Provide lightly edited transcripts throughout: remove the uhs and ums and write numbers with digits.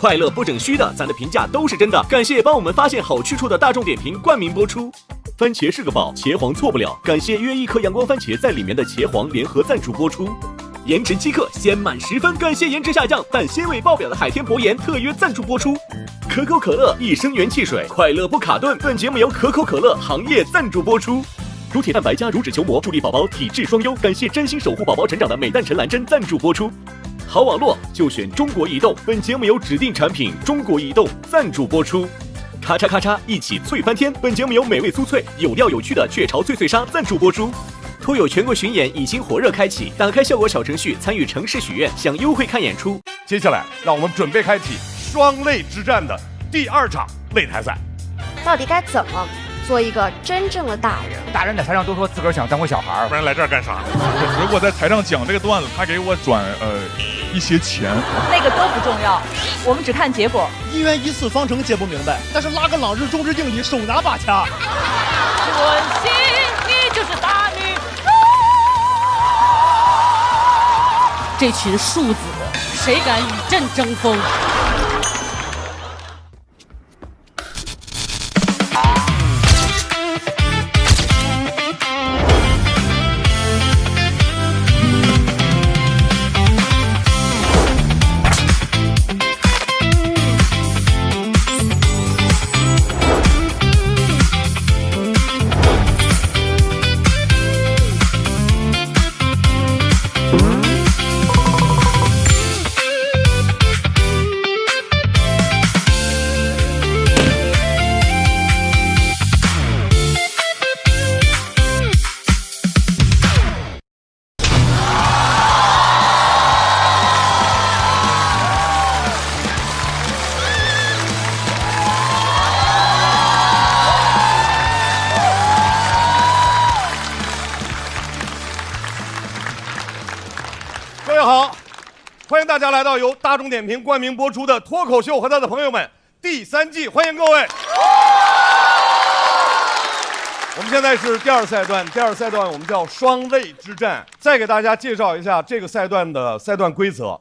快乐不整虚的，咱的评价都是真的。感谢帮我们发现好去处的大众点评冠名播出。番茄是个宝，茄皇错不了。感谢约一颗阳光番茄在里面的茄皇联合赞助播出。颜值饥客鲜满10分，感谢颜值下降但鲜味爆表的海天博颜特约赞助播出。可口可乐一生元汽水，快乐不卡顿。本节目由可口可乐行业赞助播出。乳铁蛋白加乳脂球膜，助力宝宝体质双优。感谢真心守护宝宝成长的美蛋陈兰珍赞助播出。好网络就选中国移动，本节目由指定产品中国移动赞助播出。咔嚓咔嚓一起脆翻天，本节目由美味酥脆有料有趣的雀巢脆脆鲨赞助播出。托友全国巡演已经火热开启，打开效果小程序参与城市许愿，享优惠看演出。接下来让我们准备开启双擂之战的第2场擂台赛。到底该怎么做一个真正的大人？大人在台上都说自个儿想当回小孩，不然来这儿干啥？如果在台上讲这个段子，他给我转一些钱，那个都不重要，我们只看结果。1元1次方程解不明白，但是拉个朗日中之定理手拿把掐。我心你就是大女。这群庶子，谁敢与朕争锋？大家来到由大众点评冠名播出的脱口秀和他的朋友们第3季，欢迎各位。我们现在是第2赛段，第2赛段我们叫双擂之战。再给大家介绍一下这个赛段的赛段规则。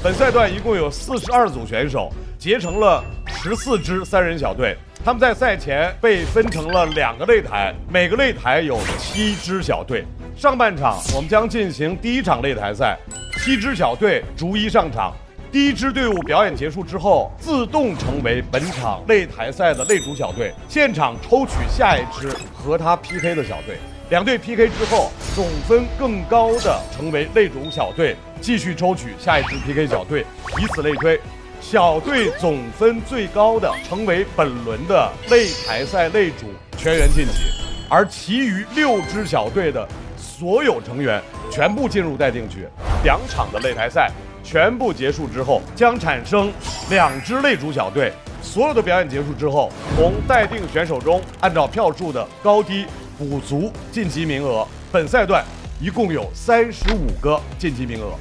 本赛段一共有42组选手，结成了14支3人小队。他们在赛前被分成了2个擂台，每个擂台有7支小队。上半场我们将进行第1场擂台赛，7支小队逐一上场。第1支队伍表演结束之后，自动成为本场擂台赛的擂主小队，现场抽取下一支和他 PK 的小队。2队 PK 之后，总分更高的成为擂主小队，继续抽取下一支 PK 小队，以此类推。小队总分最高的成为本轮的擂台赛擂主，全员晋级。而其余6支小队的所有成员全部进入待定局。2场的擂台赛全部结束之后，将产生2支擂主小队。所有的表演结束之后，从待定选手中按照票数的高低补足晋级名额。本赛段一共有35个晋级名额。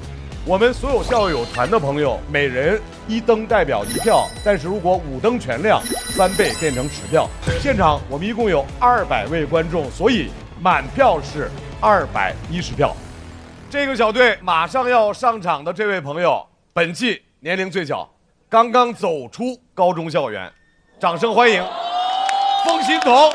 我们所有校友团的朋友，每人1灯代表1票，但是如果5灯全亮，3倍变成10票。现场我们一共有200位观众，所以满票是210票。这个小队马上要上场的这位朋友，本季年龄最小，刚刚走出高中校园，掌声欢迎风心彤。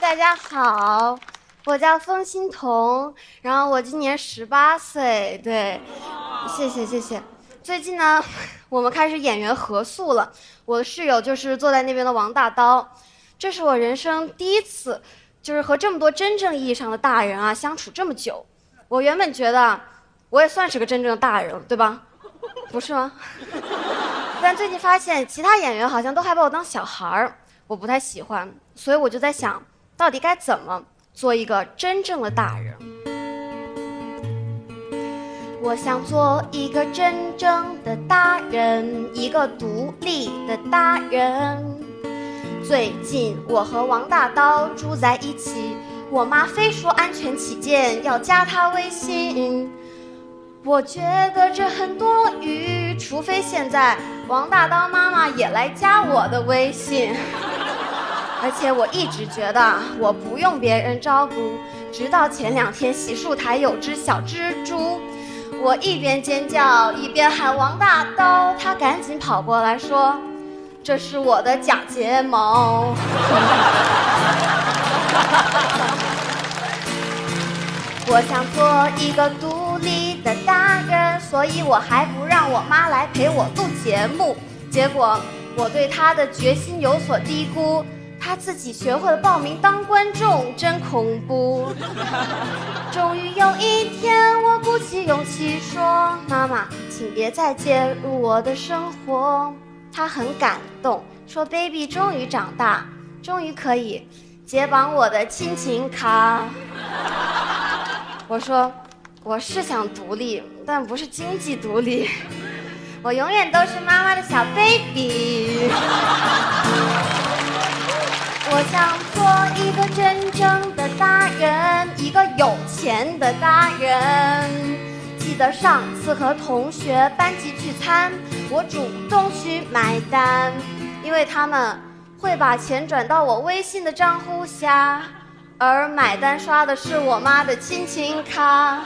大家好，我叫风心彤，然后我今年18岁，对，谢谢。最近呢，我们开始演员合宿了，我的室友就是坐在那边的王大刀，这是我人生第一次，就是和这么多真正意义上的大人啊相处这么久。我原本觉得我也算是个真正的大人了，对吧？不是吗？但最近发现其他演员好像都还把我当小孩儿，我不太喜欢，所以我就在想，到底该怎么做一个真正的大人？我想做一个真正的大人，一个独立的大人。最近我和王大刀住在一起，我妈非说安全起见要加他微信。我觉得这很多余，除非现在王大刀妈妈也来加我的微信。而且我一直觉得我不用别人照顾，直到前2天洗漱台有只小蜘蛛，我一边尖叫一边喊王大刀，他赶紧跑过来说：“这是我的假睫毛。”我想做一个独立的大人，所以我还不让我妈来陪我录节目。结果我对她的决心有所低估，她自己学会了报名当观众，真恐怖。终于有一天，我鼓起勇气说：“妈妈，请别再介入我的生活。”她很感动，说 ：“Baby 终于长大，终于可以解绑我的亲情卡。”我说，我是想独立，但不是经济独立。我永远都是妈妈的小 baby。我想做一个真正的大人，一个有钱的大人。记得上次和同学班级聚餐，我主动去买单，因为他们会把钱转到我微信的账户下。而买单刷的是我妈的亲情卡。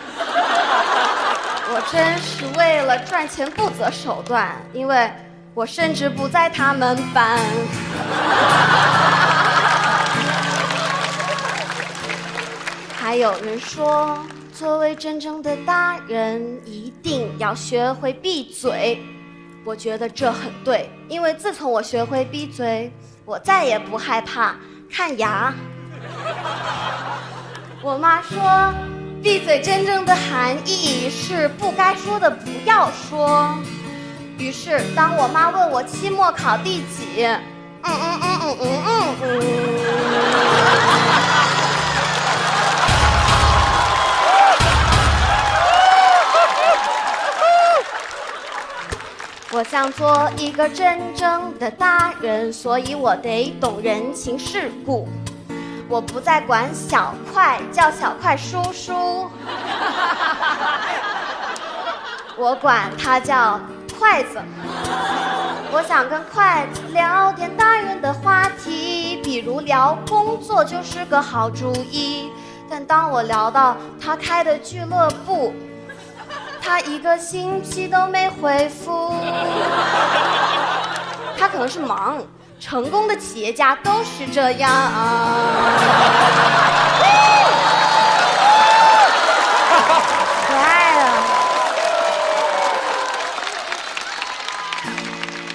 我真是为了赚钱不择手段，因为我甚至不在他们班。还有人说，作为真正的大人，一定要学会闭嘴。我觉得这很对，因为自从我学会闭嘴，我再也不害怕看牙。我妈说，闭嘴真正的含义是不该说的不要说。于是，当我妈问我期末考第几，我想做一个真正的大人，所以我得懂人情世故。我不再管小快，叫小快叔叔。我管他叫筷子。我想跟筷子聊点大人的话题，比如聊工作就是个好主意。但当我聊到他开的俱乐部，他1个星期都没回复。他可能是忙。成功的企业家都是这样啊。可爱了。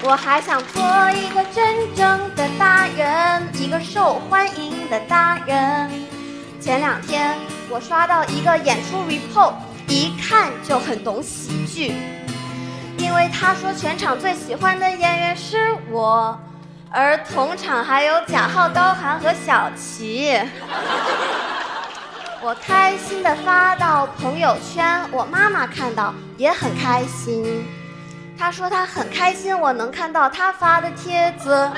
我还想做一个真正的大人，一个受欢迎的大人。前2天我刷到一个演出 report， 一看就很懂喜剧，因为他说全场最喜欢的演员是我。而同场还有贾浩、高寒和小齐。我开心地发到朋友圈，我妈妈看到也很开心。她说她很开心我能看到她发的帖子。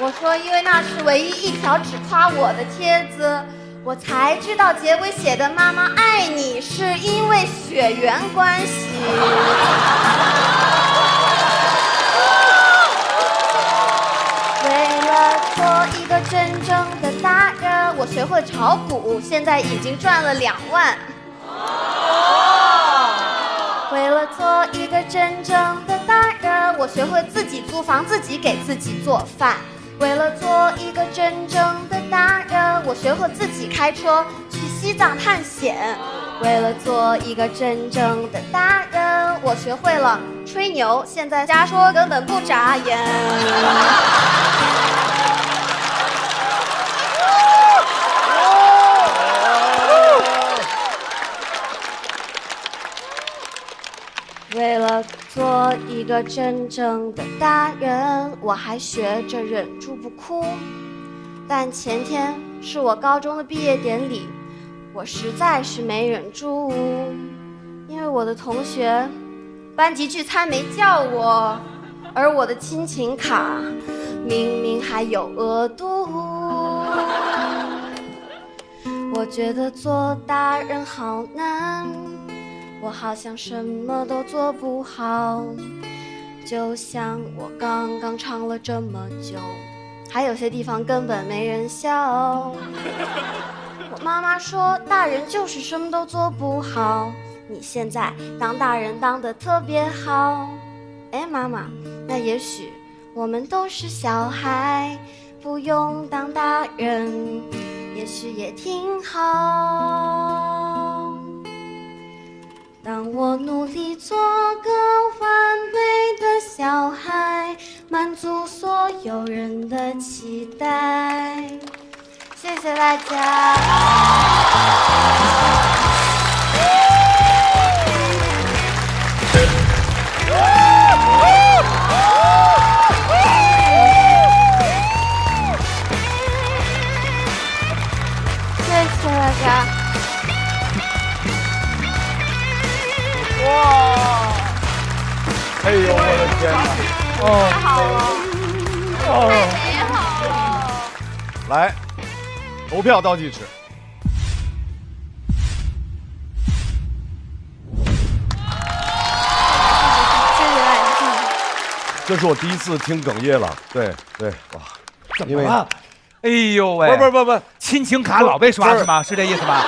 我说因为那是唯一一条只夸我的帖子。我才知道结尾写的妈妈爱你是因为血缘关系。为了做一个真正的大人，我学会炒股，现在已经赚了2万。为了做一个真正的大人，我学会自己租房，自己给自己做饭。为了做一个真正的大人，我学会自己开车去西藏探险。为了做一个真正的大人，我学会了吹牛，现在瞎说根本不眨眼。为了做一个真正的大人，我还学着忍住不哭。但前天是我高中的毕业典礼，我实在是没忍住，因为我的同学班级聚餐没叫我，而我的亲情卡明明还有额度。我觉得做大人好难，我好像什么都做不好，就像我刚刚唱了这么久，还有些地方根本没人笑。我妈妈说大人就是什么都做不好，你现在当大人当得特别好。哎，妈妈，那也许我们都是小孩，不用当大人，也许也挺好。当我努力做个完美的小孩，满足所有人的期待。谢谢大家。谢谢大家。哇！哎呦，我的天哪！哦，太好了，哦，太美好了。来，投票倒计时。谢谢大家。这是我第一次听哽咽了，对对，哇，怎么了？哎呦喂！不，亲情卡老被刷是吗？是这意思吗？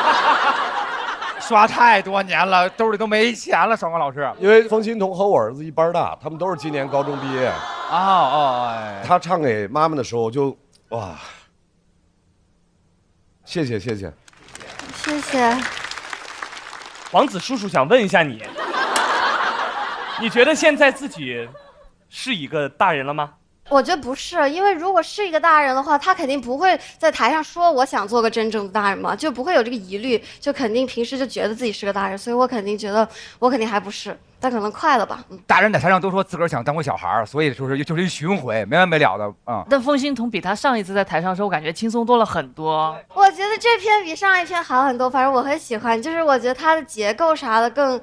刷太多年了，兜里都没钱了，双光老师。因为冯欣彤和我儿子一班大，他们都是今年高中毕业。哎，他唱给妈妈的时候就哇，谢谢。谢谢。王子叔叔想问一下你，你觉得现在自己是一个大人了吗？我觉得不是，因为如果是一个大人的话，他肯定不会在台上说我想做个真正的大人嘛，就不会有这个疑虑，就肯定平时就觉得自己是个大人，所以我肯定觉得我肯定还不是，但可能快了吧。大人在台上都说自个儿想当回小孩，所以就是一巡回，没完没了的啊。但风心彤比他上一次在台上的时候，我感觉轻松多了很多。我觉得这篇比上一篇好很多，反正我很喜欢，就是我觉得它的结构啥的更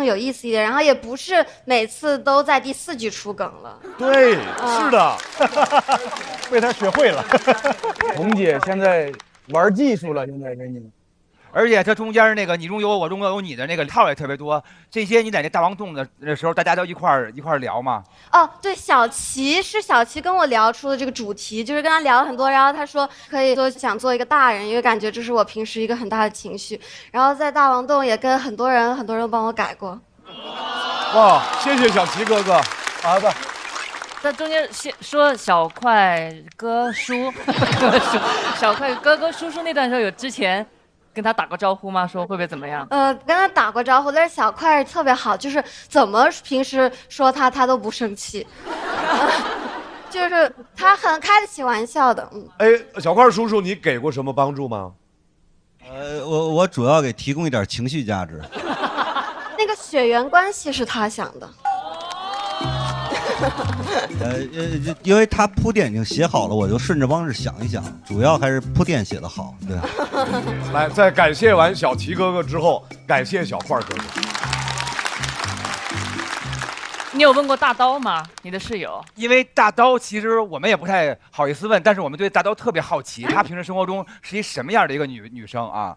有意思一点，然后也不是每次都在第4句出梗了。对，是的，被他学会了。彤姐现在玩技术了，现在给你。而且它中间那个你中有我中有你的那个套也特别多，这些你在那大王洞的时候，大家都一块儿聊嘛。哦，对，小齐跟我聊出的这个主题，就是跟他聊了很多，然后他说可以说想做一个大人，因为感觉这是我平时一个很大的情绪。然后在大王洞也跟很多人帮我改过。哇，谢谢小齐哥哥，儿子。在中间先说小快哥叔，小快哥哥叔叔那段时候有之前跟他打过招呼吗？说会不会怎么样？跟他打过招呼，但是小块特别好，就是怎么平时说他都不生气，就是他很开得起玩笑的。哎，小块叔叔，你给过什么帮助吗？我主要给提供一点情绪价值。那个血缘关系是他想的。因为他铺垫已经写好了，我就顺着帮着想一想，主要还是铺垫写得好。对，来，在感谢完小齐哥哥之后，感谢小块哥哥。你有问过大刀吗？你的室友？因为大刀其实我们也不太好意思问，但是我们对大刀特别好奇，她平时生活中是一什么样的一个女生啊？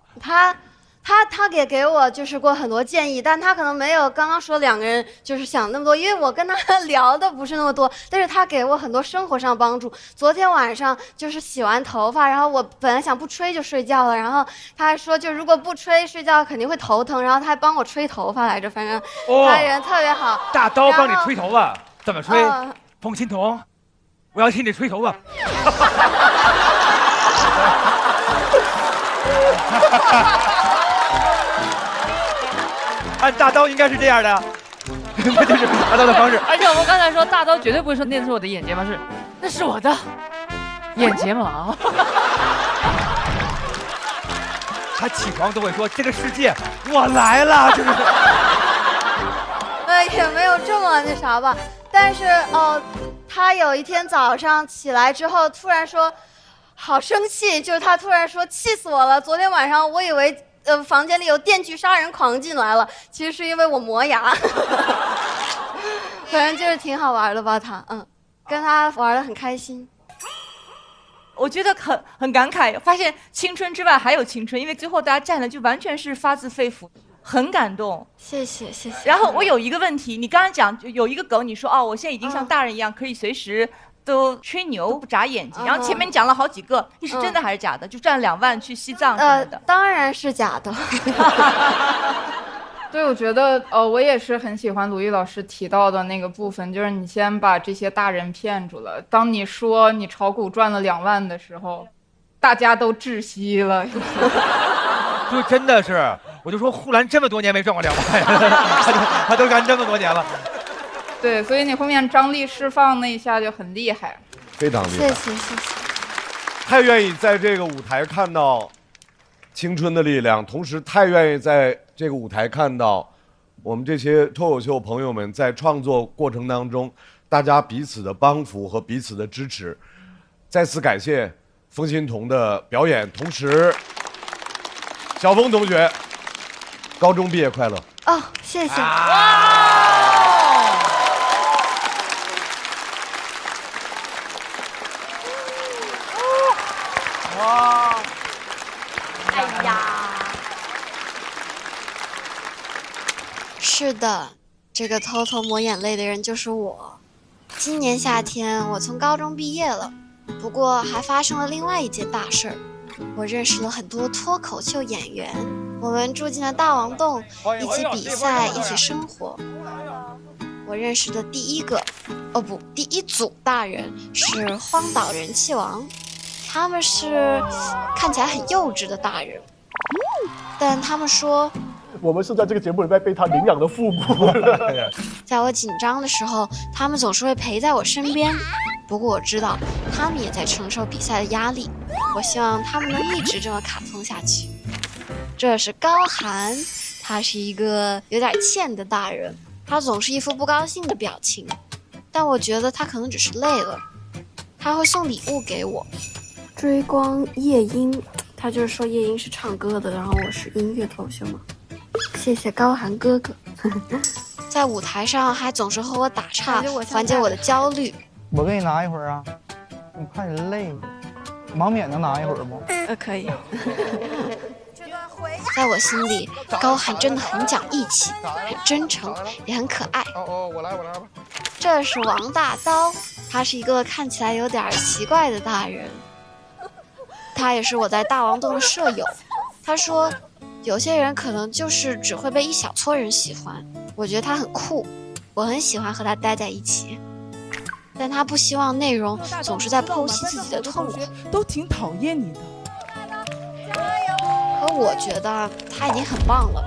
他给我就是过很多建议，但他可能没有刚刚说2个人就是想那么多，因为我跟他聊的不是那么多，但是他给我很多生活上帮助。昨天晚上就是洗完头发，然后我本来想不吹就睡觉了，然后他还说就如果不吹睡觉肯定会头疼，然后他还帮我吹头发来着，反正他人特别好。大刀帮你吹头发，怎么吹？冯欣彤，我要替你吹头发。按大刀应该是这样的，这就是大刀的方式。而且我们刚才说大刀绝对不会说那是我的眼睫毛，那是我的眼睫毛。他起床都会说这个世界我来了，就是。也没有这么那啥吧，但是他有一天早上起来之后突然说好生气，就是他突然说气死我了，昨天晚上我以为房间里有电锯杀人狂进来了，其实是因为我磨牙。反正就是挺好玩的吧，他跟他玩得很开心。我觉得很感慨，发现青春之外还有青春，因为最后大家站的就完全是发自肺腑。很感动。谢谢谢谢。然后我有一个问题，你刚刚讲有一个梗，你说哦，我现在已经像大人一样，可以随时都吹牛不眨眼睛。然后前面讲了好几个，你是真的还是假的？就赚2万去西藏什么的？当然是假的。对，我觉得我也是很喜欢鲁豫老师提到的那个部分，就是你先把这些大人骗住了。当你说你炒股赚了2万的时候，大家都窒息了。就真的是，我就说呼兰这么多年没赚过2万，他都干这么多年了。对，所以你后面张力释放那一下就很厉害，非常厉害。谢谢谢谢。太愿意在这个舞台看到青春的力量，同时太愿意在这个舞台看到我们这些脱口秀朋友们在创作过程当中，大家彼此的帮扶和彼此的支持。再次感谢风欣彤的表演，同时小峰同学，高中毕业快乐！哦，谢谢。哇！哎呀！是的，这个偷偷抹眼泪的人就是我。今年夏天我从高中毕业了，不过还发生了另外一件大事儿，我认识了很多脱口秀演员，我们住进了大王洞，一起比赛，一起生活。我认识的第一组大人是荒岛人气王，他们是看起来很幼稚的大人，但他们说我们是在这个节目里面被他领养的父母。在我紧张的时候，他们总是会陪在我身边。不过我知道，他们也在承受比赛的压力。我希望他们能一直这么卡通下去。这是高寒，他是一个有点欠的大人，他总是一副不高兴的表情。但我觉得他可能只是累了。他会送礼物给我，追光夜莺，他就是说夜莺是唱歌的，然后我是音乐脱口秀嘛。谢谢高寒哥哥。在舞台上还总是和我打岔，缓解我的焦虑。我给你拿一会儿啊，我看你累了，盲免能拿一会儿不？可以。在我心里，高寒真的很讲义气，很真诚，也很可爱。我来吧。这是王大刀，他是一个看起来有点奇怪的大人，他也是我在大王洞的舍友。他说，有些人可能就是只会被一小撮人喜欢，我觉得他很酷，我很喜欢和他待在一起。但他不希望内容总是在剖析自己的痛苦，都挺讨厌你的。可我觉得他已经很棒了，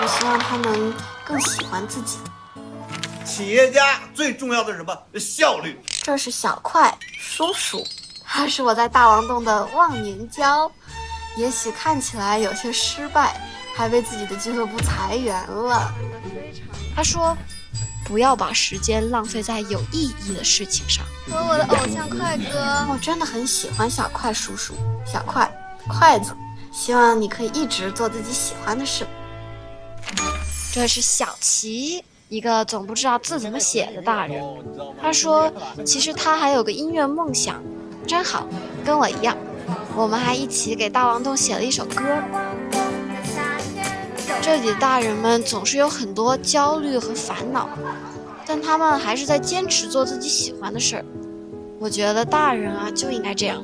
我希望他能更喜欢自己。企业家最重要的是什么？效率。这是小快叔叔，他是我在大王洞的忘年交，也许看起来有些失败，还被自己的俱乐部裁员了。他说，不要把时间浪费在有意义的事情上。和我的偶像快哥，我真的很喜欢小快叔叔，小快筷子，希望你可以一直做自己喜欢的事。这是小齐，一个总不知道字怎么写的大人。他说，其实他还有个音乐梦想，真好，跟我一样。我们还一起给大王洞写了一首歌。这里的大人们总是有很多焦虑和烦恼，但他们还是在坚持做自己喜欢的事儿。我觉得大人啊就应该这样，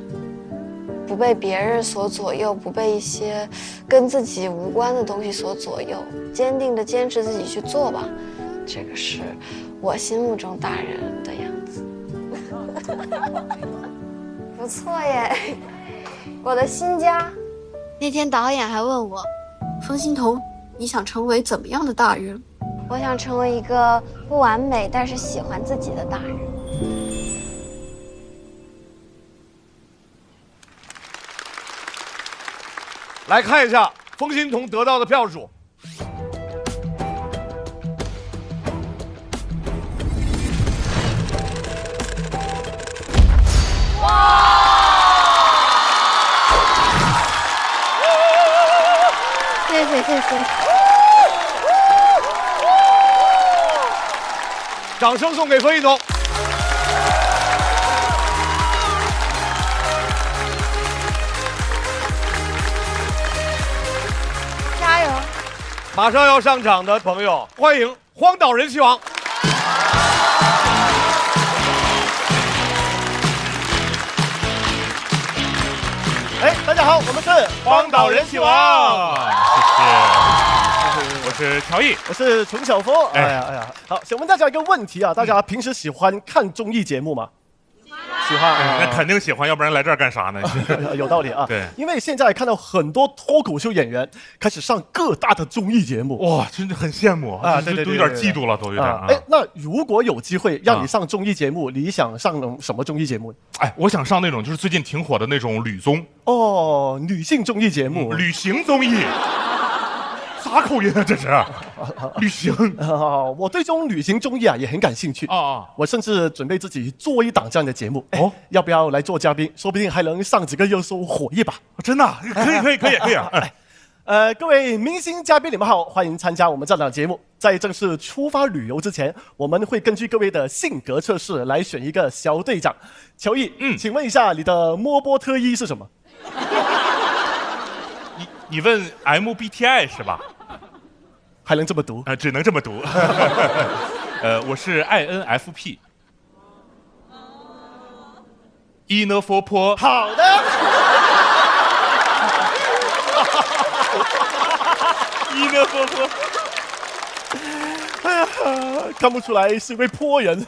不被别人所左右，不被一些跟自己无关的东西所左右，坚定地坚持自己去做吧。这个是我心目中大人的样子。不错耶，我的新家。那天导演还问我，风欣彤，你想成为怎么样的大人？我想成为一个不完美但是喜欢自己的大人。来看一下风欣彤得到的票数。谢谢。掌声送给风欣彤。加油！马上要上场的朋友，欢迎荒岛人气王。哎，大家好，我们是荒岛人气王。我是乔毅，我是陈晓峰。哎呀，好，想问大家一个问题啊，大家平时喜欢看综艺节目吗？喜欢啊，那肯定喜欢，要不然来这儿干啥呢？有道理啊。对，因为现在看到很多脱口秀演员开始上各大的综艺节目，哇，真的很羡慕啊！对，都有点嫉妒了，都有点。哎，那如果有机会让你上综艺节目，你想上什么综艺节目？哎，我想上那种就是最近挺火的那种旅综。哦，女性综艺节目，旅行综艺。啥口音啊？这是旅行我对这种旅行综艺啊也很感兴趣我甚至准备自己做一档这样的节目。哦，要不要来做嘉宾？说不定还能上几个热搜，火一把。真的可以啊！各位明星嘉宾，你们好，欢迎参加我们这档节目。在正式出发旅游之前，我们会根据各位的性格测试来选一个小队长。乔毅，请问一下你的摸波特一是什么？你问 MBTI 是吧？还能这么读？只能这么读。我是 INFP。ENFP。好的。ENFP。哎呀，看不出来是位颇人。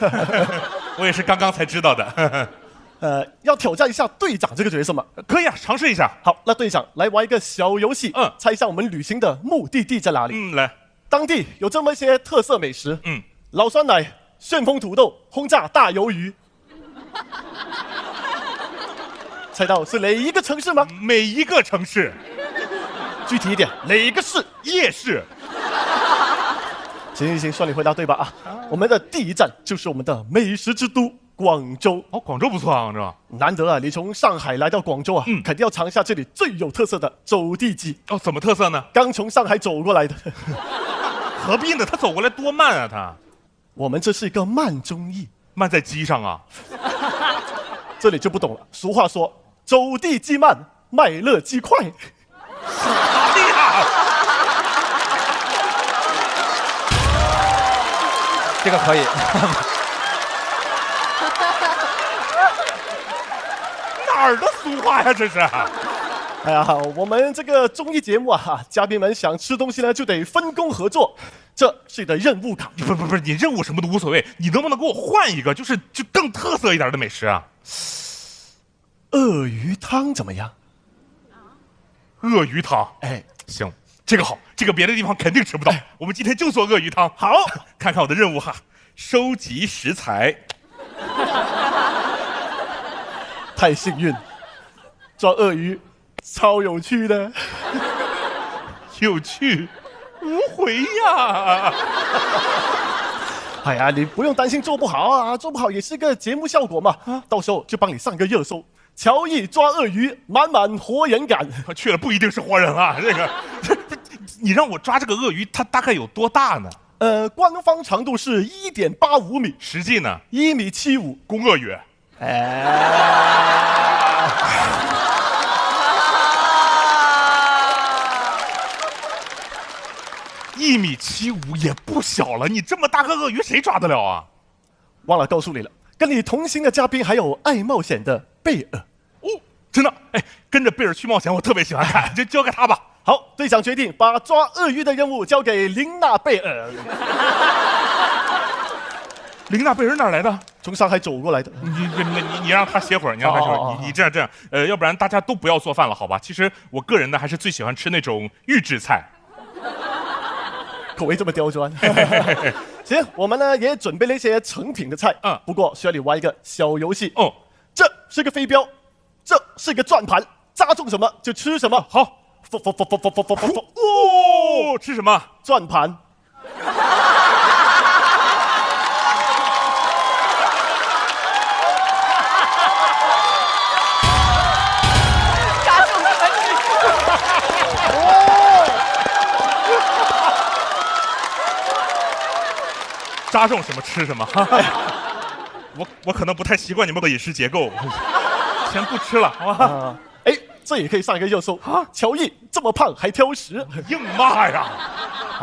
我也是刚刚才知道的。要挑战一下队长这个角色吗？可以啊，尝试一下。好，那队长来玩一个小游戏。猜一下我们旅行的目的地在哪里？来。当地有这么一些特色美食。老酸奶、旋风土豆、轰炸大鱿鱼。猜到是哪一个城市吗？每一个城市。具体一点，哪一个市？夜市。行，算你回答对吧？我们的第一站就是我们的美食之都广州。哦，广州不错啊，这难得啊，你从上海来到广州啊，肯定要尝一下这里最有特色的走地鸡。哦，怎么特色呢？刚从上海走过来的。何必呢？他走过来多慢啊！他，我们这是一个慢综艺，慢在鸡上啊。这里就不懂了。俗话说，走地鸡慢，卖乐鸡快。啥呀？这个可以。哪儿的俗话呀？这是。哎呀，我们这个综艺节目啊，嘉宾们想吃东西呢，就得分工合作，这是你的任务卡。不是，你任务什么都无所谓，你能不能给我换一个，就更特色一点的美食啊？鳄鱼汤怎么样？鳄鱼汤，哎，行，这个好，这个别的地方肯定吃不到。我们今天就做鳄鱼汤。好，看看我的任务哈，收集食材。太幸运，抓鳄鱼。超有趣的，有趣，无回呀！哎呀，你不用担心做不好啊，做不好也是个节目效果嘛。到时候就帮你上个热搜，乔毅抓鳄鱼，满满活人感。去了不一定是活人啊，这个，你让我抓这个鳄鱼，它大概有多大呢？官方长度是1.85米，实际呢1.75米，公鳄鱼。1.75米也不小了，你这么大个鳄鱼谁抓得了啊？忘了告诉你了，跟你同行的嘉宾还有爱冒险的贝尔。哦，真的，哎，跟着贝尔去冒险，我特别喜欢看，就交给他吧。好，队长决定把抓鳄鱼的任务交给琳娜贝尔。琳娜贝尔哪来的？从上海走过来的。你让他歇会儿，你让他歇会儿。你这样，要不然大家都不要做饭了，好吧？其实我个人呢，还是最喜欢吃那种预制菜。口味这么刁钻。行，我们呢也准备了一些成品的菜，不过需要你玩一个小游戏。哦，这是个飞镖，这是个转盘，扎中什么就吃什么。好，哦，吃什么？转盘。扎中什么吃什么。我可能不太习惯你们的饮食结构，先不吃了，好吧？哎，这也可以上一个热搜啊！乔毅这么胖还挑食，硬骂呀！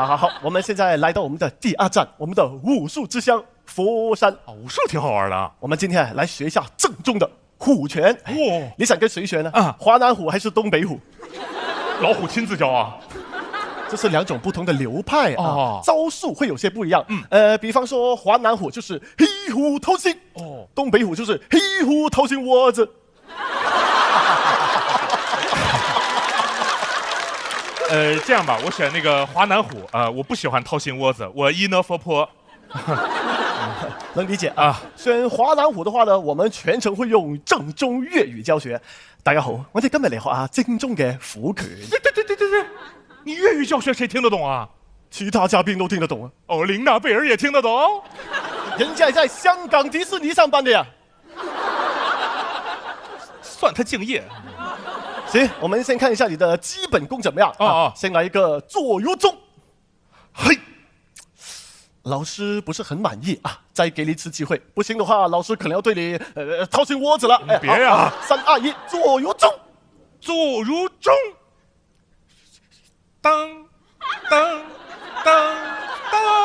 好，我们现在来到我们的第2站，我们的武术之乡佛山。武术挺好玩的。我们今天来学一下正宗的虎拳。哦，你想跟谁学呢？华南虎还是东北虎？老虎亲自教啊。这是2种不同的流派啊，哦，招数会有些不一样。比方说华南虎就是黑虎掏心，东北虎就是黑虎掏心窝子。这样吧，我选那个华南虎我不喜欢掏心窝子，我一呢佛坡。能理解啊。选華南虎的話呢，我們全程會用正宗粵語教學。大家好，我哋今日嚟學下正宗嘅虎拳。對，你粵語教學誰聽得懂啊？其他嘉賓都聽得懂啊。哦，琳娜貝爾也聽得懂。人家在香港迪士尼上班的呀。算他敬業。行，我們先看一下你的基本功怎麼樣。先來一個左右中。嘿。老師不是很滿意啊，再給你一次機會，不行的話，老師可能要對你掏心窩子了。別呀！3、2、1，左右中，左右中，當當當當。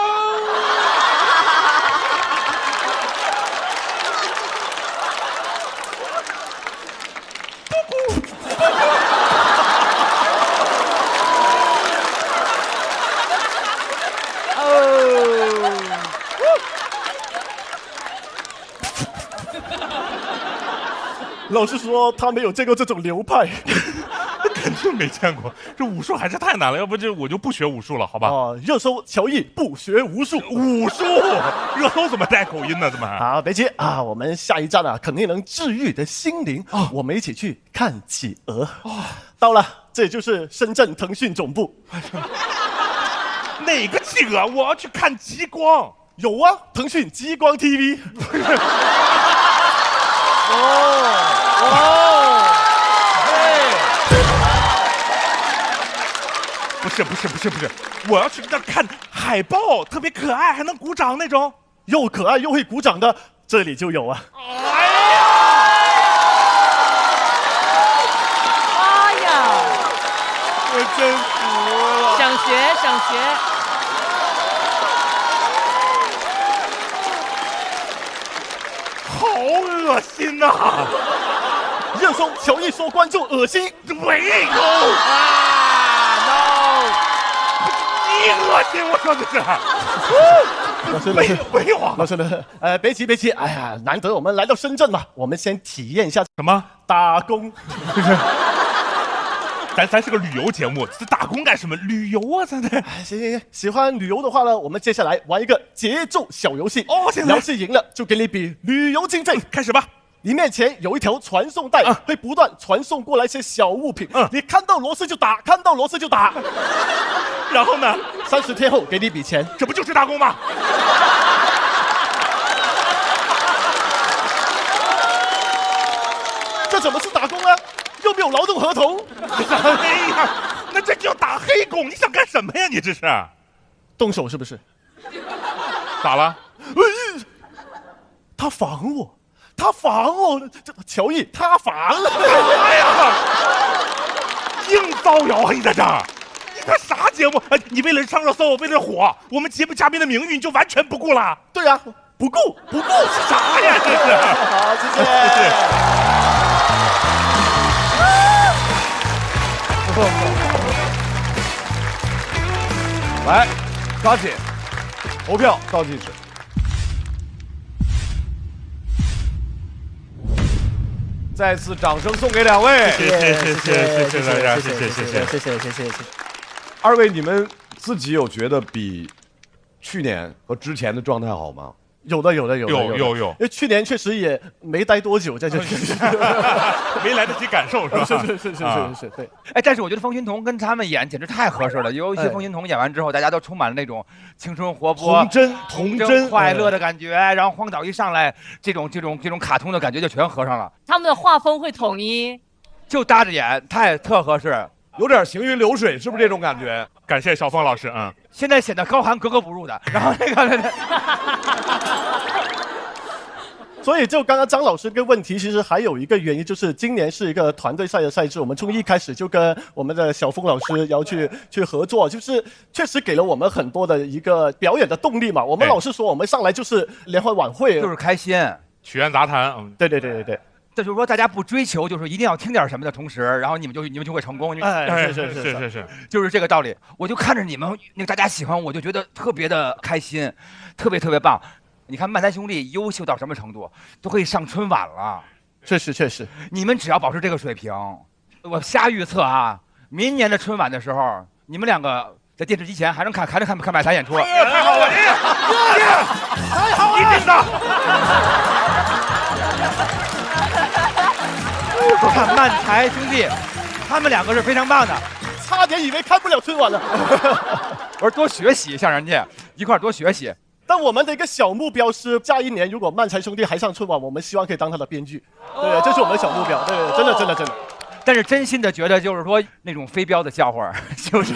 老師說他沒有見過這種流派，肯定沒見過。這武術還是太難了，要不就我就不學武術了，好吧？熱搜喬毅不學武術，熱搜怎麼帶口音呢？怎麼？好，別急啊，我們下一站啊，肯定能治癒你的心靈。我們一起去看企鵝。到了，這就是深圳騰訊總部。哪個企鵝？我要去看極光。有啊，騰訊極光 TV。不是，我要去那看海豹，特別可愛，還能鼓掌那種。又可愛又會鼓掌的，這裡就有啊。哎呀，我真服了。想學。好惡心呐！熱搜喬毅說觀眾惡心，喂 no 你惡心，我說的是。沒有啊，老師，別急，哎呀，難得我們來到深圳嘛，我們先體驗一下什麼打工。咱是個旅遊節目，這打工幹什麼？旅遊啊，咱得。行，喜歡旅遊的話呢，我們接下來玩一個節奏小遊戲。遊戲贏了就給你筆旅遊經費。開始吧。你面前有一條傳送帶，會不斷傳送過來些小物品。你看到螺絲就打，看到螺絲就打。然後呢？30天後給你筆錢。這不就是打工嗎？這怎麼是打工呢？又沒有勞動合同。哎呀，那這叫打黑工！你想幹什麼呀？你這是動手是不是？咋了？他防我，這喬毅他防了。哎呀，硬造謠啊！你在這兒，你這啥節目？你為了上熱搜，為了火，我們節目嘉賓的名譽你就完全不顧了？對呀，不顧啥呀？這是。好，謝謝。來，抓緊，投票倒計時。再次掌聲送給兩位。謝謝。二位，你們自己有覺得比去年和之前的狀態好嗎？有，因為去年確實也沒待多久在這裡，沒來得及感受，是吧？是，對。哎，但是我覺得方欣彤跟他們演簡直太合適了，尤其方欣彤演完之後，大家都充滿了那種青春活潑、童真、快樂的感覺，然後荒島一上來，這種卡通的感覺就全合上了。他們的畫風會統一，就搭着演，特合適。有點行雲流水，是不是這種感覺？感謝小鳳老師，現在顯得高寒格格不入的，然後那個，所以就刚刚张老师这个问题，其实还有一个原因，就是今年是一个团队赛的赛制，我们从一开始就跟我们的小峰老师要去合作，就是确实给了我们很多的一个表演的动力嘛。我们老是说我们上来就是联欢晚会，就是开心，曲苑杂谈。对。这就是说，大家不追求，就是一定要听点什么的同时，然后你们就会成功。是，就是这个道理。我就看着你们那个大家喜欢，我就觉得特别的开心，特别棒。你看漫才兄弟优秀到什么程度，都可以上春晚了。确实，你们只要保持这个水平，我瞎预测啊，明年的春晚的时候，你们两个在电视机前还能看漫才演出。太好了，太好了，一定的。看漫才兄弟，他们两个是非常棒的，差点以为看不了春晚了。我说多学习，向人家一块多学习。但我们的一个小目标是，下一年如果漫才兄弟还上春晚，我们希望可以当他的编剧。对，这是我们的小目标。对，真的。但是真心的觉得，就是说那种飞镖的笑话，就是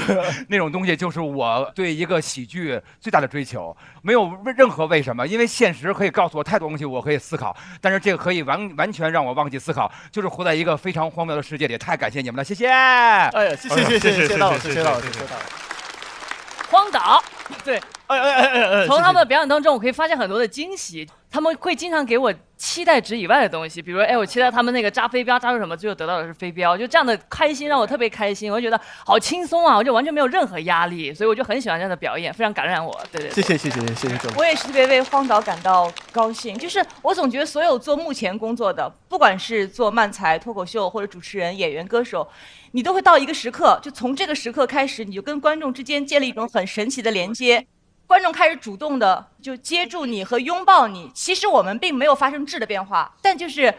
那种东西，就是我对一个喜剧最大的追求，没有任何为什么，因为现实可以告诉我太多东西，我可以思考，但是这个可以完全让我忘记思考，就是活在一个非常荒谬的世界里。太感谢你们了，谢谢。哎，谢谢老师，谢老师。荒岛，对，从他们的表演当中，我可以发现很多的惊喜。他们会经常给我期待值以外的东西，比如我期待他们那个扎飞镖扎出什么，最后得到的是飞镖，就这样的开心让我特别开心，我就觉得好轻松啊，我就完全没有任何压力，所以我就很喜欢这样的表演，非常感染我。对，谢谢。我也是特别为荒岛感到高兴，就是我总觉得所有做幕前工作的，不管是做漫才、脱口秀或者主持人、演员、歌手，你都会到一个时刻，就从这个时刻开始，你就跟观众之间建立一种很神奇的连接。观众开始主动的就接住你和拥抱你，其实我们并没有发生质的变化，但就是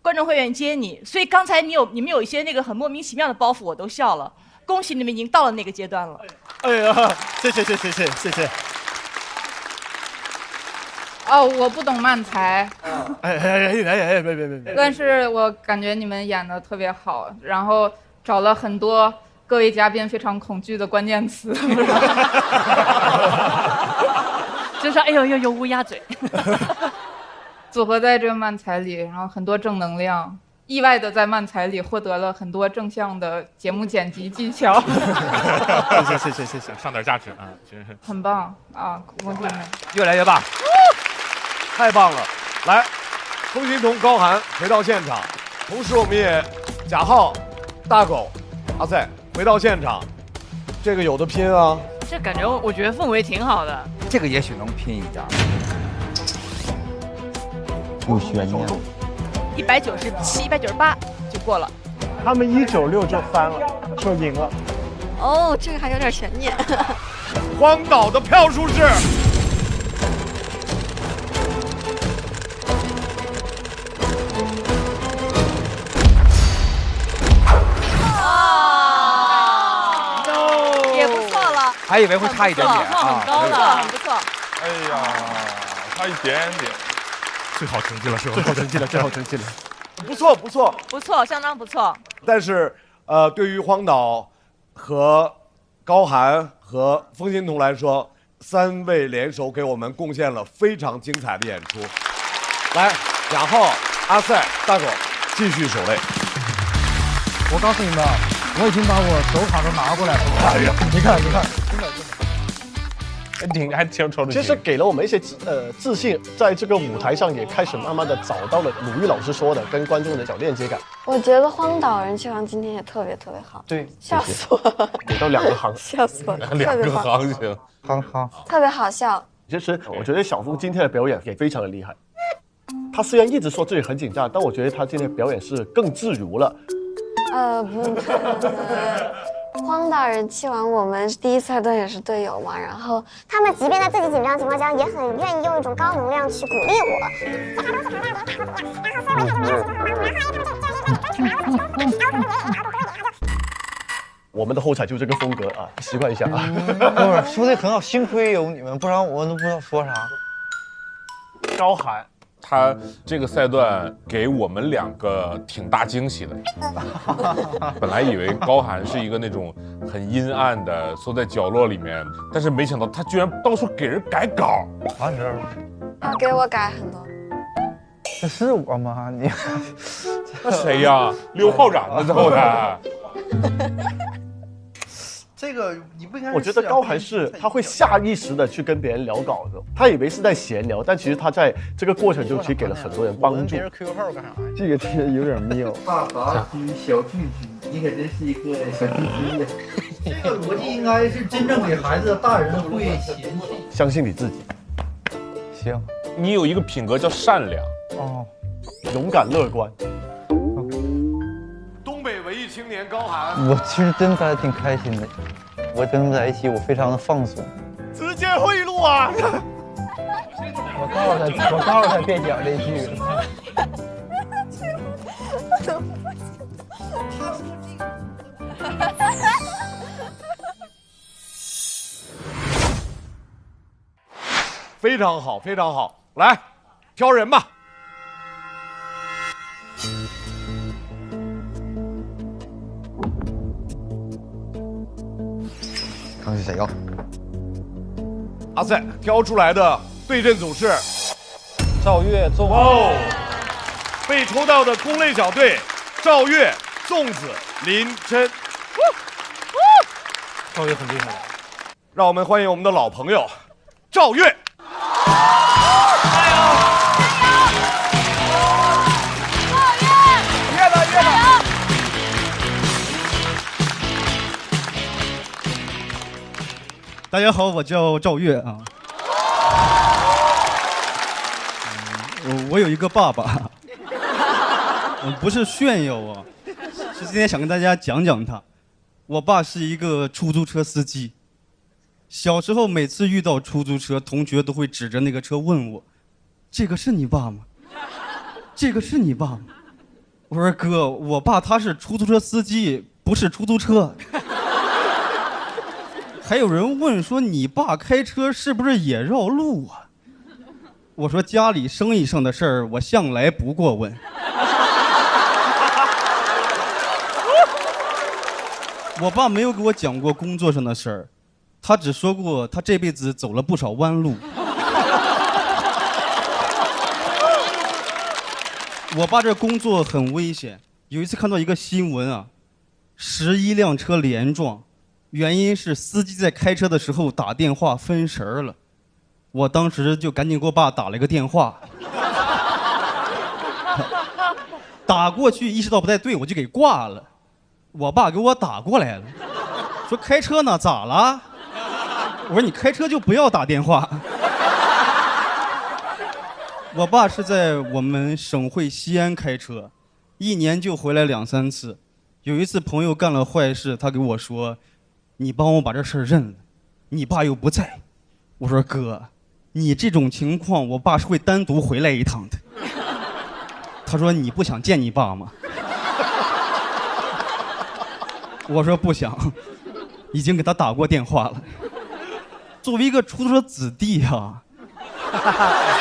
观众会愿意接你。所以刚才你们有一些那个很莫名其妙的包袱，我都笑了。恭喜你们已经到了那个阶段了。哎呀，谢谢。哦，我不懂漫才。别。但是我感觉你们演的特别好，然后找了很多各位嘉宾非常恐惧的关键词，就说哎呦乌鸦嘴，组合在这个漫才里，然后很多正能量，意外的在漫才里获得了很多正向的节目剪辑技巧。谢，上点价值啊，很棒啊，恭喜你们，越来越棒，太棒了！来，风心彤、高寒回到现场，同时我们也贾浩、大狗、阿赛回到现场，这个有的拼啊！这感觉我觉得氛围挺好的。这个也许能拼一点，有悬念。197、198就过了。他们196就翻了，就赢了。哦，这个还有点悬念。荒岛的票数是还以为会差一点点啊，很高了，很不错。哎呀，差一点点，最好成绩了，最好成绩了，不错，相当不错。但是对于荒岛和高寒和风心彤来说，3位联手给我们贡献了非常精彩的演出。来，贾浩、阿赛、大狗继续守擂。我告诉你们，我已经把我手卡都拿过来了。哎呀，你看，还挺瞅着。其实给了我们一些自信，在这个舞台上也开始慢慢的找到了鲁豫老师说的跟观众的小链接感。我觉得荒岛人气王今天也特别好。对，笑死我了。给到2个行，笑死我了，2个行情，好，特别好笑。其实我觉得小峰今天的表演也非常的厉害。他虽然一直说自己很紧张，但我觉得他今天表演是更自如了。荒岛人气王，我们第一赛段也是队友嘛，然后他们即便在自己紧张的情况下，也很愿意用一种高能量去鼓励我们的后台就这个风格啊，习惯一下啊。不是说的很好，幸亏有你们，不然我都不知道说啥。高寒。他这个赛段给我们2个挺大惊喜的。本来以为高寒是一个那种很阴暗的，缩在角落里面，但是没想到他居然到处给人改稿。给我改很多。这是我吗？你那谁呀？刘昊然呢？最后的。这个你不应该。我觉得高寒是他会下意识的去跟别人聊稿子，他以为是在闲聊，但其实他在这个过程中其实给了很多人帮助。别人 QQ 号干啥呀？这个听着有点妙。大杂居小聚居，你可真是一个小聚居呀！这个逻辑应该是真正给孩子，大人会嫌弃。相信你自己。行，你有一个品格叫善良。哦，勇敢乐观。东北文艺青年高寒，我其实真的挺开心的，我跟他们在一起，我非常的放松。直接贿赂啊！我告诉他别讲这句。非常好，非常好，来挑人吧。看是谁呀？阿赛挑出来的对阵组是赵越、粽。哦，被抽到的空类小队，赵越、粽子、林琛。赵越很厉害的。让我们欢迎我们的老朋友赵越。大家好，我叫赵越啊。我有一个爸爸，不是炫耀啊，是今天想跟大家讲讲他。我爸是一个出租车司机，小时候每次遇到出租车，同学都会指着那个车问我：“这个是你爸吗？这个是你爸吗？”我说：“哥，我爸他是出租车司机，不是出租车。”还有人问说你爸开车是不是也绕路啊？我说家里生意上的事儿我向来不过问。我爸没有给我讲过工作上的事儿，他只说过他这辈子走了不少弯路。我爸这工作很危险，有一次看到一个新闻啊，11辆车连撞。原因是司机在开车的时候打电话分神了，我当时就赶紧给我爸打了一个电话，打过去意识到不太对，我就给挂了。我爸给我打过来了，说开车呢，咋了？我说你开车就不要打电话。我爸是在我们省会西安开车，1年就回来2、3次。有一次朋友干了坏事，他给我说：“你帮我把这事儿认了，你爸又不在。”我说：“哥，你这种情况，我爸是会单独回来一趟的。”他说：“你不想见你爸吗？”我说：“不想，已经给他打过电话了。”作为一个出租车子弟啊，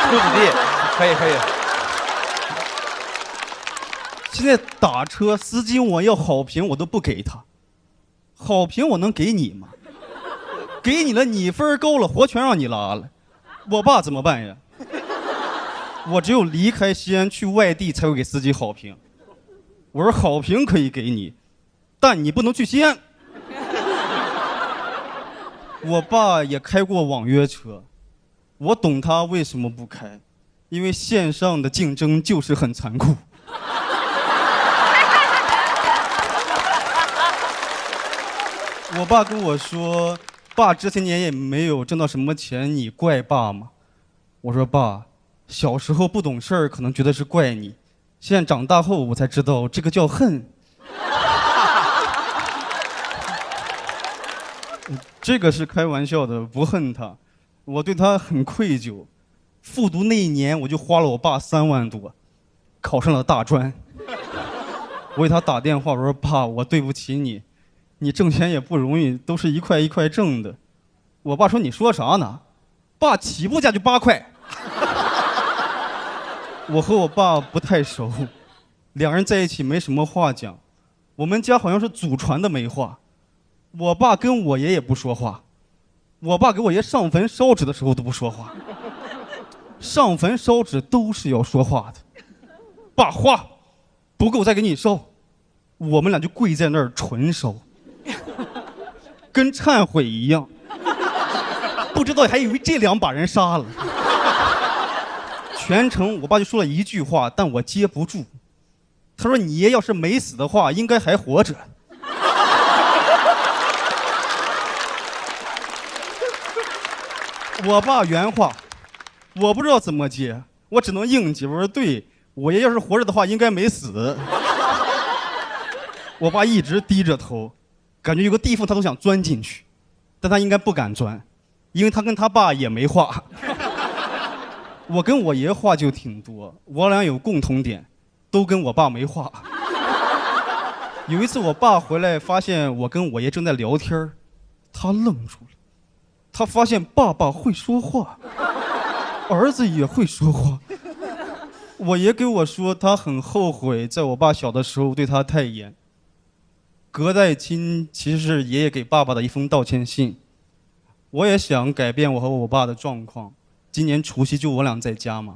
出子弟可以。现在打车司机我要好评，我都不给他。好评我能给你吗？给你了，你分高了，活全让你拉了。我爸怎么办呀？我只有离开西安去外地才会给司机好评。我说好评可以给你，但你不能去西安。我爸也开过网约车，我懂他为什么不开，因为线上的竞争就是很残酷。我爸跟我说：“爸，这些年也没有挣到什么钱，你怪爸吗？”我说：“爸，小时候不懂事儿，可能觉得是怪你，现在长大后我才知道这个叫恨。”这个是开玩笑的，不恨他，我对他很愧疚。复读那1年，我就花了我爸3万多，考上了大专。我给他打电话，我说：“爸，我对不起你。你挣钱也不容易，都是一块一块挣的。”我爸说：“你说啥呢？爸起步价就8块。”我和我爸不太熟，2人在一起没什么话讲。我们家好像是祖传的没话。我爸跟我爷也不说话，我爸给我爷上坟烧纸的时候都不说话。上坟烧纸都是要说话的。爸花不够再给你烧。我们俩就跪在那儿纯烧，跟忏悔一样。不知道还以为这2把人杀了。全程我爸就说了一句话，但我接不住。他说：“你爷要是没死的话，应该还活着。”我爸原话，我不知道怎么接，我只能应接。我说：“对，我爷要是活着的话，应该没死。”我爸一直低着头，感觉有个地缝他都想钻进去，但他应该不敢钻，因为他跟他爸也没话。我跟我爷话就挺多，我俩有共同点，都跟我爸没话。有一次我爸回来发现我跟我爷正在聊天，他愣住了，他发现爸爸会说话，儿子也会说话。我爷给我说他很后悔在我爸小的时候对他太严。隔代亲其实是爷爷给爸爸的一封道歉信。我也想改变我和我爸的状况，今年除夕就我俩在家嘛，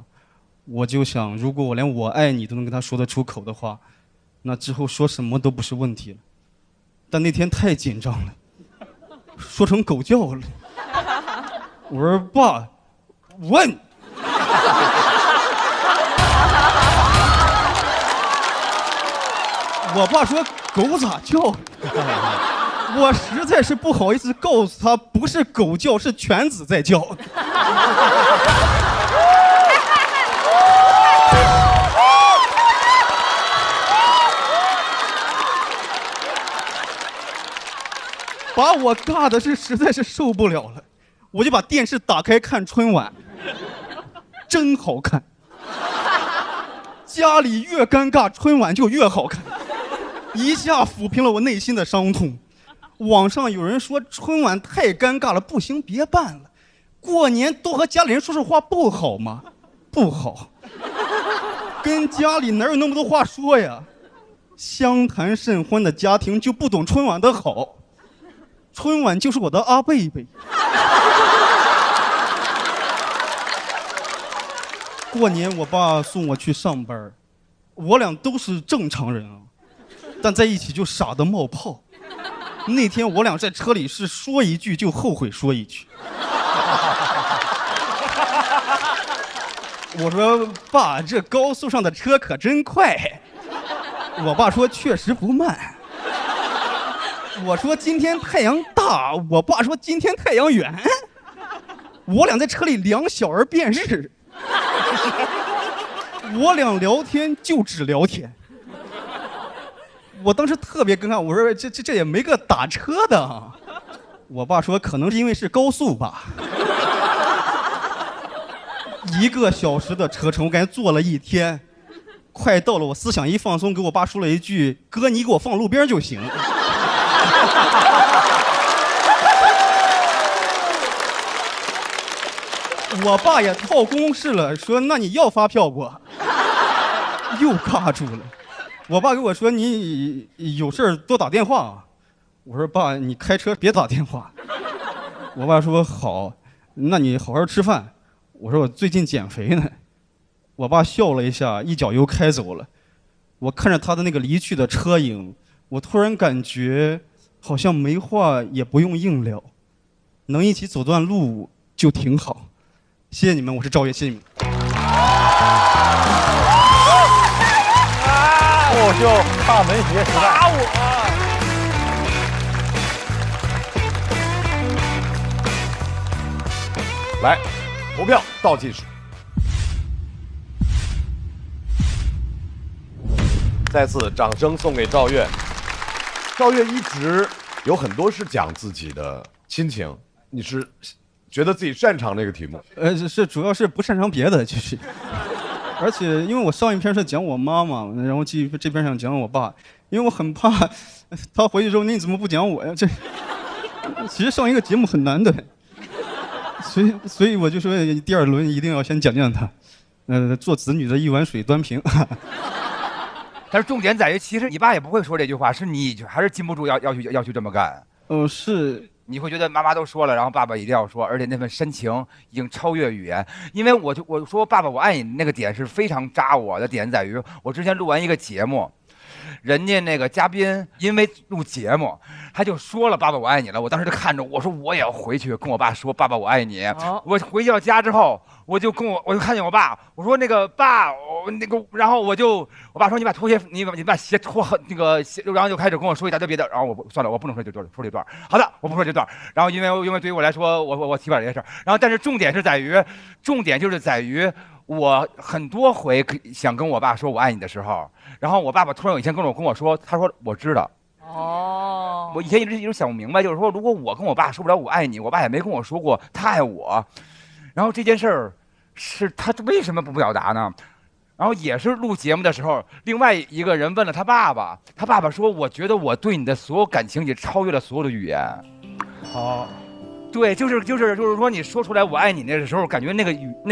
我就想如果我连我爱你都能跟他说得出口的话，那之后说什么都不是问题了。但那天太紧张了，说成狗叫了。我说爸，问。我爸说狗咋叫？我实在是不好意思告诉他，不是狗叫，是犬子在叫。把我尬的是实在是受不了了，我就把电视打开看春晚，真好看。家里越尴尬，春晚就越好看。一下抚平了我内心的伤痛。网上有人说春晚太尴尬了，不行别办了。过年多和家里人说说话不好吗？不好。跟家里哪有那么多话说呀？相谈甚欢的家庭就不懂春晚的好。春晚就是我的阿贝贝。过年我爸送我去上班，我俩都是正常人啊。但在一起就傻得冒泡。那天我俩在车里是说一句就后悔说一句。我说爸，这高速上的车可真快。我爸说确实不慢。我说今天太阳大，我爸说今天太阳远。我俩在车里2小而变日。我俩聊天就只聊天。我当时特别尴尬，我说这也没个打车的。我爸说可能是因为是高速吧。1个小时的车程，我感觉坐了1天，快到了，我思想一放松，给我爸说了一句：“哥，你给我放路边就行。”我爸也套公式了，说：“那你要发票不？”又尬住了。我爸跟我说：“你有事多打电话啊。”我说：“爸，你开车别打电话。”我爸说：“好，那你好好吃饭。”我说：“我最近减肥呢。”我爸笑了一下，一脚油开走了。我看着他的那个离去的车影，我突然感觉好像没话也不用硬聊，能一起走段路就挺好。谢谢你们，我是赵越，谢谢你们。脱口秀大文学时代。打我！来，投票倒计时。再次掌声送给赵越。赵越一直有很多是讲自己的亲情，你是觉得自己擅长这个题目？是主要是不擅长别的，就是。而且因为我上一篇是讲我妈妈，然后这篇想讲我爸，因为我很怕他回去之后你怎么不讲我呀？这其实上一个节目很难的，所以我就说第2轮一定要先讲讲他，做子女的一碗水端平。但是重点在于，其实你爸也不会说这句话，是你还是禁不住要去这么干。是你会觉得妈妈都说了，然后爸爸一定要说，而且那份深情已经超越语言。因为我说爸爸我爱你那个点是非常扎我的点，在于我之前录完一个节目，人家那个嘉宾因为录节目，他就说了爸爸我爱你了。我当时就看着我说我也要回去跟我爸说爸爸我爱你。我回到家之后，我就看见我爸，我说那个爸，然后我爸说你把拖鞋你把鞋脱那个鞋，然后就开始跟我说一大堆别的，然后算了，我不能说这段，好的，我不说这段。然后因为对于我来说，我提不了这些事儿。然后但是重点就是在于我很多回想跟我爸说我爱你的时候，然后我爸爸突然有一天跟我说，他说我知道。我以前一直想不明白，就是说如果我跟我爸说不了我爱你，我爸也没跟我说过他爱我，然后这件事儿是他为什么不表达呢？然后也是录节目的时候，另外一个人问了他爸爸，他爸爸说我觉得我对你的所有感情也超越了所有的语言。好。对，就是说，你说出来我爱你那个时候，感觉那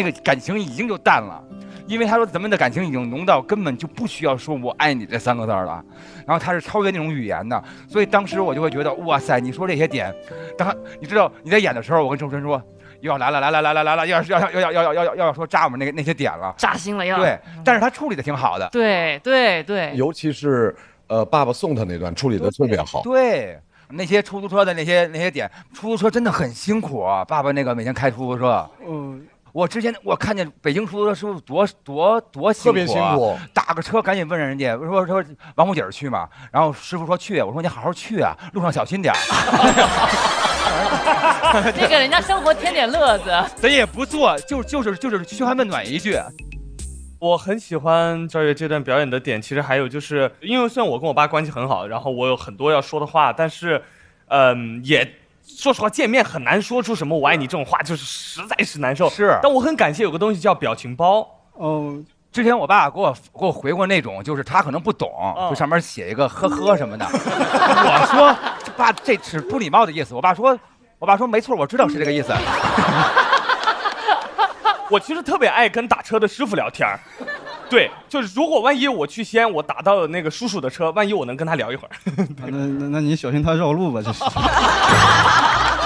个感情已经就淡了，因为他说咱们的感情已经浓到根本就不需要说我爱你这3个字了，然后他是超越那种语言的，所以当时我就会觉得哇塞，你说这些点，你知道你在演的时候，我跟周深说又要来了，要说扎我们那些点了，扎心了要。对，但是他处理的挺好的。对，尤其是爸爸送他那段处理的特别好。对。那些出租车的那些点，出租车真的很辛苦啊！爸爸那个每天开出租车，我之前我看见北京出租车师傅多辛苦啊，特别辛苦，打个车赶紧问人家说王府井去嘛，然后师傅说去，我说你好好去啊，路上小心点。你给人家生活添点乐子，咱也不做，就是嘘寒问暖一句。我很喜欢赵月这段表演的点，其实还有就是，因为虽然我跟我爸关系很好，然后我有很多要说的话，但是，也说实话，见面很难说出什么“我爱你”这种话，就是实在是难受。是，但我很感谢有个东西叫表情包。之前我爸给我回过那种，就是他可能不懂，就上面写一个呵呵什么的。我说爸，这是不礼貌的意思。我爸说没错，我知道是这个意思。我其实特别爱跟打车的师傅聊天，对，就是如果万一我去西安，我打到了那个叔叔的车，万一我能跟他聊一会儿。那你小心他绕路吧，这是。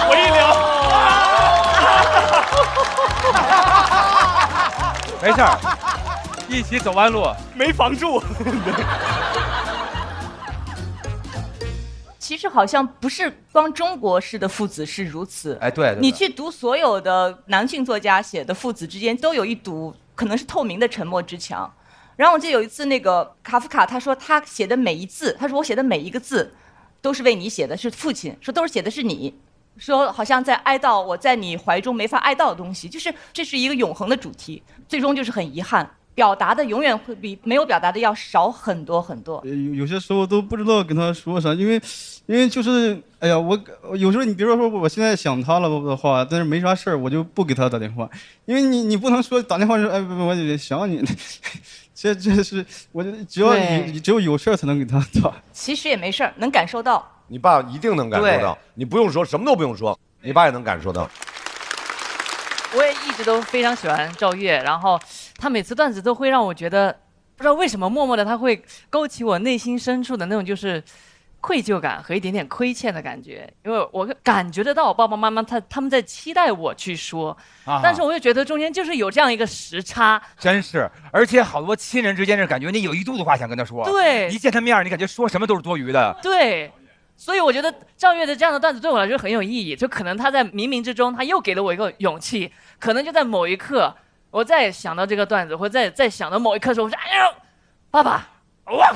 我一聊，没事儿，一起走弯路，没防住。其实好像不是光中国式的父子是如此，哎，对，你去读所有的男性作家写的父子之间都有一堵可能是透明的沉默之墙。然后我记得有一次那个卡夫卡他说他写的每一字，他说我写的每一个字都是为你写的，是父亲，说都是写的是你，说好像在哀悼我在你怀中没法哀悼的东西，就是这是一个永恒的主题，最终就是很遗憾。表达的永远会比没有表达的要少很多很多。有些时候都不知道跟他说啥，因为就是哎呀，我有时候你比如说我现在想他了的话，但是没啥事儿，我就不给他打电话，因为你不能说打电话说哎我想你，这是我只有有事儿才能给他打。其实也没事儿，能感受到。你爸一定能感受到，你不用说什么都不用说，你爸也能感受到。我也一直都非常喜欢赵月，然后他每次段子都会让我觉得，不知道为什么默默的他会勾起我内心深处的那种就是愧疚感和一点点亏欠的感觉，因为我感觉得到我爸爸妈妈他们在期待我去说，但是我又觉得中间就是有这样一个时差，真是，而且好多亲人之间是感觉你有一肚子话想跟他说，对，一见他面你感觉说什么都是多余的，对。所以我觉得赵月的这样的段子对我来说很有意义，就可能他在冥冥之中，他又给了我一个勇气，可能就在某一刻，我再想到这个段子，或者再想到某一刻的时候，我说：“哎呦，爸爸，哇！”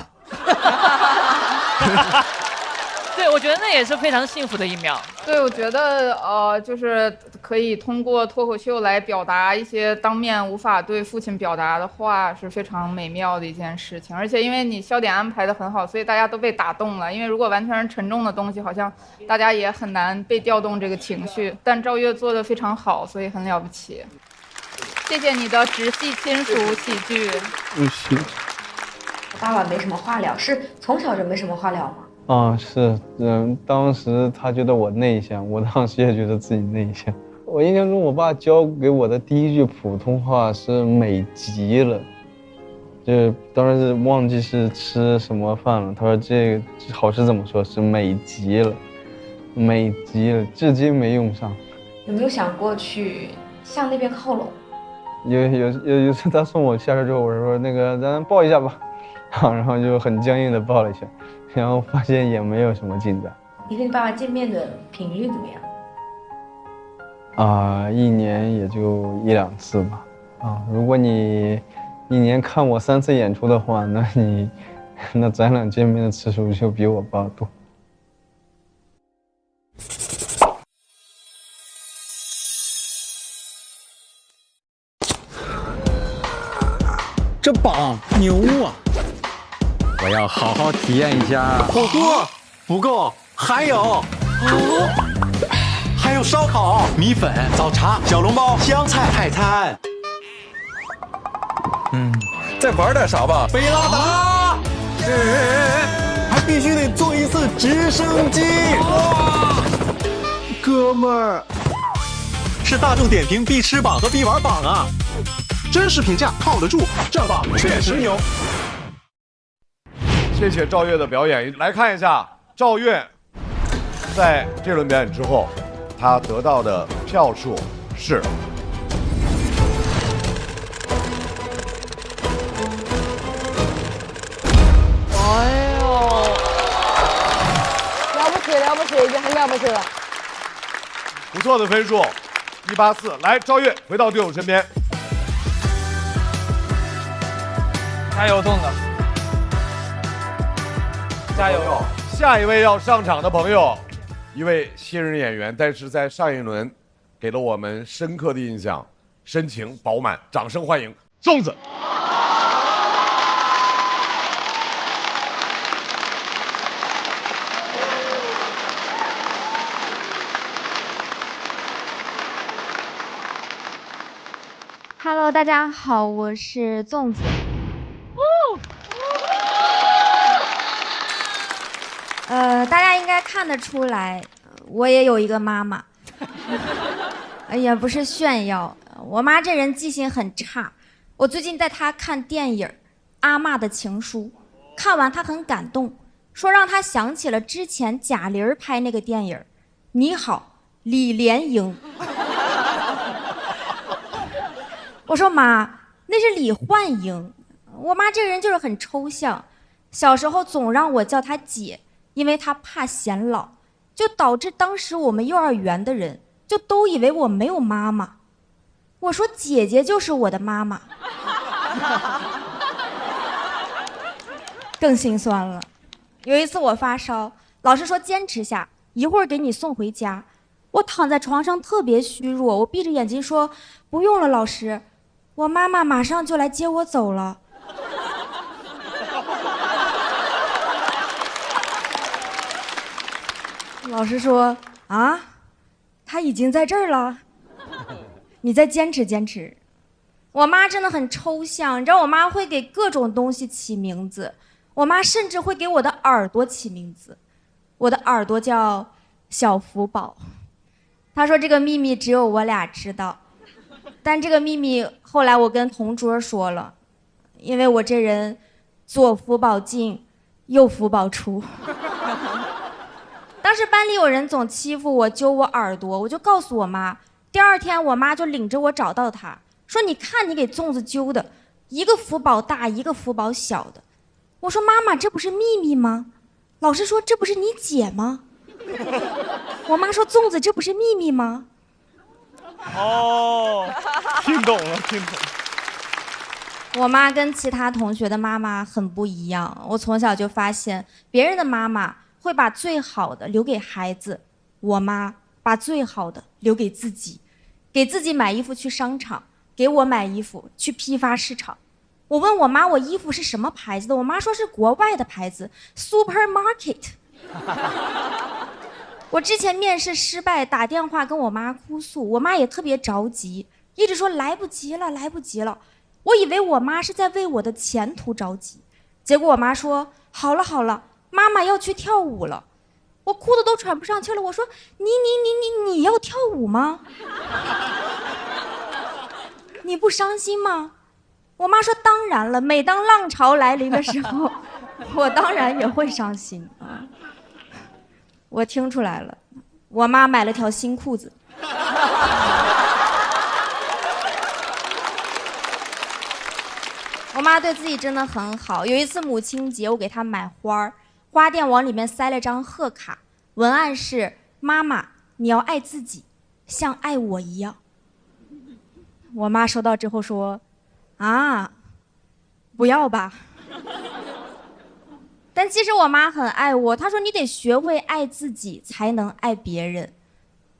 对，我觉得那也是非常幸福的一秒。对，我觉得就是可以通过脱口秀来表达一些当面无法对父亲表达的话，是非常美妙的一件事情。而且因为你笑点安排得很好，所以大家都被打动了。因为如果完全是沉重的东西，好像大家也很难被调动这个情绪。但赵月做得非常好，所以很了不起。谢谢你的直系亲属喜剧。行。我爸爸没什么话聊，是从小就没什么话聊吗？是，当时他觉得我内向，我当时也觉得自己内向。我印象中，我爸教给我的第一句普通话是美极了，就当时是忘记是吃什么饭了，他说这个好吃怎么说是美极了，美极了，至今没用上。有没有想过去向那边靠拢？有次他送我下车之后，我说那个咱抱一下吧，然后就很僵硬的抱了一下，然后发现也没有什么进展。你跟你爸爸见面的频率怎么样？1年也就1、2次吧。如果你1年看我3次演出的话，那咱俩见面的次数就比我爸多。这榜牛啊！我要好好体验一下火锅，不够，还有还有烧烤、米粉、早茶、小笼包、湘菜海滩。再玩点啥吧？贝拉达，还必须得坐一次直升机。哇，哥们儿，是大众点评必吃榜和必玩榜啊！真实评价靠得住，这榜确实牛。谢谢赵越的表演，来看一下赵越在这轮表演之后，他得到的票数是。哎呦，了不起了不起，已经很了不起了。不错的分数，184。来，赵越回到队友身边。加油，粽子！加油！下一位要上场的朋友，一位新人演员，但是在上一轮给了我们深刻的印象，深情饱满，掌声欢迎粽子。Hello， 大家好，我是粽子。大家应该看得出来，我也有一个妈妈。也不是炫耀，我妈这人记性很差。我最近带她看电影《阿嬷的情书》，看完她很感动，说让她想起了之前贾玲拍那个电影《你好，李莲英》。我说妈，那是李焕英。我妈这个人就是很抽象，小时候总让我叫她姐，因为她怕显老，就导致当时我们幼儿园的人就都以为我没有妈妈。我说姐姐就是我的妈妈。更心酸了，有一次我发烧，老师说坚持下，一会儿给你送回家。我躺在床上特别虚弱，我闭着眼睛说不用了老师，我妈妈马上就来接我走了。老师说啊，她已经在这儿了，你再坚持坚持。我妈真的很抽象，你知道我妈会给各种东西起名字，我妈甚至会给我的耳朵起名字，我的耳朵叫小福宝。她说这个秘密只有我俩知道，但这个秘密后来我跟同桌说了，因为我这人左福宝进，右福宝出。当时班里有人总欺负我，揪我耳朵，我就告诉我妈。第二天我妈就领着我找到她，说你看你给粽子揪的，一个福宝大，一个福宝小的。我说妈妈，这不是秘密吗？老师说这不是你姐吗？我妈说粽子这不是秘密吗？哦，听懂了，听懂了。我妈跟其他同学的妈妈很不一样，我从小就发现别人的妈妈会把最好的留给孩子，我妈把最好的留给自己，给自己买衣服去商场，给我买衣服去批发市场。我问我妈我衣服是什么牌子的，我妈说是国外的牌子 Supermarket。 我之前面试失败，打电话跟我妈哭诉，我妈也特别着急，一直说来不及了来不及了。我以为我妈是在为我的前途着急，结果我妈说好了好了，妈妈要去跳舞了。我哭得都喘不上气了，我说你要跳舞吗？你不伤心吗？我妈说当然了，每当浪潮来临的时候，我当然也会伤心啊。我听出来了，我妈买了条新裤子。我妈对自己真的很好。有一次母亲节，我给她买花，花店往里面塞了张贺卡，文案是：妈妈，你要爱自己，像爱我一样。我妈收到之后说：啊，不要吧。但其实我妈很爱我，她说你得学会爱自己，才能爱别人。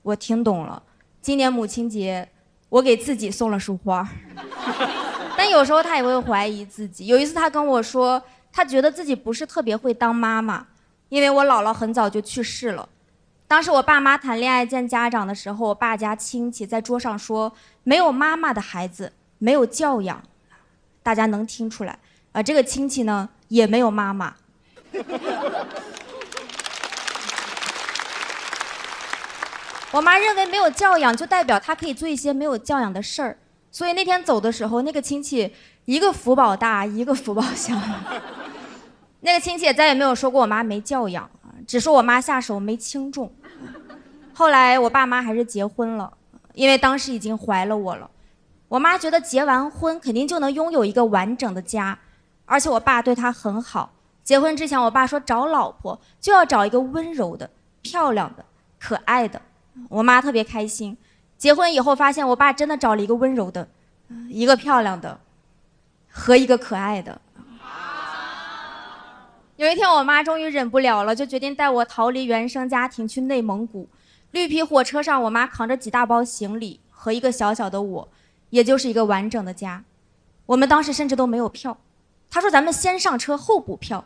我听懂了。今年母亲节，我给自己送了束花。但有时候她也会怀疑自己。有一次她跟我说，她觉得自己不是特别会当妈妈，因为我姥姥很早就去世了。当时我爸妈谈恋爱见家长的时候，我爸家亲戚在桌上说，没有妈妈的孩子没有教养。大家能听出来这个亲戚呢也没有妈妈。我妈认为没有教养就代表她可以做一些没有教养的事儿，所以那天走的时候，那个亲戚一个福报大，一个福报小。那个亲戚也再也没有说过我妈没教养，只说我妈下手没轻重。后来我爸妈还是结婚了，因为当时已经怀了我了。我妈觉得结完婚肯定就能拥有一个完整的家，而且我爸对她很好。结婚之前，我爸说找老婆就要找一个温柔的、漂亮的、可爱的。我妈特别开心。结婚以后发现我爸真的找了一个温柔的、一个漂亮的和一个可爱的。有一天我妈终于忍不了了，就决定带我逃离原生家庭去内蒙古。绿皮火车上，我妈扛着几大包行李和一个小小的我，也就是一个完整的家。我们当时甚至都没有票，她说咱们先上车后补票。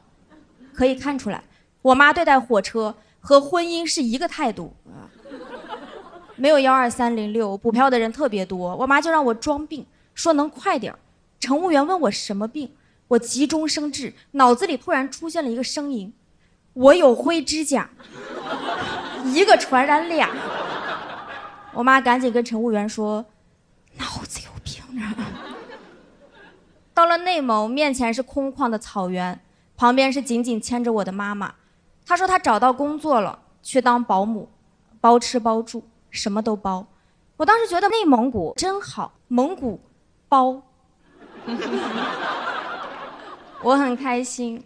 可以看出来，我妈对待火车和婚姻是一个态度。没有12306，补票的人特别多，我妈就让我装病，说能快点。乘务员问我什么病，我急中生智，脑子里突然出现了一个声音：我有灰指甲，一个传染俩。我妈赶紧跟乘务员说，脑子有病啊。到了内蒙，面前是空旷的草原，旁边是紧紧牵着我的妈妈。她说她找到工作了，去当保姆，包吃包住，什么都包。我当时觉得内蒙古真好，蒙古包。我很开心，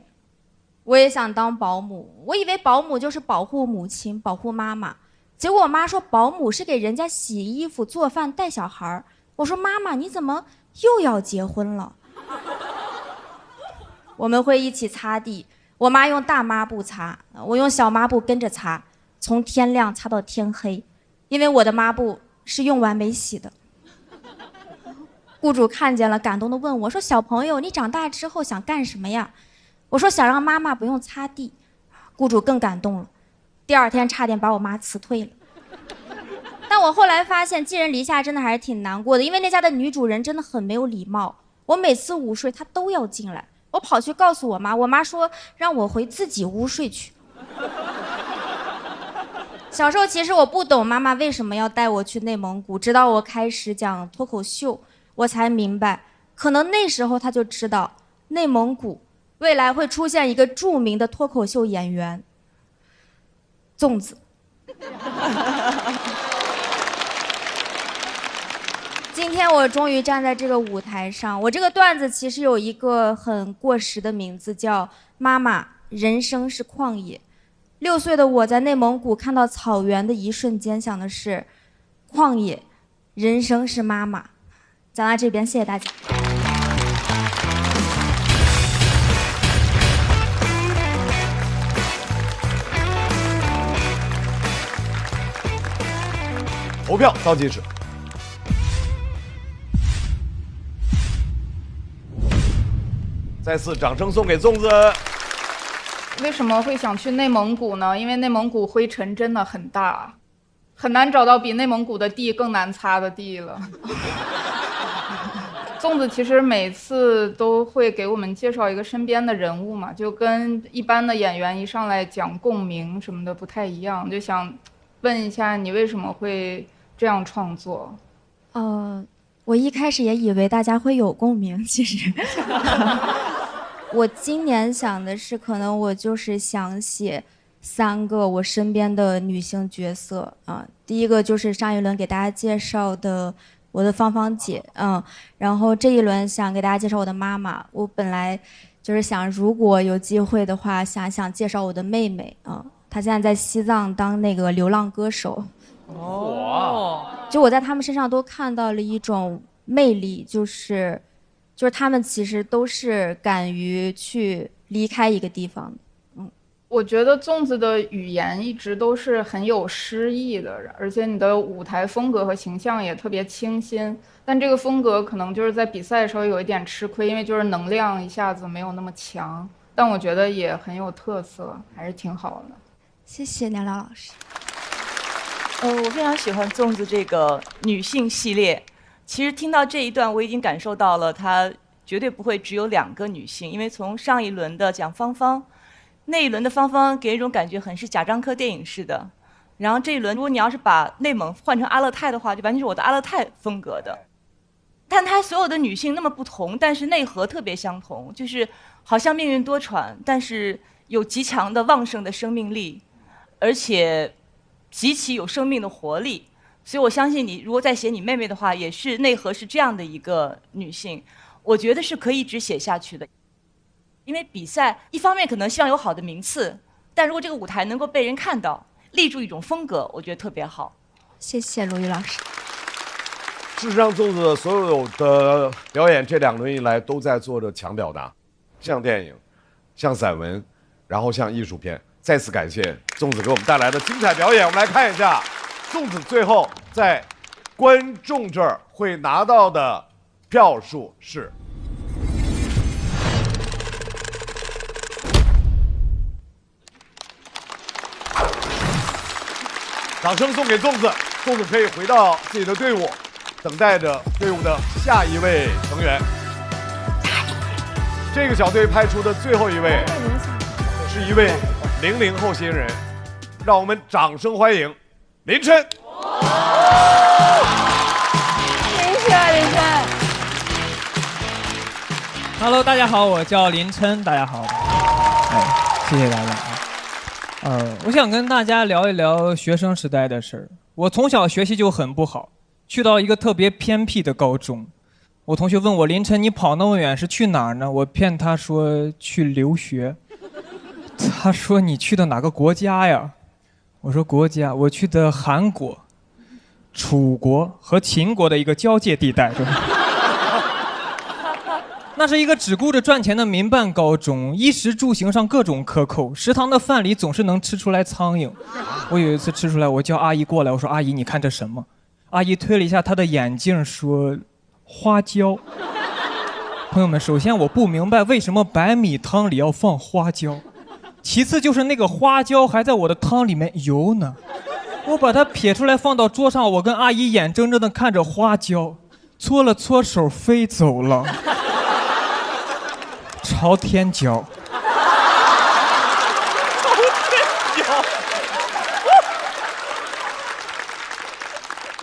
我也想当保姆。我以为保姆就是保护母亲、保护妈妈，结果我妈说保姆是给人家洗衣服、做饭、带小孩。我说妈妈，你怎么又要结婚了？我们会一起擦地，我妈用大抹布擦，我用小抹布跟着擦，从天亮擦到天黑，因为我的抹布是用完没洗的。雇主看见了，感动地问我说，小朋友，你长大之后想干什么呀？我说想让妈妈不用擦地。雇主更感动了，第二天差点把我妈辞退了。但我后来发现寄人篱下真的还是挺难过的，因为那家的女主人真的很没有礼貌，我每次午睡她都要进来，我跑去告诉我妈，我妈说让我回自己屋睡去。小时候其实我不懂妈妈为什么要带我去内蒙古，直到我开始讲脱口秀，我才明白，可能那时候她就知道内蒙古未来会出现一个著名的脱口秀演员粽子。今天我终于站在这个舞台上，我这个段子其实有一个很过时的名字，叫妈妈，人生是旷野。6岁的我在内蒙古看到草原的一瞬间，想的是旷野，人生是妈妈。讲到这边，谢谢大家。投票倒计时。再次掌声送给粽子。为什么会想去内蒙古呢？因为内蒙古灰尘真的很大，很难找到比内蒙古的地更难擦的地了。粽子其实每次都会给我们介绍一个身边的人物嘛，就跟一般的演员一上来讲共鸣什么的不太一样，就想问一下你为什么会这样创作？我一开始也以为大家会有共鸣，其实。我今年想的是，可能我就是想写3个我身边的女性角色啊。第一个就是上一轮给大家介绍的我的芳芳姐，然后这一轮想给大家介绍我的妈妈。我本来就是想，如果有机会的话，想介绍我的妹妹啊，她现在在西藏当那个流浪歌手。就我在他们身上都看到了一种魅力，就是他们其实都是敢于去离开一个地方的。我觉得粽子的语言一直都是很有诗意的，而且你的舞台风格和形象也特别清新。但这个风格可能就是在比赛的时候有一点吃亏，因为就是能量一下子没有那么强。但我觉得也很有特色，还是挺好的。谢谢梁老师。我非常喜欢粽子这个女性系列。其实听到这一段，我已经感受到了她绝对不会只有2个女性，因为从上一轮的讲芳芳。那一轮的芳芳给人一种感觉很是贾樟柯电影似的，然后这一轮如果你要是把内蒙换成阿勒泰的话，就完全是我的阿勒泰风格的。但她所有的女性那么不同，但是内核特别相同，就是好像命运多舛，但是有极强的旺盛的生命力，而且极其有生命的活力。所以我相信你如果再写你妹妹的话，也是内核是这样的一个女性，我觉得是可以一直写下去的。因为比赛一方面可能希望有好的名次，但如果这个舞台能够被人看到，立住一种风格，我觉得特别好。谢谢罗宇老师。事实上，粽子所有的表演这2轮以来都在做着强表达，像电影，像散文，然后像艺术片。再次感谢粽子给我们带来的精彩表演。我们来看一下，粽子最后在观众这儿会拿到的票数是。掌声送给粽子，粽子可以回到自己的队伍，等待着队伍的下一位成员。这个小队派出的最后一位是一位00后新人，让我们掌声欢迎林琛。谢谢林琛。Hello， 大家好，我叫林琛，大家好。谢谢大家。我想跟大家聊一聊学生时代的事儿。我从小学习就很不好，去到一个特别偏僻的高中。我同学问我林琛，你跑那么远是去哪儿呢？我骗他说去留学。他说你去的哪个国家呀？我说国家，我去的韩国、楚国和秦国的一个交界地带。那是一个只顾着赚钱的民办高中，衣食住行上各种克扣，食堂的饭里总是能吃出来苍蝇。我有一次吃出来，我叫阿姨过来，我说阿姨你看这什么？阿姨推了一下她的眼镜说花椒。朋友们，首先我不明白为什么白米汤里要放花椒，其次就是那个花椒还在我的汤里面游呢。我把它撇出来放到桌上，我跟阿姨眼睁睁地看着花椒搓了搓手飞走了。朝天椒，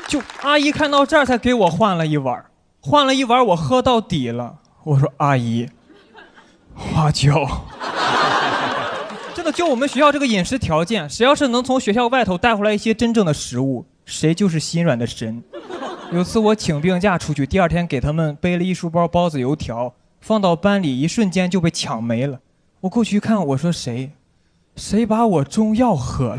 就阿姨看到这儿才给我换了一碗，我喝到底了。我说阿姨，花椒。真的，就我们学校这个饮食条件，谁要是能从学校外头带回来一些真正的食物，谁就是心软的神。有次我请病假出去，第2天给他们背了一书包包子油条。放到班里，一瞬间就被抢没了。我过去一看，我说谁把我中药喝了？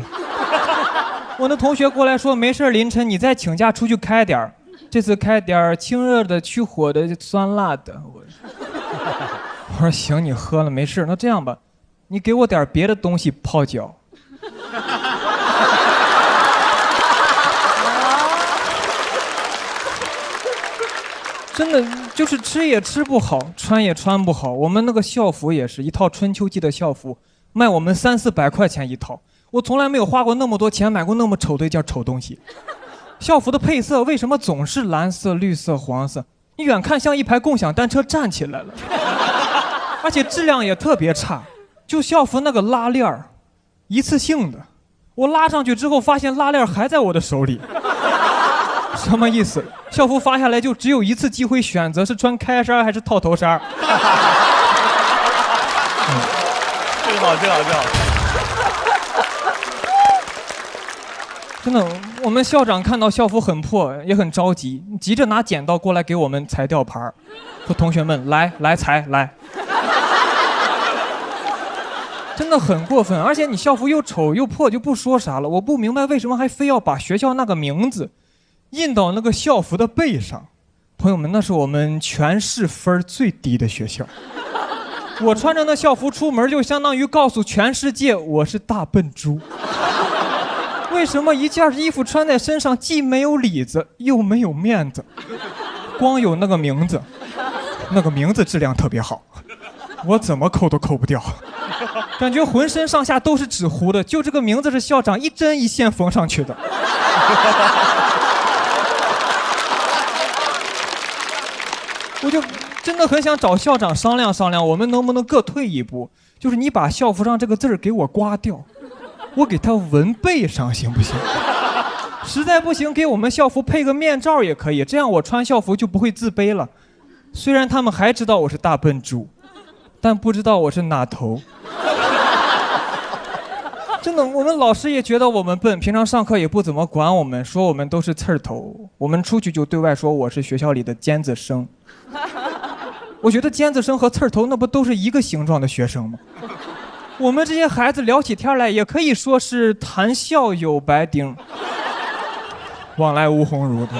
我那同学过来说没事，林琛你再请假出去开点儿，这次开点儿清热的、去火的、酸辣的。我说行，你喝了没事，那这样吧，你给我点别的东西泡脚。真的就是吃也吃不好，穿也穿不好。我们那个校服也是一套春秋季的校服，卖我们300-400块钱一套。我从来没有花过那么多钱买过那么丑的一件丑东西。校服的配色为什么总是蓝色、绿色、黄色？你远看像一排共享单车站起来了，而且质量也特别差。就校服那个拉链儿，一次性的，我拉上去之后发现拉链还在我的手里。什么意思？校服发下来就只有一次机会选择，是穿开衫还是套头衫？这个好，这个好，这个好。真的，我们校长看到校服很破，也很着急，急着拿剪刀过来给我们裁吊牌，说同学们来裁来。真的很过分，而且你校服又丑又破就不说啥了，我不明白为什么还非要把学校那个名字印到那个校服的背上。朋友们，那是我们全市分最低的学校。我穿着那校服出门，就相当于告诉全世界我是大笨猪。为什么一件衣服穿在身上既没有里子又没有面子，光有那个名字，那个名字质量特别好，我怎么抠都抠不掉，感觉浑身上下都是纸糊的，就这个名字是校长一针一线缝上去的。我就真的很想找校长商量商量，我们能不能各退一步，就是你把校服上这个字儿给我刮掉，我给它纹背上行不行？实在不行给我们校服配个面罩也可以，这样我穿校服就不会自卑了。虽然他们还知道我是大笨猪，但不知道我是哪头。真的，我们老师也觉得我们笨，平常上课也不怎么管我们，说我们都是刺儿头。我们出去就对外说我是学校里的尖子生。我觉得尖子生和刺儿头那不都是一个形状的学生吗？我们这些孩子聊起天来也可以说是谈笑有白丁，往来无鸿儒的。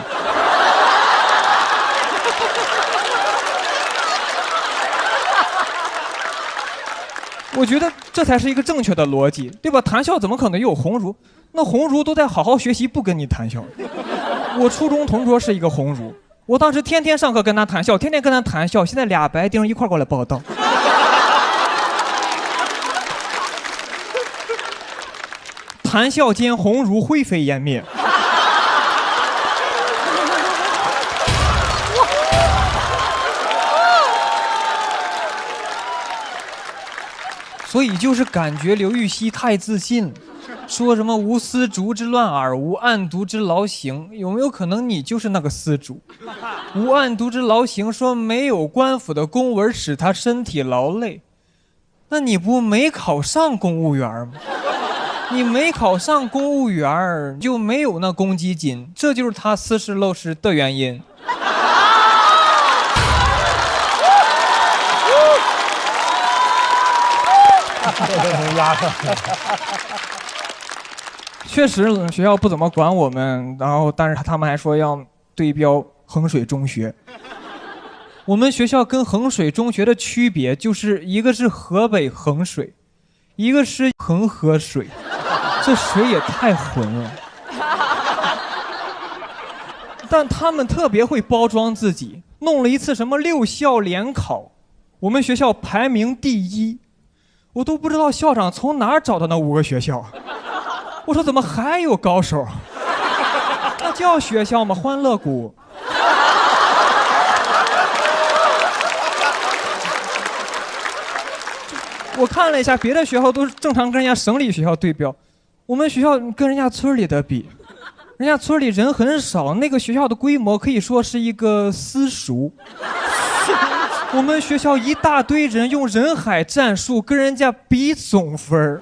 我觉得这才是一个正确的逻辑，对吧？谈笑怎么可能有鸿儒？那鸿儒都在好好学习，不跟你谈笑。我初中同桌是一个鸿儒，我当时天天上课跟他谈笑，天天跟他谈笑，现在俩白丁一块过来报道。谈笑间，鸿儒灰飞烟灭。所以就是感觉刘禹锡太自信了，说什么无丝竹之乱耳，无案牍之劳形。有没有可能你就是那个丝竹？无案牍之劳形，说没有官府的公文使他身体劳累，那你不没考上公务员吗？你没考上公务员就没有那公积金，这就是他丝事漏失的原因。确实学校不怎么管我们，然后但是他们还说要对标衡水中学。我们学校跟衡水中学的区别就是一个是河北衡水，一个是恒河水，这水也太浑了。但他们特别会包装自己，弄了一次什么6校联考，我们学校排名第1，我都不知道校长从哪儿找的那5个学校。我说怎么还有高手？那叫学校吗？欢乐谷。我看了一下，别的学校都是正常跟人家省里学校对标，我们学校跟人家村里的比，人家村里人很少，那个学校的规模可以说是一个私塾。我们学校一大堆人用人海战术跟人家比总分，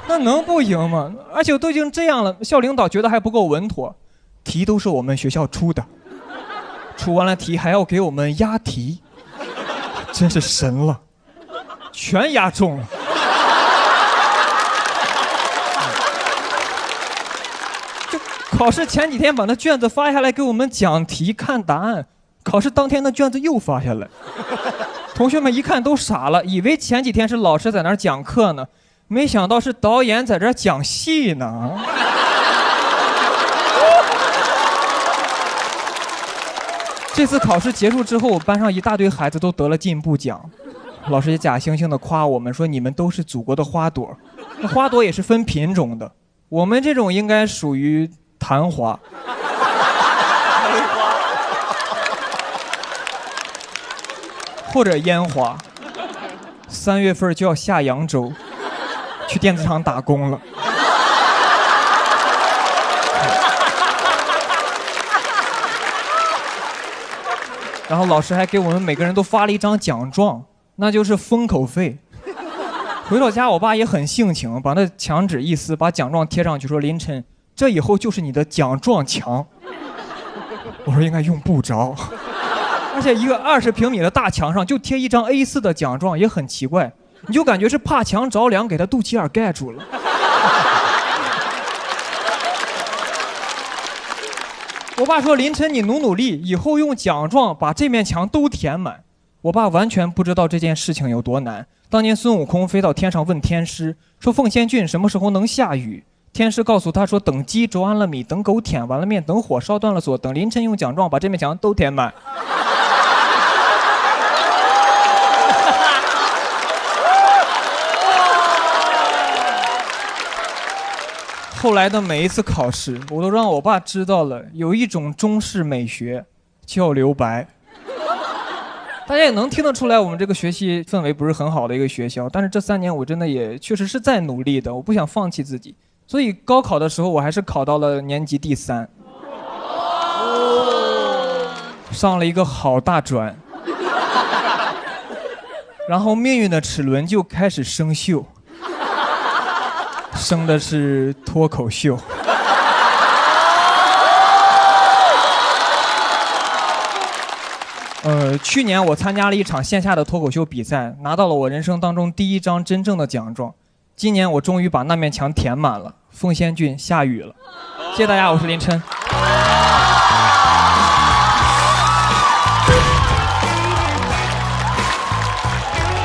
那能不赢吗？而且都已经这样了，校领导觉得还不够稳妥，题都是我们学校出的，出完了题还要给我们押题，真是神了，全押中了。就考试前几天把那卷子发下来给我们讲题看答案，考试当天的卷子又发下来，同学们一看都傻了，以为前几天是老师在那儿讲课呢，没想到是导演在这儿讲戏呢。这次考试结束之后，班上一大堆孩子都得了进步奖，老师也假惺惺的夸我们说你们都是祖国的花朵，那花朵也是分品种的，我们这种应该属于昙花。或者烟花。3月份就要下扬州，去电子厂打工了。然后老师还给我们每个人都发了一张奖状，那就是封口费。回到家，我爸也很性情，把那墙纸一撕，把奖状贴上去，说林琛，这以后就是你的奖状墙。我说应该用不着，而且一个20平米的大墙上就贴一张 A4 的奖状也很奇怪，你就感觉是怕墙着凉给他肚脐眼盖住了。我爸说林琛你努力，以后用奖状把这面墙都填满。我爸完全不知道这件事情有多难。当年孙悟空飞到天上问天师，说凤仙郡什么时候能下雨？天师告诉他说，等鸡啄完了米，等狗舔完了面，等火烧断了锁，等林琛用奖状把这面墙都填满。后来的每一次考试，我都让我爸知道了，有一种中式美学叫留白。大家也能听得出来，我们这个学习氛围不是很好的一个学校，但是这3年我真的也确实是在努力的，我不想放弃自己。所以高考的时候，我还是考到了年级第3，上了一个好大专，然后命运的齿轮就开始生锈，生的是脱口秀。去年我参加了一场线下的脱口秀比赛，拿到了我人生当中第1张真正的奖状。今年我终于把那面墙填满了，凤仙郡下雨了。谢谢大家，我是林琛。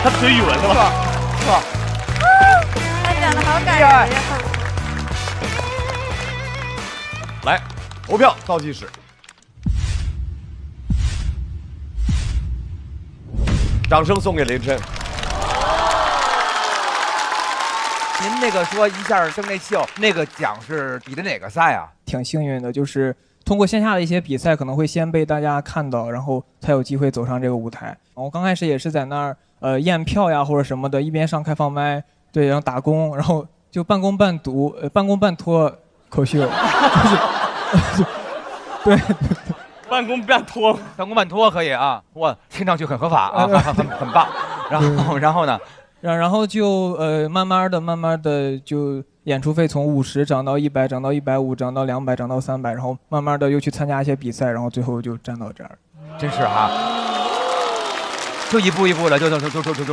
他学语文的吧？是吧？他讲的好感人呀！来，投票倒计时。掌声送给林琛。您那个说一下争那秀，那个奖是比的哪个赛啊？挺幸运的，就是通过线下的一些比赛，可能会先被大家看到，然后才有机会走上这个舞台。我刚开始也是在那儿验票呀或者什么的，一边上开放麦，对，然后打工，然后就半工半读，半工半脱口秀，对。半工半脱可以啊，哇，听上去很合法啊，很棒。然后呢？然后就慢慢的就演出费从50涨到100，涨到150，涨到200，涨到300，然后慢慢的又去参加一些比赛，然后最后就站到这儿。真是哈，就一步一步的就这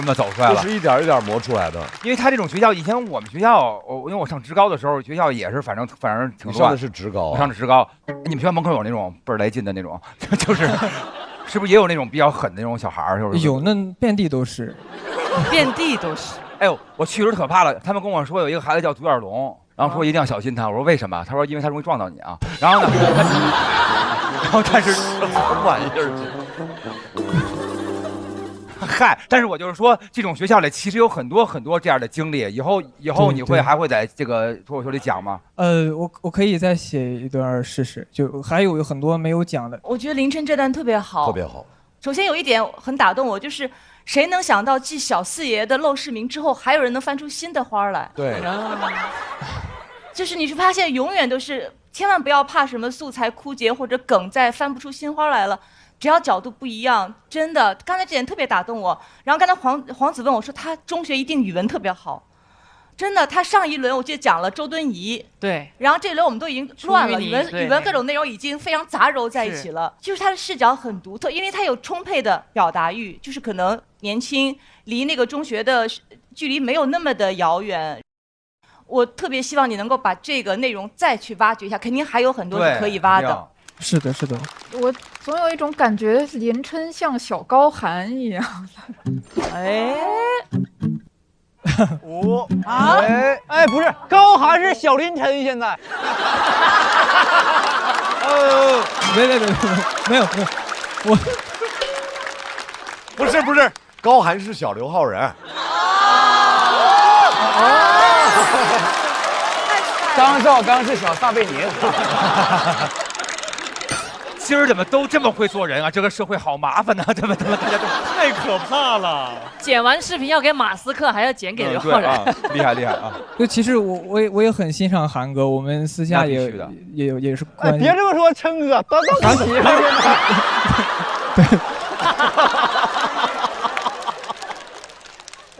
么走出来了，就是一点一点磨出来的。因为他这种学校，以前我们学校，因为我上职高的时候，学校也是反正挺乱。你上的是职高啊？我上的职高。你们学校门口有那种倍儿来劲的那种，就是是不是也有那种比较狠的那种小孩儿？就是有，那遍地都是，遍地都是。哎呦，我去的时候可怕了，他们跟我说有一个孩子叫独眼龙，然后说一定要小心他。我说为什么？他说因为他容易撞到你啊。然后呢，然后但是什么玩意儿？嗨，但是我就是说，这种学校里其实有很多这样的经历。以后你还会在这个脱口秀里讲吗？我可以再写一段试试，就还有很多没有讲的。我觉得林琛这段特别好，特别好。首先有一点很打动我，就是谁能想到继小四爷的《陋室铭》之后，还有人能翻出新的花来？对，就是你是发现永远都是，千万不要怕什么素材枯竭或者梗再翻不出新花来了。只要角度不一样，真的，刚才这点特别打动我。然后刚才黄子问我说，他中学一定语文特别好，真的。他上一轮我记得讲了周敦颐，对，然后这一轮我们都已经乱了，语文各种内容已经非常杂糅在一起了。就是他的视角很独特，因为他有充沛的表达欲，就是可能年轻，离那个中学的距离没有那么的遥远。我特别希望你能够把这个内容再去挖掘一下，肯定还有很多是可以挖的。是的，是的。我总有一种感觉，林琛像小高寒一样的。哎，不是，高寒是小林琛现在。没有，我不是，高寒是小刘昊然。张绍刚是小撒贝宁。今儿怎么都这么会做人啊？这个社会好麻烦呐！怎么大家都太可怕了。剪完视频要给马斯克，还要剪给刘昊然，厉害啊！就其实我也很欣赏韩哥，我们私下也是关系。别这么说，琛哥，当韩媳妇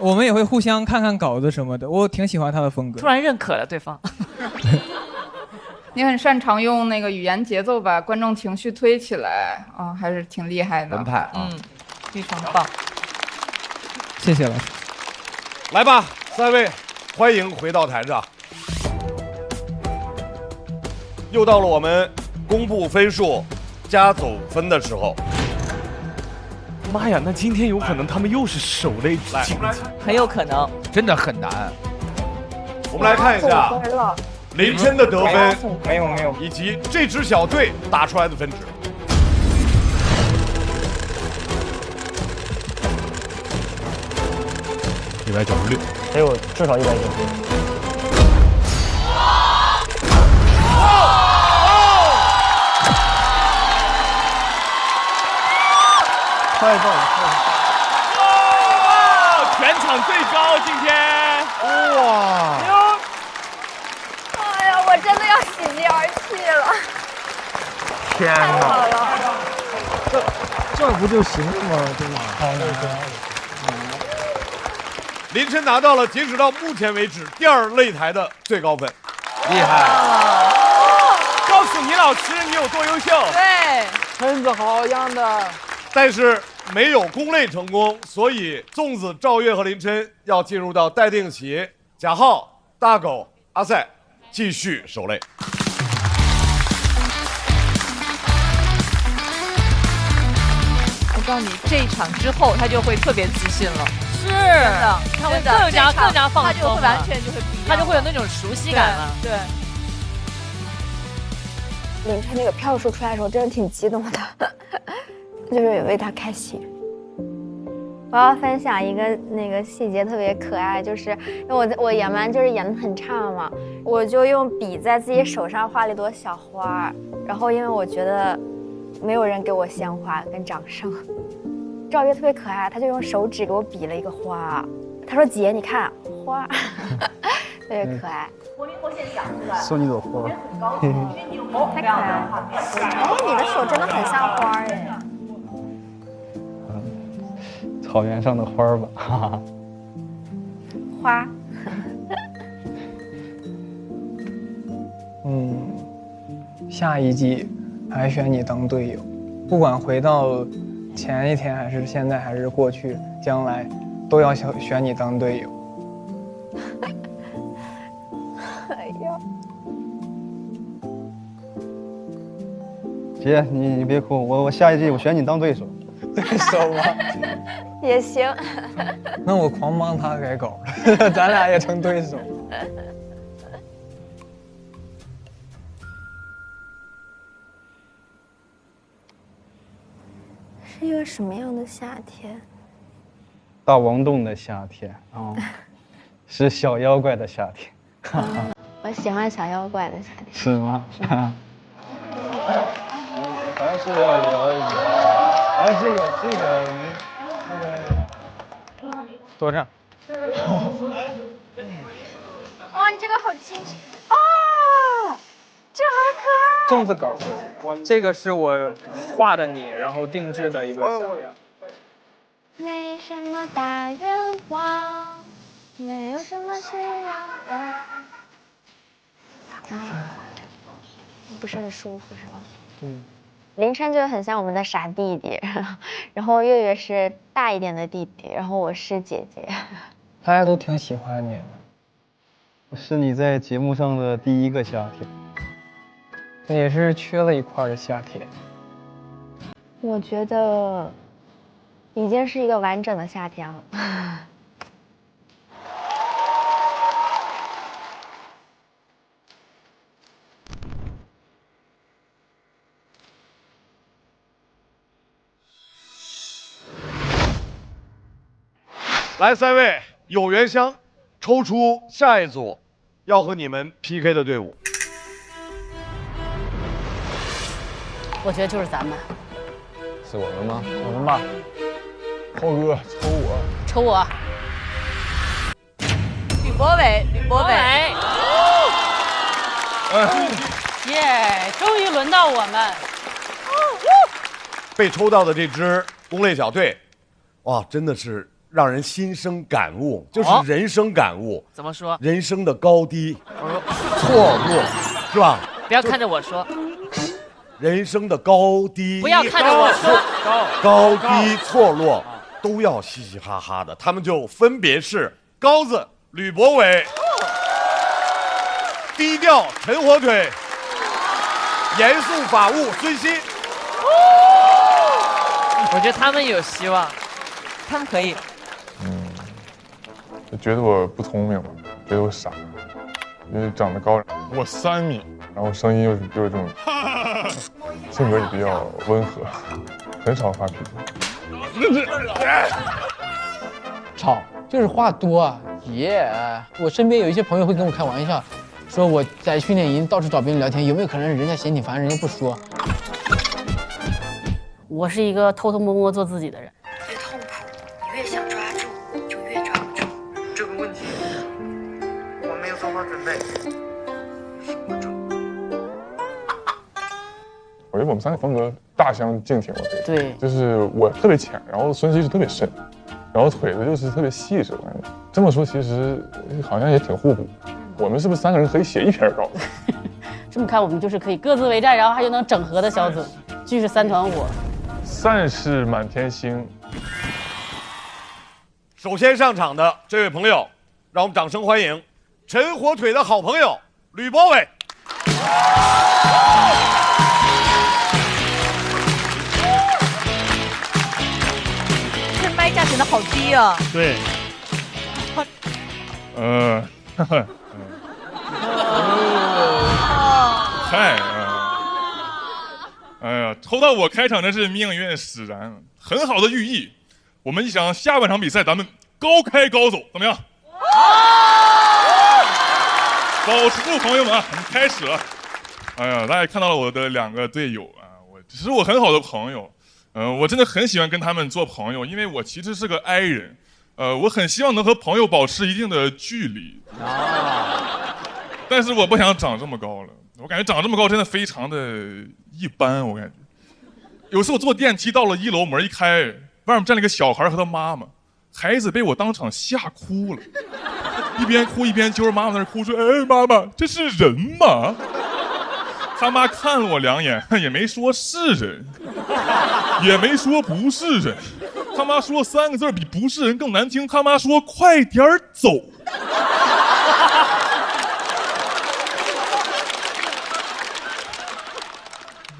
我们也会互相看看稿子什么的，我挺喜欢他的风格。突然认可了对方。你很擅长用那个语言节奏把观众情绪推起来啊，还是挺厉害的。文派啊，非常棒。谢谢老师。来吧，3位，欢迎回到台上。又到了我们公布分数、加总分的时候。妈呀，那今天有可能他们又是首类晋级，很有可能，真的很难。我们来看一下林琛的得分，没有，以及这支小队打出来的分值。196，得有至少196。太棒了！哇，全场最高今天！哇！哎呀，我真的要喜极而泣了！天哪！这不就行了吗？对吗？林琛拿到了截止到目前为止第2擂台的最高分，厉害！告诉你老师你有多优秀。对，身子好样的。但是没有攻擂成功，所以粽子、赵月和林琛要进入到待定席。贾浩、大狗、阿赛继续守擂。我告诉你，这一场之后他就会特别自信了。是的，他会更加放松，他就会完全就会不一样，他就会有那种熟悉感了。对。林琛那个票数出来的时候，真的挺激动的，就是也为他开心。我要分享一个那个细节特别可爱，就是因为我演完就是演得很差嘛，我就用笔在自己手上画了一朵小花，然后因为我觉得没有人给我鲜花跟掌声，赵月特别可爱，他就用手指给我比了一个花，他说姐你看花，特别可爱。送你朵花，太可爱了！哎，你的手真的很像花哎。草原上的花儿吧，哈哈。花。下一季还选你当队友，不管回到前一天还是现在还是过去将来，都要选你当队友。哎呀，姐，你别哭，我下一季我选你当对手。对手吗？也行。那我狂帮他改稿了，咱俩也成对手。是一个什么样的夏天？大王洞的夏天啊，是小妖怪的夏天。我喜欢小妖怪的夏天。是吗？还是要聊一聊。哎，这个多这。哇，你这个好清晰啊！这好可爱。粽子稿，这个是我画的你，然后定制的一个小样。没什么大愿望，没有什么需要的。不是很舒服是吧？林琛就很像我们的傻弟弟，然后月月是大一点的弟弟，然后我是姐姐。大家都挺喜欢你的。是你在节目上的第一个夏天，也是缺了一块的夏天。我觉得已经是一个完整的夏天了。来，3位有缘香，抽出下一组要和你们 PK 的队伍。我觉得就是咱们。是我们吗？我们吧。浩哥，抽我。抽我。吕博伟，吕博伟。耶，终于轮到我们。被抽到的这支攻擂小队，哇，真的是让人心生感悟，就是人生感悟。怎么说？人生的高低、错落，是吧？不要看着我说。人生的高低，不要看着我说。高低错落都要嘻嘻哈哈的。他们就分别是高子吕博伟，低调陈火腿，严肃法务孙鑫。我觉得他们有希望，他们可以。觉得我不聪明吧，觉得我傻，因为长得高，我3米，然后声音又是这种，性格也比较温和，很少发脾气。吵就是话多我身边有一些朋友会跟我开玩笑，说我在训练营到处找别人聊天，有没有可能人家嫌你烦，人家不说？我是一个偷偷摸摸做自己的人。越痛苦，你越想抓住，就越抓不住。这个问题我没有做好准备。我觉得我们3个风格大相径庭了，对，就是我特别浅，然后孙鑫是特别深，然后腿子就是特别细致。我感觉这么说其实好像也挺互补。我们是不是3个人可以写一篇稿？这么看我们就是可以各自为战，然后还有能整合的小组，聚是3团火。散是满天星。首先上场的这位朋友，让我们掌声欢迎陈火腿的好朋友吕博伟。这麦架显得好低啊。对。嗨哎呀，抽到我开场真是命运使然，很好的寓意。我们一场下半场比赛，咱们高开高走，怎么样？保持住，朋友们啊，我们开始了。哎呀，大家看到了我的2个队友啊，这是我很好的朋友。我真的很喜欢跟他们做朋友，因为我其实是个 I 人。我很希望能和朋友保持一定的距离。但是我不想长这么高了，我感觉长这么高真的非常的一般。我感觉有次我坐电梯到了1楼，门一开，外面站了一个小孩和他妈妈，孩子被我当场吓哭了，一边哭一边揪着妈妈在那哭说：“哎，妈妈，这是人吗？”他妈看了我2眼，也没说是人，也没说不是人。他妈说3个字比不是人更难听，他妈说快点走。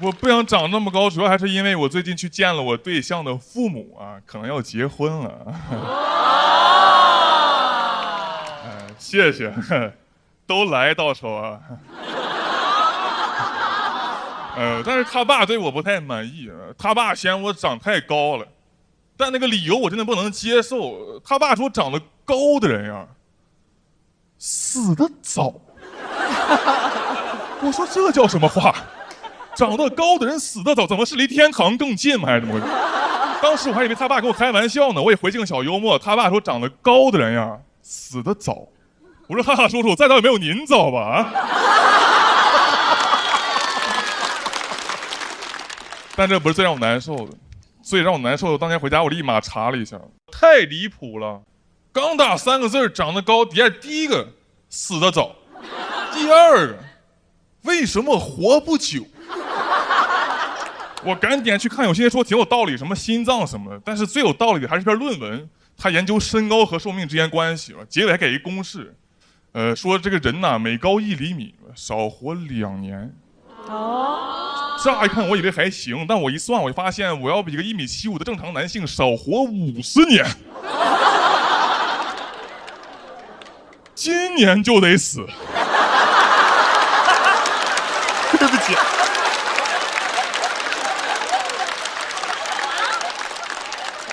我不想长那么高，主要还是因为我最近去见了我对象的父母啊，可能要结婚了。谢谢，都来到手啊。但是他爸对我不太满意，他爸嫌我长太高了，但那个理由我真的不能接受。他爸说长得高的人呀，死得早。我说这叫什么话？长得高的人死得早，怎么是离天堂更近吗？还是怎么回事？当时我还以为他爸跟我开玩笑呢，我也回敬个小幽默。他爸说长得高的人呀，死得早。我说哈哈，叔叔，再早也没有您早吧？啊！但这不是最让我难受的，最让我难受的，当天回家我立马查了一下，太离谱了。刚打3个字长得高，第一个死得早，第2个为什么活不久？我赶紧去看，有些人说挺有道理，什么心脏什么的，但是最有道理的还是篇论文，他研究身高和寿命之间关系了，结尾还给一公式，说这个人呐，每高1厘米少活2年。乍一看我以为还行，但我一算我就发现我要比一个1.75米的正常男性少活50年，今年就得死。对不起。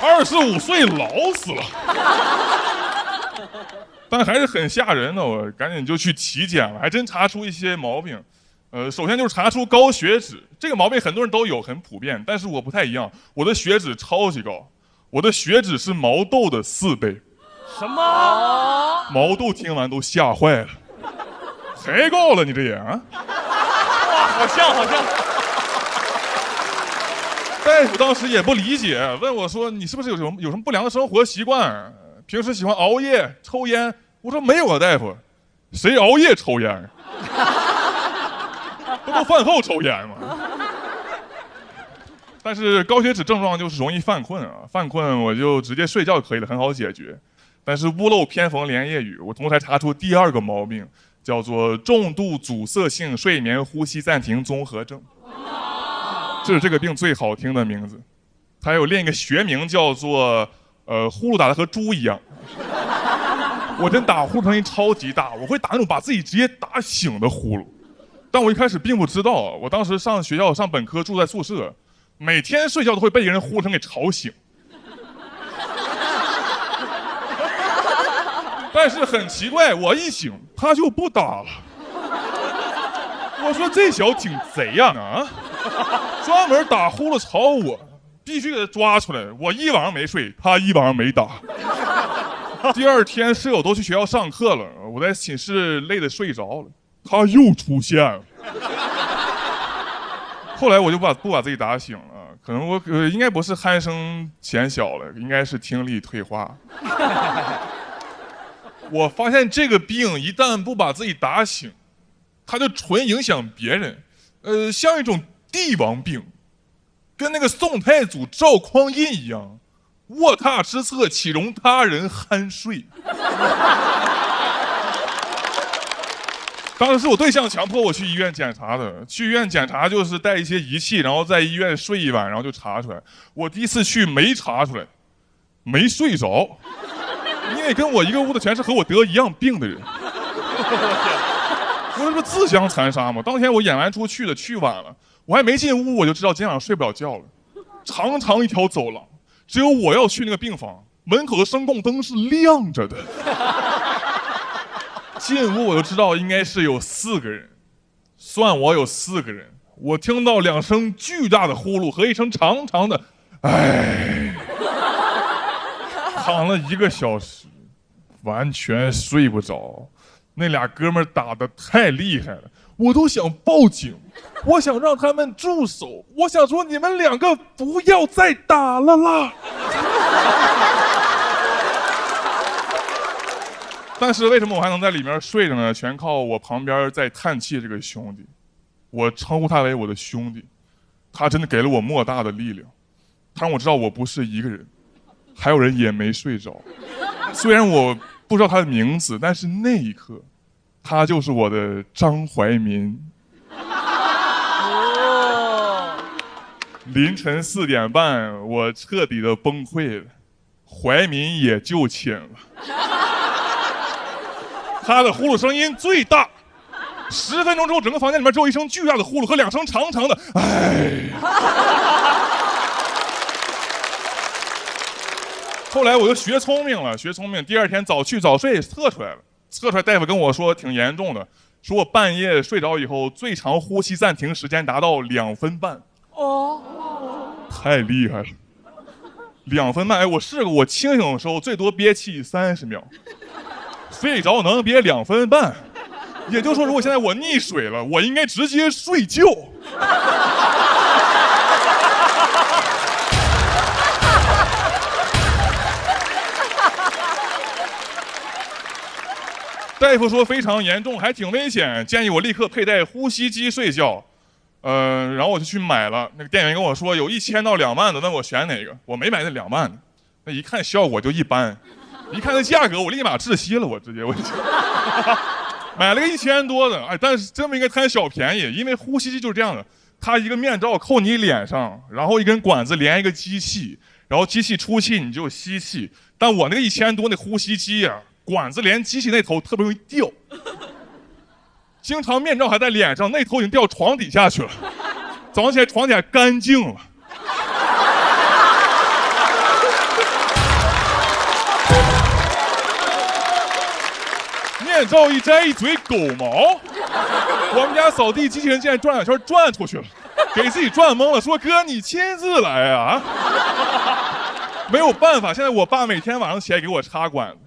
25岁老死了，但还是很吓人的。我赶紧就去体检了，还真查出一些毛病。首先就是查出高血脂，这个毛病很多人都有，很普遍。但是我不太一样，我的血脂超级高，我的血脂是毛豆的4倍。什么？毛豆听完都吓坏了，太高了，你这也啊？哇，好像。大夫当时也不理解，问我说：“你是不是有什么不良的生活习惯？平时喜欢熬夜、抽烟？”我说：“没有啊，大夫，谁熬夜抽烟？不都饭后抽烟吗？”但是高血脂症状就是容易犯困啊，犯困我就直接睡觉就可以了，很好解决。但是屋漏偏逢连夜雨，我同时还查出第2个毛病，叫做重度阻塞性睡眠呼吸暂停综合症。这是这个病最好听的名字，它有另一个学名叫做呼噜打得和猪一样。我真打呼噜声音超级大，我会打那种把自己直接打醒的呼噜。但我一开始并不知道，我当时上学校上本科住在宿舍，每天睡觉都会被一个人呼噜声给吵醒。但是很奇怪，我一醒他就不打了。我说这小挺贼呀啊！专门打呼噜吵我，必须给他抓出来。我一晚上没睡，他一晚上没打。第2天室友都去学校上课了，我在寝室累得睡着了，他又出现了。后来我就不把自己打醒了，可能我应该不是鼾声减小了，应该是听力退化。我发现这个病一旦不把自己打醒，它就纯影响别人，像一种帝王病，跟那个宋太祖赵匡胤一样，卧榻之侧岂容他人酣睡。当时是我对象强迫我去医院检查的，去医院检查就是带一些仪器，然后在医院睡一晚，然后就查出来。我第一次去没查出来，没睡着。因为跟我一个屋的全是和我得一样病的人，我这不自相残杀吗？当天我演完出去的，去晚了，我还没进屋我就知道今天晚上睡不了觉了。长长一条走廊，只有我要去那个病房，门口的声控灯是亮着的。进屋我就知道应该是有4个人，算我有4个人。我听到2声巨大的呼噜和一声长长的唉。躺了1个小时，完全睡不着。那俩哥们打得太厉害了，我都想报警，我想让他们住手，我想说你们2个不要再打了啦。但是为什么我还能在里面睡着呢？全靠我旁边在叹气这个兄弟，我称呼他为我的兄弟，他真的给了我莫大的力量，他让我知道我不是一个人。还有人也没睡着，虽然我不知道他的名字，但是那一刻，他就是我的张怀民。凌晨4点半，我彻底的崩溃了，怀民也就寝了。他的呼噜声音最大，10分钟之后，整个房间里面只有一声巨大的呼噜和2声长长的唉。后来我就学聪明了，学聪明，第2天早去早睡测出来了，测出来大夫跟我说挺严重的，说我半夜睡着以后最长呼吸暂停时间达到2分半。哦，太厉害了，2分半！哎，我试过，我清醒的时候最多憋气30秒，睡着能憋2分半，也就是说，如果现在我溺水了，我应该直接睡觉。大夫说非常严重，还挺危险，建议我立刻佩戴呼吸机睡觉。然后我就去买了。那个店员跟我说有1000到2万的，问我选哪个，我没买那2万的，那一看效果就一般，一看那价格我立马窒息了，我直接买了个1000多的，哎，但是真不应该贪小便宜，因为呼吸机就是这样的，它一个面罩扣你脸上，然后一根管子连一个机器，然后机器出气你就吸气，但我那个1000多那呼吸机啊，管子连机器那头特别容易掉，经常面罩还在脸上，那头已经掉床底下去了，早上起来床底下干净了。面罩一摘，一嘴狗毛。我们家扫地机器人竟然转2圈转出去了，给自己转懵了，说哥你亲自来啊。没有办法，现在我爸每天晚上起来给我插管子。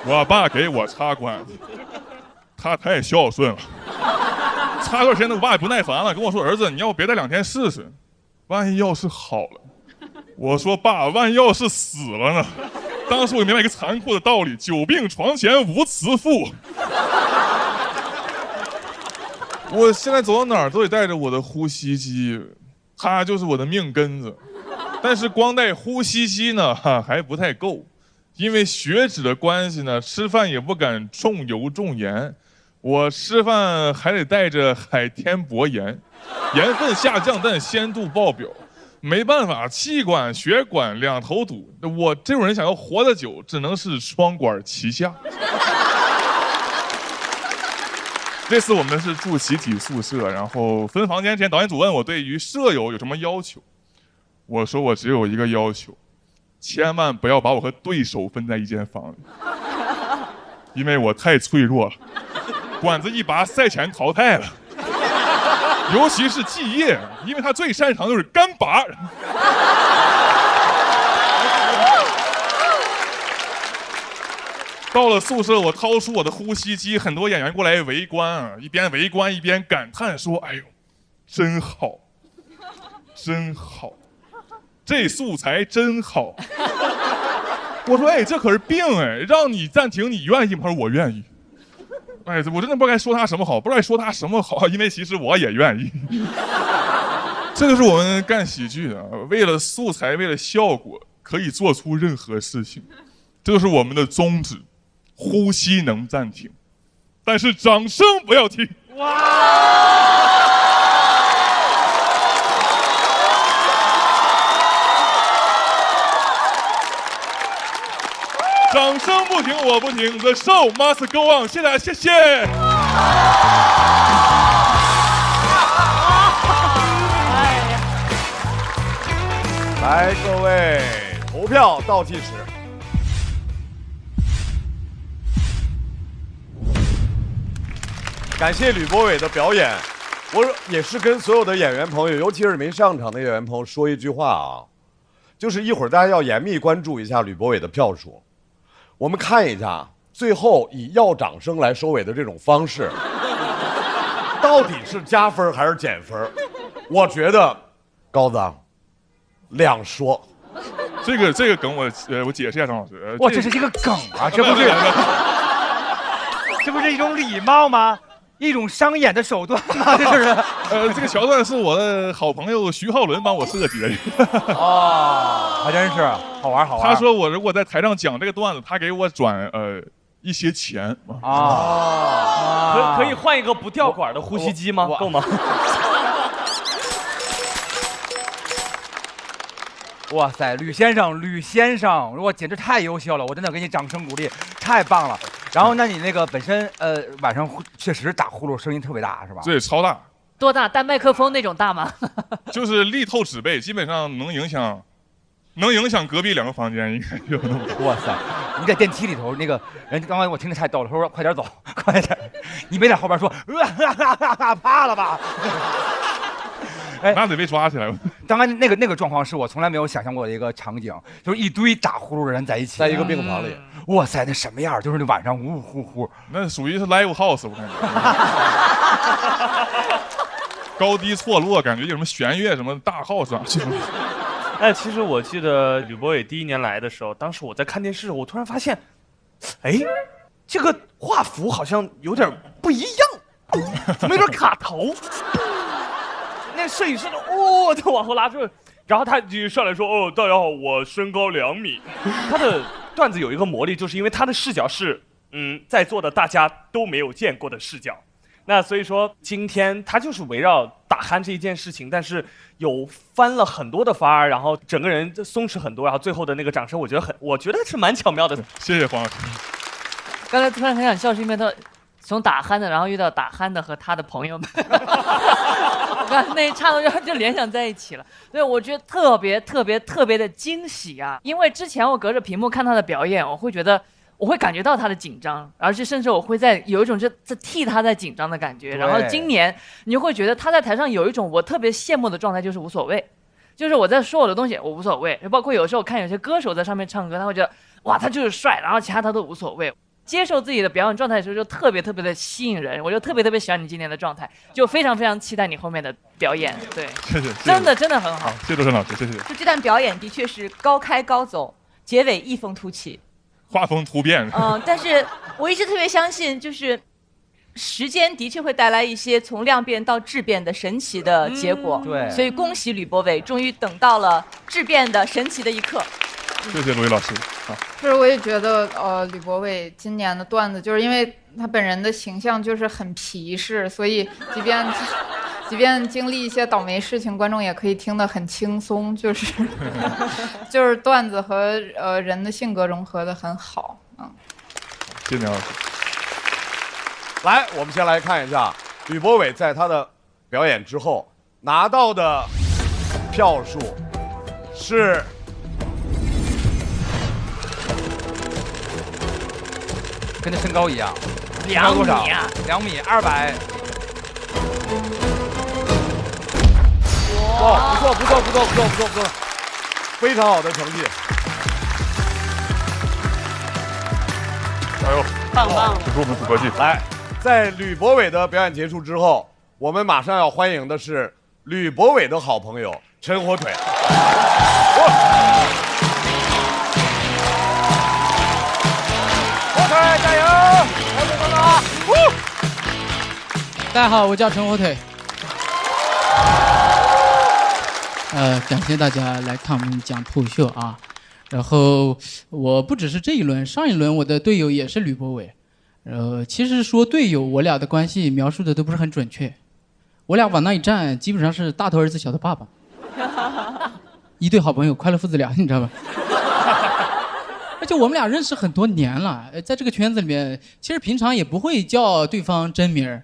我爸给我插管子，他太孝顺了。差段时间，我爸也不耐烦了，跟我说：“儿子，你要不别戴2天试试，万一要是好了。”我说：“爸，万一要是死了呢？”当时我就明白一个残酷的道理：久病床前无慈父。我现在走到哪儿都得带着我的呼吸机，它就是我的命根子。但是光带呼吸机呢，还不太够，因为血脂的关系呢，吃饭也不敢重油重盐。我吃饭还得带着海天薄盐，盐分下降但鲜度爆表。没办法，气管血管2头堵，我这种人想要活得久，只能是双管齐下。这次我们是住集体宿舍，然后分房间前，导演组问我对于舍友有什么要求，我说我只有一个要求，千万不要把我和对手分在一间房里，因为我太脆弱了，管子一拔，赛前淘汰了。尤其是季夜，因为他最擅长就是干拔。到了宿舍，我掏出我的呼吸机，很多演员过来围观啊，一边围观一边感叹说：“哎呦，真好，真好，这素材真好。”我说：“哎，这可是病哎，让你暂停，你愿意吗？”他说：“我愿意。”哎，我真的不知道该说他什么好，不知道该说他什么好，因为其实我也愿意。这就是我们干喜剧的，为了素材，为了效果，可以做出任何事情，这就是我们的宗旨。呼吸能暂停，但是掌声不要停。哇！掌声不停，我不停 ，The show must go on。谢谢大家，谢谢。来，各位，投票倒计时。感谢吕博伟的表演，我也是跟所有的演员朋友，尤其是没上场的演员朋友说一句话啊，就是一会儿大家要严密关注一下吕博伟的票数。我们看一下最后以要掌声来收尾的这种方式，到底是加分还是减分？我觉得高子两说。这个梗我解释一下，张老师。哇，这是一个梗啊，这不是这不是一种礼貌吗？一种商演的手段吗？这是这个桥段是我的好朋友徐浩伦帮我设计的。哦，还真是好玩好玩。他说我如果在台上讲这个段子，他给我转一些钱可以换一个不掉管的呼吸机吗？够吗？哇塞，吕先生，我简直太优秀了，我真的给你掌声鼓励，太棒了。然后，那你那个本身晚上确实打呼噜声音特别大，是吧？对，超大。多大？带麦克风那种大吗？就是力透纸背，基本上能影响隔壁2个房间，应该有那么多。哇塞！你在电梯里头，那个人刚刚我听着太逗了，他说快点走，快点，你没在后边说怕了吧？哎，那得被抓起来了。刚刚那个状况是我从来没有想象过的一个场景，就是一堆打呼噜的人在一起，在一个病房里。哇塞，那什么样？就是那晚上呜呼呼，那属于是 live house， 我感觉。高低错落，感觉有什么弦乐什么大 house 啊。哎，其实我记得吕博伟第1年来的时候，当时我在看电视，我突然发现，哎，这个画幅好像有点不一样，怎么有点卡头？那摄影师就往后拉住，然后他就上来说：“哦，大家好，我身高2米。”他的段子有一个魔力，就是因为他的视角是在座的大家都没有见过的视角。那所以说，今天他就是围绕打鼾这一件事情，但是有翻了很多的法儿，然后整个人松弛很多，然后最后的那个掌声，我觉得是蛮巧妙的。谢谢黄老师。刚才突然很想笑，是因为他从打鼾的，然后遇到打鼾的和他的朋友们。那一刹那就联想在一起了，所以我觉得特别的惊喜啊！因为之前我隔着屏幕看他的表演，我会感觉到他的紧张，而且甚至我会有一种在替他在紧张的感觉。然后今年你就会觉得他在台上有一种我特别羡慕的状态，就是无所谓，就是我在说我的东西我无所谓。包括有时候看有些歌手在上面唱歌，他会觉得哇他就是帅，然后其他他都无所谓。接受自己的表演状态的时候，就特别特别的吸引人。我就特别特别喜欢你今天的状态，就非常非常期待你后面的表演。对，谢谢，真的真的很好。谢谢周深老师，谢谢。就这段表演的确是高开高走，结尾异风突起，画风突变。但是我一直特别相信，就是时间的确会带来一些从量变到质变的神奇的结果。对，所以恭喜吕博伟，终于等到了质变的神奇的一刻。谢谢卢毅老师。好，是我也觉得，吕博伟今年的段子，就是因为他本人的形象就是很皮实，所以即便经历一些倒霉事情，观众也可以听得很轻松，就是就是段子和人的性格融合的很好。谢谢梁老师。来，我们先来看一下吕博伟在他的表演之后拿到的票数是跟他身高一样，2多少米啊？2米200。哇，不错，非常好的成绩。加油！棒棒！祝我们组合技。来，在吕博伟的表演结束之后，我们马上要欢迎的是吕博伟的好朋友陈火腿。火腿加油！火腿等等！大家好，我叫陈火腿。感谢大家来看我们讲脱口秀啊。然后我不只是这一轮，上一轮我的队友也是吕博伟。其实说队友，我俩的关系描述的都不是很准确。我俩往那一站，基本上是大头儿子小头爸爸，一对好朋友，快乐父子俩，你知道吧？而且我们俩认识很多年了，在这个圈子里面，其实平常也不会叫对方真名儿，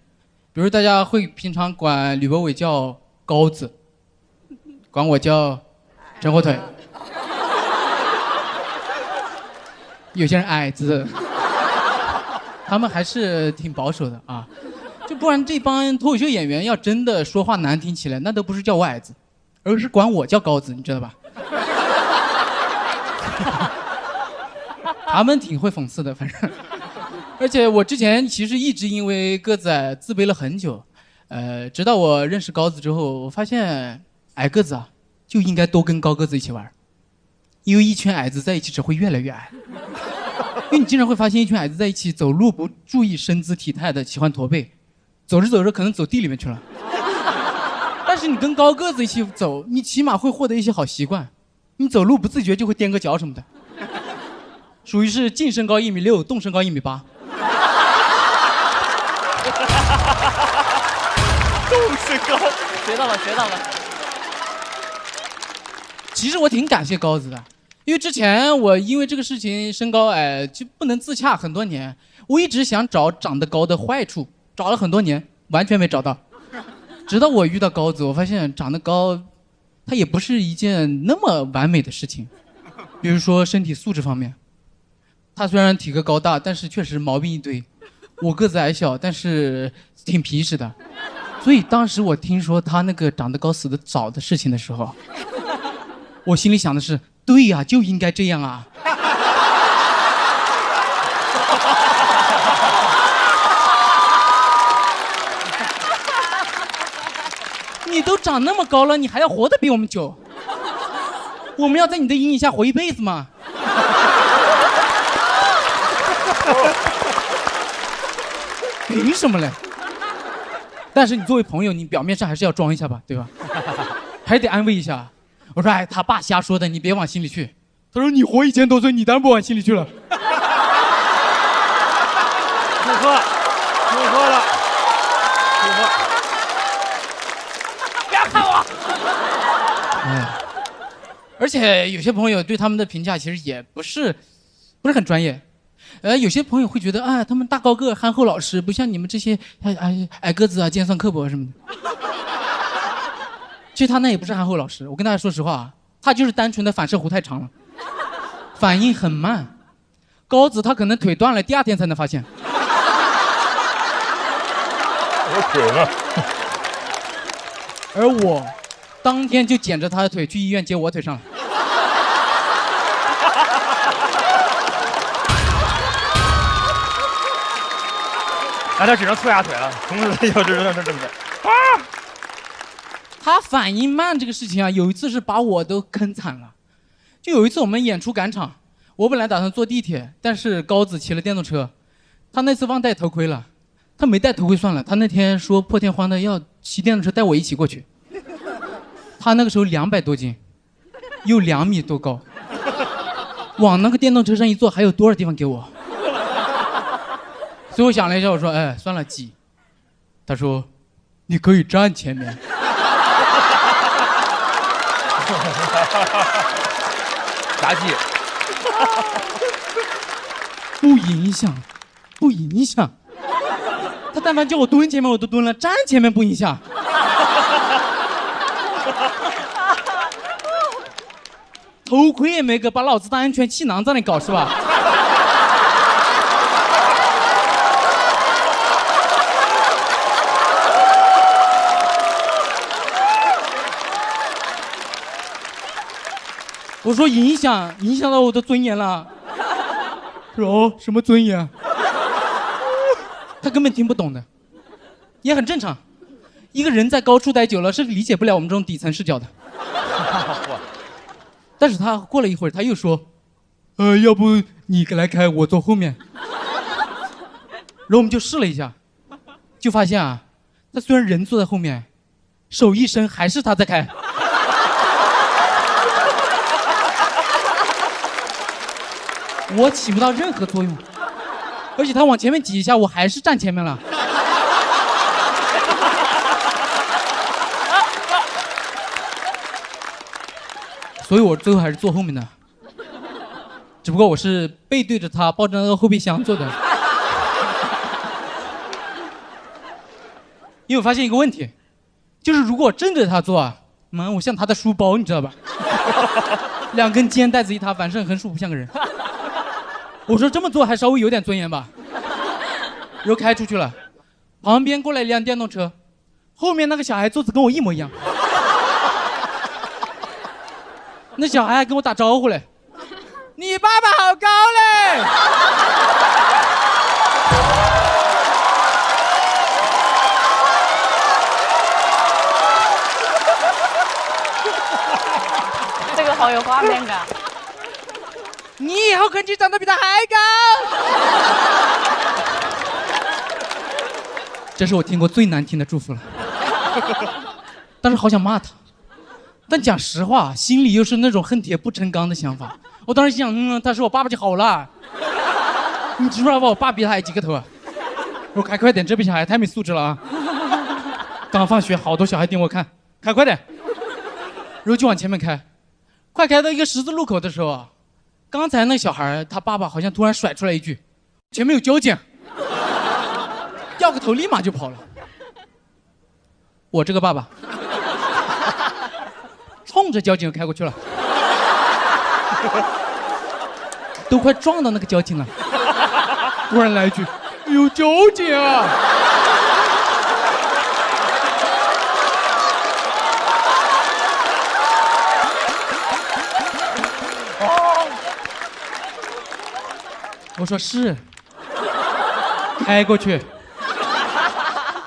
比如大家会平常管吕博伟叫高子，管我叫陈火腿，有些人矮子，他们还是挺保守的啊。就不然这帮脱口秀演员要真的说话难听起来，那都不是叫我矮子，而是管我叫高子，你知道吧？他们挺会讽刺的，反正。而且我之前其实一直因为个子矮自卑了很久，直到我认识高子之后，我发现矮个子啊就应该多跟高个子一起玩，因为一群矮子在一起只会越来越矮。因为你经常会发现一群矮子在一起走路不注意身姿体态的，喜欢驼背，走着走着可能走地里面去了。但是你跟高个子一起走，你起码会获得一些好习惯，你走路不自觉就会踮个脚什么的，属于是净身高1.6米，动身高1.8米。动身高，学到了。其实我挺感谢高子的，因为之前我因为这个事情身高矮就不能自洽很多年，我一直想找长得高的坏处，找了很多年完全没找到，直到我遇到高子，我发现长得高它也不是一件那么完美的事情。比如说身体素质方面，他虽然体格高大，但是确实毛病一堆。我个子矮小，但是挺皮实的。所以当时我听说他那个长得高死得早的事情的时候，我心里想的是，对呀，就应该这样啊。你都长那么高了，你还要活得比我们久？我们要在你的阴影下活一辈子吗？凭什么嘞？但是你作为朋友，你表面上还是要装一下吧，对吧？还得安慰一下。我说，哎，他爸瞎说的，你别往心里去。他说，你活1000多岁，你当然不往心里去了。祝贺了。不要看我。哎，而且有些朋友对他们的评价其实也不是很专业。有些朋友会觉得，啊，他们大高个憨厚老实，不像你们这些矮个子啊，尖酸刻薄什么的。其实他那也不是憨厚老实，我跟大家说实话啊，他就是单纯的反射弧太长了，反应很慢。高子他可能腿断了，第2天才能发现。我腿了。而我当天就捡着他的腿去医院接我腿上了。那他只能搓下腿了，从此就这么啊。他反应慢这个事情啊，有一次是把我都坑惨了。就有一次我们演出赶场，我本来打算坐地铁，但是高子骑了电动车，他那次忘戴头盔了，他没戴头盔算了，他那天说破天荒的要骑电动车带我一起过去。他那个时候200多斤，又2米多高，往那个电动车上一坐，还有多少地方给我？所以我想了一下，我说，哎，算了，挤。他说，你可以站前面。杂技。不影响，不影响。他但凡叫我蹲前面，我都蹲了；站前面不影响。头盔也没个，把老子当安全气囊在那搞是吧？我说影响到我的尊严了。说哦，什么尊严？他根本听不懂的，也很正常。一个人在高处待久了是理解不了我们这种底层视角的。但是他过了一会儿，他又说，要不你来开，我坐后面。然后我们就试了一下，就发现啊，他虽然人坐在后面，手一伸还是他在开。我起不到任何作用，而且他往前面挤一下，我还是站前面了。所以我最后还是坐后面的，只不过我是背对着他，抱着那个后备箱坐的。因为我发现一个问题，就是如果我正对他坐啊，我像他的书包，你知道吧？2根肩带子一塌，反正横竖不像个人。我说这么做还稍微有点尊严吧。然后开出去了，旁边过来一辆电动车，后面那个小孩坐姿跟我一模一样。那小孩还跟我打招呼嘞，你爸爸好高嘞！这个好有画面感。你以后肯定长得比他还高。这是我听过最难听的祝福了。但是好想骂他，但讲实话，心里又是那种恨铁不成钢的想法。我当时想，他是我爸爸就好了。你知不知道我爸比他矮几个头啊？我开快点，这边小孩太没素质了啊！刚放学，好多小孩盯我看，开快点。然后就往前面开，快开到一个十字路口的时候啊，刚才那小孩他爸爸好像突然甩出来一句：“前面有交警。”掉个头立马就跑了。我这个爸爸冲着交警开过去了，都快撞到那个交警了，突然来一句：“有交警啊！”我说是，开过去，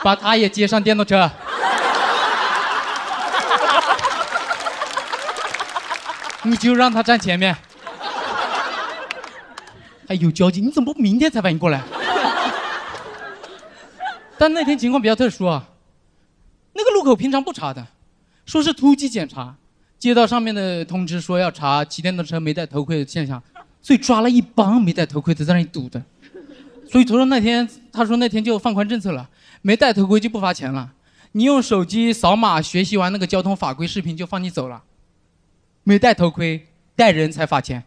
把他也接上电动车。你就让他站前面。哎，有交警，你怎么不明天才反应过来？但那天情况比较特殊啊，那个路口平常不查的，说是突击检查，接到上面的通知说要查骑电动车没戴头盔的现象，所以抓了一帮没戴头盔的在那里堵的。所以他说那天就放宽政策了，没戴头盔就不罚钱了，你用手机扫码学习完那个交通法规视频就放你走了。没戴头盔带人才罚钱。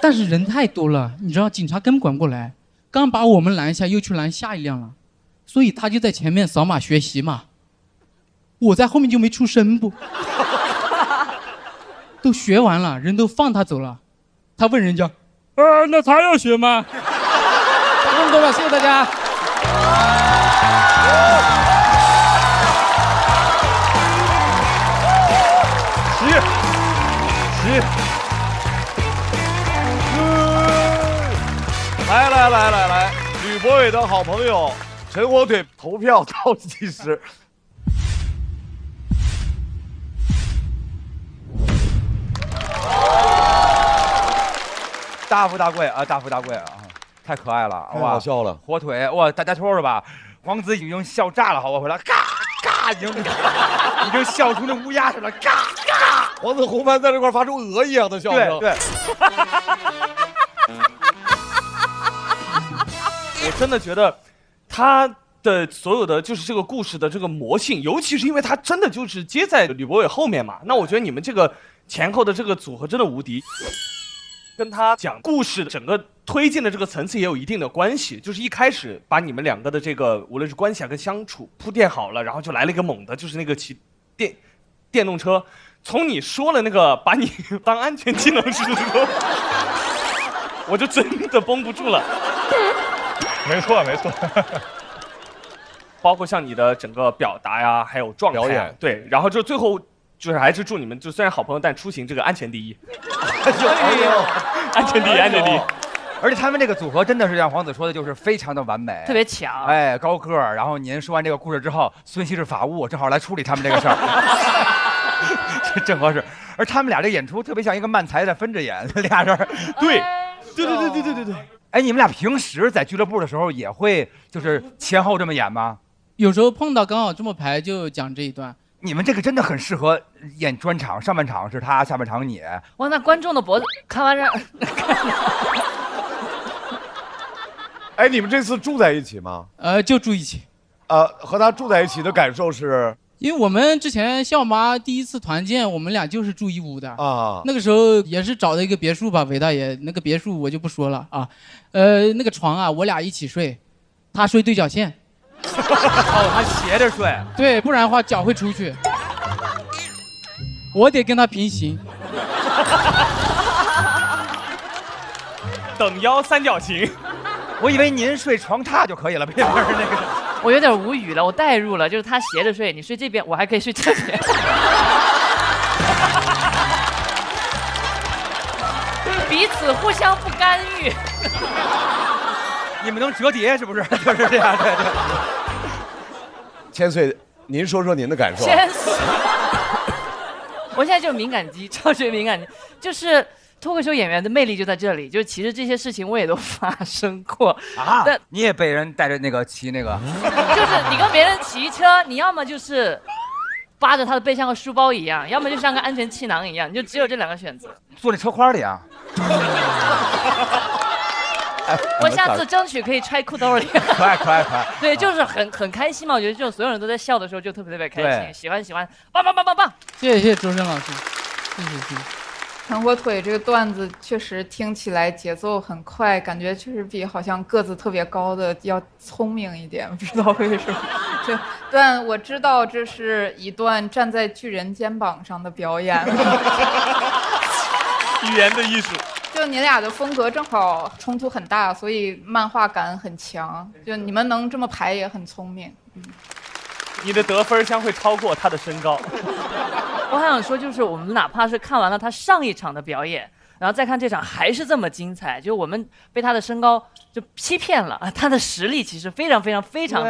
但是人太多了，你知道警察根本管不过来，刚把我们拦下又去拦下一辆了，所以他就在前面扫码学习嘛，我在后面就没出声不。都学完了，人都放他走了，他问人家，那他要学吗？这么多吧，谢谢大家。10来，吕博伟的好朋友陈火腿投票倒计时。大富大贵啊，大富大贵啊，太可爱了，太好笑了。火腿哇，大家说说吧，黄子已经笑炸了，好吧，回来嘎嘎，已经笑出那乌鸦似的，嘎嘎。黄子红帆在这块发出鹅一样的笑声。对。我真的觉得他的所有的就是这个故事的这个魔性，尤其是因为他真的就是接在吕博伟后面嘛，那我觉得你们这个前后的这个组合真的无敌。跟他讲故事整个推进的这个层次也有一定的关系，就是一开始把你们两个的这个无论是关系啊跟相处铺垫好了，然后就来了一个猛的，就是那个骑电动车。从你说了那个把你当安全技能师的时候，我就真的绷不住了。没错。包括像你的整个表达呀，还有状态，表演对，然后就最后就是还是祝你们就虽然好朋友，但出行这个安全第一。安全第一，安全第一。而且他们这个组合真的是像黄子说的，就是非常的完美，特别强。哎，高个儿。然后您说完这个故事之后，孙熙是法务，正好来处理他们这个事儿，正合适。而他们俩这演出特别像一个漫才的分着演，俩人。对。哎，你们俩平时在俱乐部的时候也会就是前后这么演吗？有时候碰到刚好这么排就讲这一段。你们这个真的很适合演专场，上半场是他，下半场你。哇，那观众的脖子看完这。哎，你们这次住在一起吗？就住一起。和他住在一起的感受是？因为我们之前校妈第一次团建，我们俩就是住一屋的啊。那个时候也是找的一个别墅吧，韦大爷那个别墅我就不说了啊。那个床啊，我俩一起睡，他睡对角线。哦，他斜着睡。对，不然的话脚会出去。我得跟他平行。等腰三角形。我以为您睡床榻就可以了，别是那个。我有点无语了，我代入了，就是他斜着睡，你睡这边，我还可以睡这边。彼此互相不干预。你们能折叠是不是？就是这样，对。千岁，您说说您的感受。千岁，我现在就是敏感肌，超级敏感肌，就是脱口秀演员的魅力就在这里，就是其实这些事情我也都发生过啊。你也被人带着那个骑那个，就是你跟别人骑车，你要么就是扒着他的背像个书包一样，要么就像个安全气囊一样，你就只有这两个选择。坐那车筐里啊。我下次争取可以揣裤兜里。可爱。对，就是很开心嘛。我觉得这种所有人都在笑的时候，就特别开心。喜欢，棒！谢谢周深老师，谢谢。陈火腿这个段子确实听起来节奏很快，感觉确实比好像个子特别高的要聪明一点，不知道为什么。但我知道这是一段站在巨人肩膀上的表演。语言的艺术。就你俩的风格正好冲突很大，所以漫画感很强。就你们能这么排也很聪明。你的得分将会超过他的身高。我还想说，就是我们哪怕是看完了他上一场的表演，然后再看这场还是这么精彩，就我们被他的身高就欺骗了啊！他的实力其实非常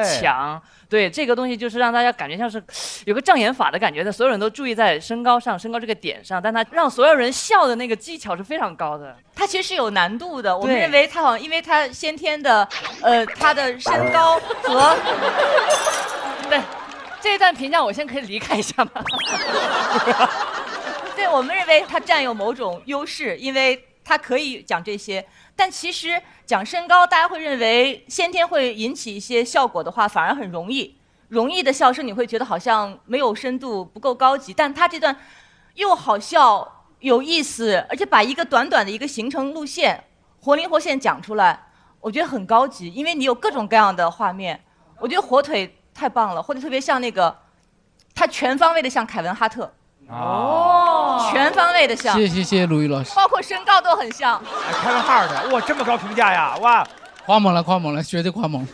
强。对，这个东西就是让大家感觉像是有个障眼法的感觉，所有人都注意在身高上，身高这个点上，但他让所有人笑的那个技巧是非常高的。他其实是有难度的，我们认为他好像因为他先天的，他的身高和对。这一段评价我先可以离开一下吗？对，我们认为他占有某种优势，因为他可以讲这些。但其实讲身高，大家会认为先天会引起一些效果的话，反而很容易。容易的笑声你会觉得好像没有深度，不够高级。但他这段又好笑、有意思，而且把一个短短的一个行程路线活灵活现讲出来，我觉得很高级，因为你有各种各样的画面。我觉得火腿太棒了，或者特别像那个，他全方位的像凯文哈特。全方位的像。谢谢鲁豫老师。包括身高都很像。凯文哈特，哇，这么高评价呀，哇，夸猛了，绝对夸猛。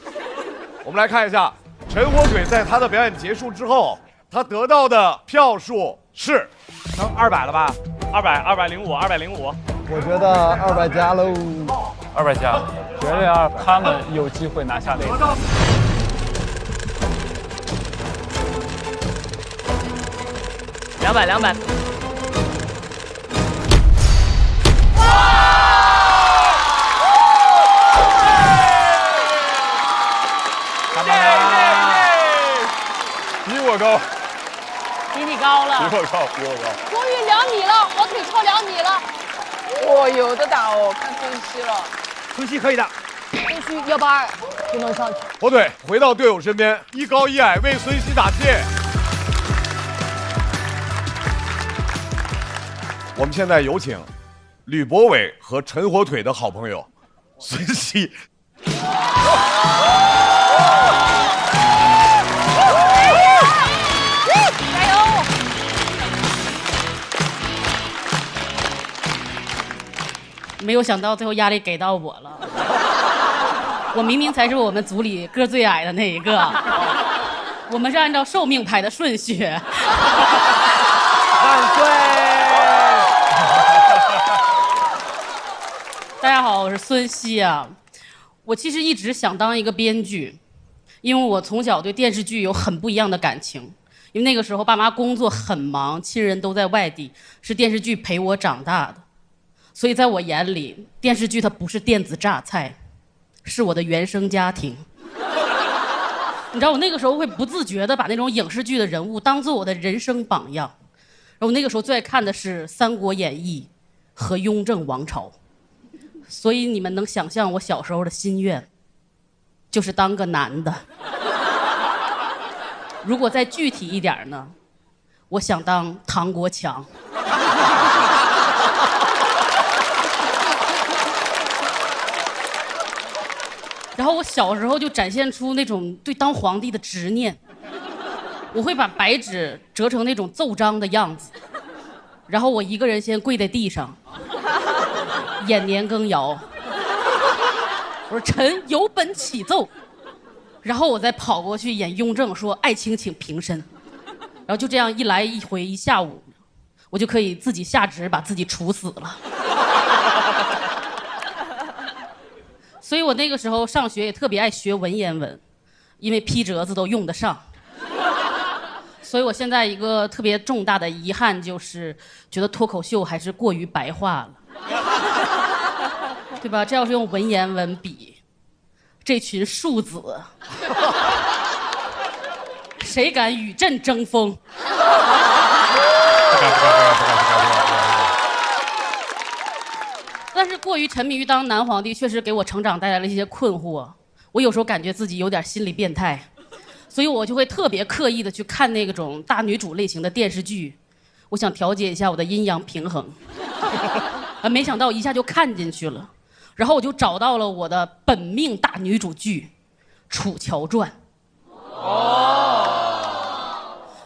我们来看一下陈火腿在他的表演结束之后，他得到的票数是能200了吧？205。我觉得200加喽。 200加。觉得呀，他们有机会拿下那个。200。比我高，比你高了，比我高。终于2米了，我腿超2米了。我有的打哦，看孙熙了。孙熙可以的。孙熙182就能上去。火腿回到队友身边，一高一矮为孙熙打气。我们现在有请吕博伟和陈火腿的好朋友孙熙。加油！没有想到最后压力给到我了，我明明才是我们组里个最矮的那一个，我们是按照寿命排的顺序。万岁！大家好，我是孙熙啊。我其实一直想当一个编剧，因为我从小对电视剧有很不一样的感情。因为那个时候爸妈工作很忙，亲人都在外地，是电视剧陪我长大的。所以在我眼里，电视剧它不是电子榨菜，是我的原生家庭。你知道我那个时候会不自觉地把那种影视剧的人物当做我的人生榜样。然后我那个时候最爱看的是《三国演义》和《雍正王朝》。所以你们能想象我小时候的心愿，就是当个男的。如果再具体一点呢，我想当唐国强。然后我小时候就展现出那种对当皇帝的执念，我会把白纸折成那种奏章的样子，然后我一个人先跪在地上演年羹尧，我说臣有本启奏，然后我再跑过去演雍正，说爱卿请平身，然后就这样一来一回一下午，我就可以自己下旨把自己处死了。所以我那个时候上学也特别爱学文言文，因为批折子都用得上。所以我现在一个特别重大的遗憾就是觉得脱口秀还是过于白话了。对吧？这要是用文言文比，这群庶子，谁敢与朕争锋？但是过于沉迷于当男皇帝，确实给我成长带来了一些困惑。我有时候感觉自己有点心理变态，所以我就会特别刻意的去看那种大女主类型的电视剧，我想调节一下我的阴阳平衡。没想到一下就看进去了。然后我就找到了我的本命大女主剧《楚乔传》。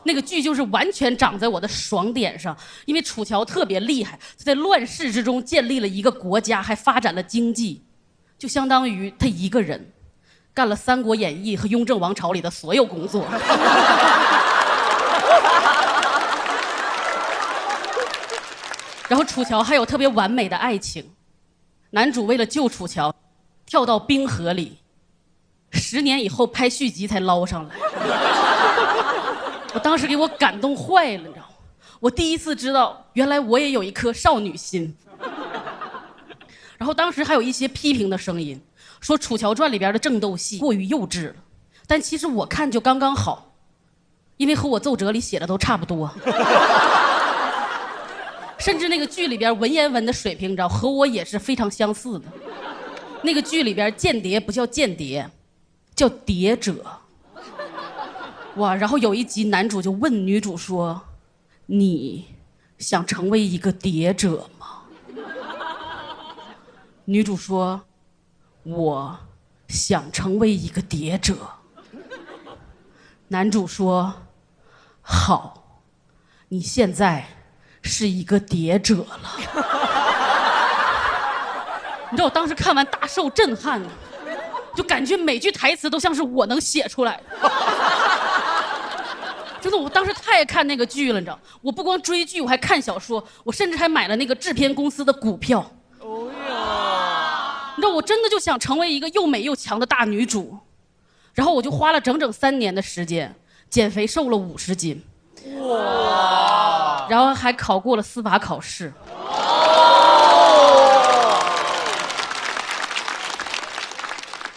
那个剧就是完全长在我的爽点上，因为楚乔特别厉害，他在乱世之中建立了一个国家，还发展了经济，就相当于他一个人干了《三国演义》和《雍正王朝》里的所有工作。然后楚乔还有特别完美的爱情。男主为了救楚乔，跳到冰河里，10年以后拍续集才捞上来。我当时给我感动坏了，你知道吗？我第一次知道，原来我也有一颗少女心。然后当时还有一些批评的声音，说《楚乔传》里边的争斗戏过于幼稚了，但其实我看就刚刚好，因为和我奏折里写的都差不多。甚至那个剧里边文言文的水平，你知道，和我也是非常相似的。那个剧里边间谍不叫间谍，叫谍者。哇！然后有一集男主就问女主说：“你想成为一个谍者吗？”女主说：“我想成为一个谍者。”男主说：“好，你现在是一个谍者了。”你知道我当时看完大受震撼了，就感觉每句台词都像是我能写出来的。真的，我当时太看那个剧了，你知道，我不光追剧，我还看小说，我甚至还买了那个制片公司的股票。哦哟！你知道我真的就想成为一个又美又强的大女主，然后我就花了整整3年的时间减肥，瘦了50斤，哇！然后还考过了司法考试。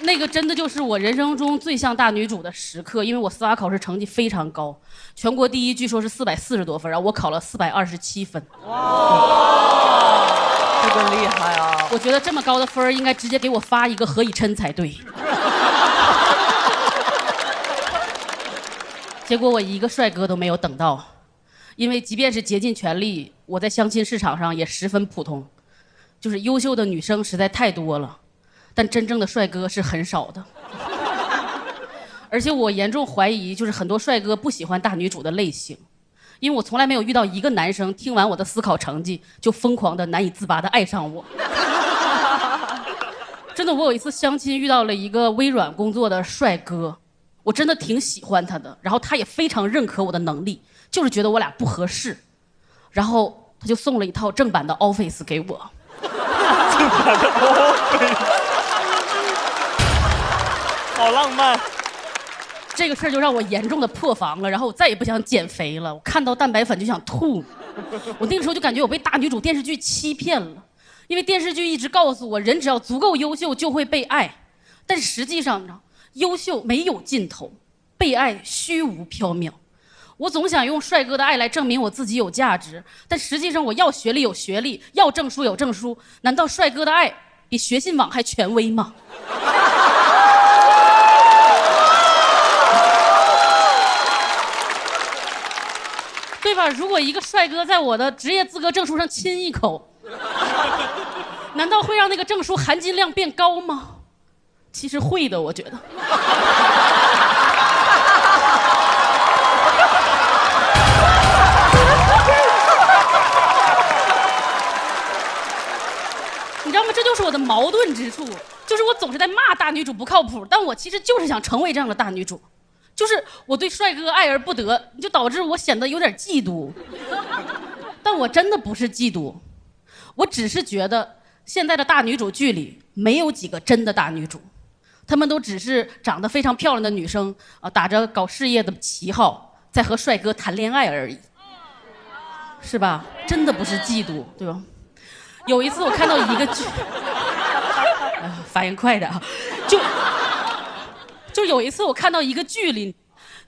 那个真的就是我人生中最像大女主的时刻，因为我司法考试成绩非常高，全国第一据说是440多分，然后我考了427分。哇，这个厉害啊！我觉得这么高的分儿应该直接给我发一个何以琛才对。结果我一个帅哥都没有等到，因为即便是竭尽全力，我在相亲市场上也十分普通，就是优秀的女生实在太多了。但真正的帅哥是很少的，而且我严重怀疑，就是很多帅哥不喜欢大女主的类型，因为我从来没有遇到一个男生听完我的思考成绩就疯狂的难以自拔的爱上我。真的，我有一次相亲遇到了一个微软工作的帅哥，我真的挺喜欢他的，然后他也非常认可我的能力，就是觉得我俩不合适，然后他就送了一套正版的 Office 给我。正版的 Office。好浪漫，这个事儿就让我严重的破防了，然后我再也不想减肥了。我看到蛋白粉就想吐，我那个时候就感觉我被大女主电视剧欺骗了，因为电视剧一直告诉我，人只要足够优秀就会被爱，但实际上呢，优秀没有尽头，被爱虚无缥缈。我总想用帅哥的爱来证明我自己有价值，但实际上我要学历有学历，要证书有证书，难道帅哥的爱比学信网还权威吗？对吧？如果一个帅哥在我的职业资格证书上亲一口，难道会让那个证书含金量变高吗？其实会的，我觉得。你知道吗？这就是我的矛盾之处，就是我总是在骂大女主不靠谱，但我其实就是想成为这样的大女主。就是我对帅哥爱而不得，就导致我显得有点嫉妒。但我真的不是嫉妒，我只是觉得现在的大女主剧里没有几个真的大女主，她们都只是长得非常漂亮的女生啊，打着搞事业的旗号在和帅哥谈恋爱而已，是吧？真的不是嫉妒，对吧？有一次我看到一个剧，发言快点啊，就有一次我看到一个剧里，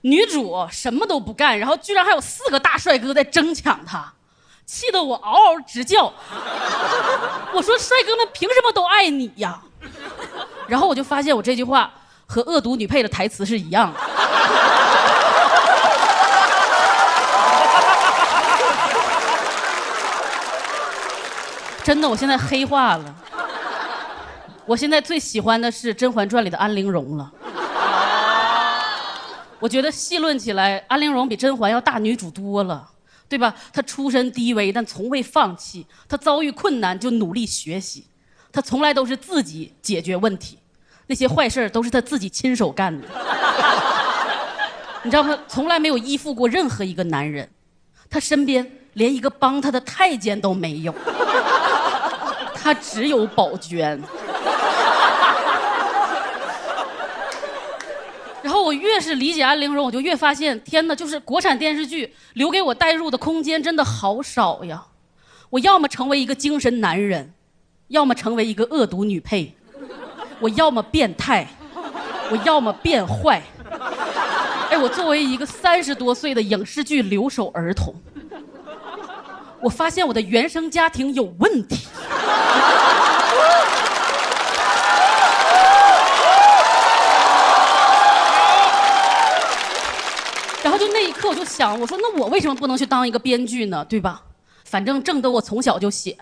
女主什么都不干，然后居然还有4个大帅哥在争抢她，气得我嗷嗷直叫。我说帅哥们凭什么都爱你呀？然后我就发现我这句话和恶毒女配的台词是一样的。真的，我现在黑化了。我现在最喜欢的是《甄嬛传》里的安陵容了。我觉得细论起来，安陵容比甄嬛要大女主多了，对吧？她出身低微，但从未放弃；她遭遇困难就努力学习；她从来都是自己解决问题，那些坏事都是她自己亲手干的。你知道吗？从来没有依附过任何一个男人，她身边连一个帮她的太监都没有，她只有宝娟。然后我越是理解安陵容，我就越发现，天哪，就是国产电视剧留给我代入的空间真的好少呀。我要么成为一个精神男人，要么成为一个恶毒女配，我要么变态，我要么变坏。哎，我作为一个30多岁的影视剧留守儿童，我发现我的原生家庭有问题。然后就那一刻我就想，我说那我为什么不能去当一个编剧呢？对吧？反正正德我从小就写，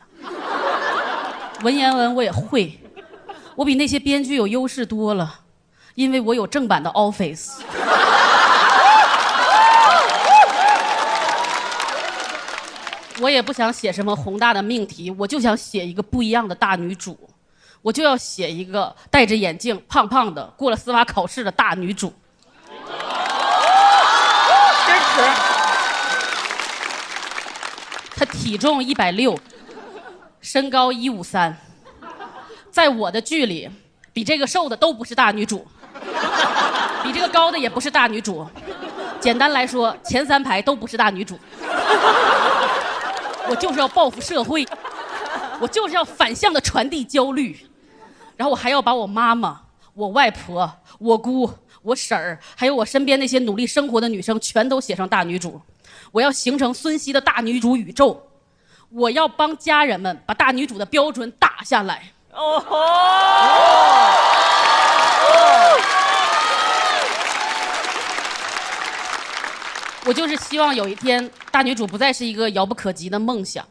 文言文我也会，我比那些编剧有优势多了，因为我有正版的 Office。我也不想写什么宏大的命题，我就想写一个不一样的大女主，我就要写一个戴着眼镜、胖胖的、过了司法考试的大女主。支持。她体重160，身高153，在我的剧里，比这个瘦的都不是大女主，比这个高的也不是大女主。简单来说，前3排都不是大女主。我就是要报复社会，我就是要反向的传递焦虑，然后我还要把我妈妈、我外婆、我姑、我婶儿，还有我身边那些努力生活的女生，全都写上大女主。我要形成孙熙的大女主宇宙，我要帮家人们把大女主的标准打下来。哦吼！我就是希望有一天，大女主不再是一个遥不可及的梦想，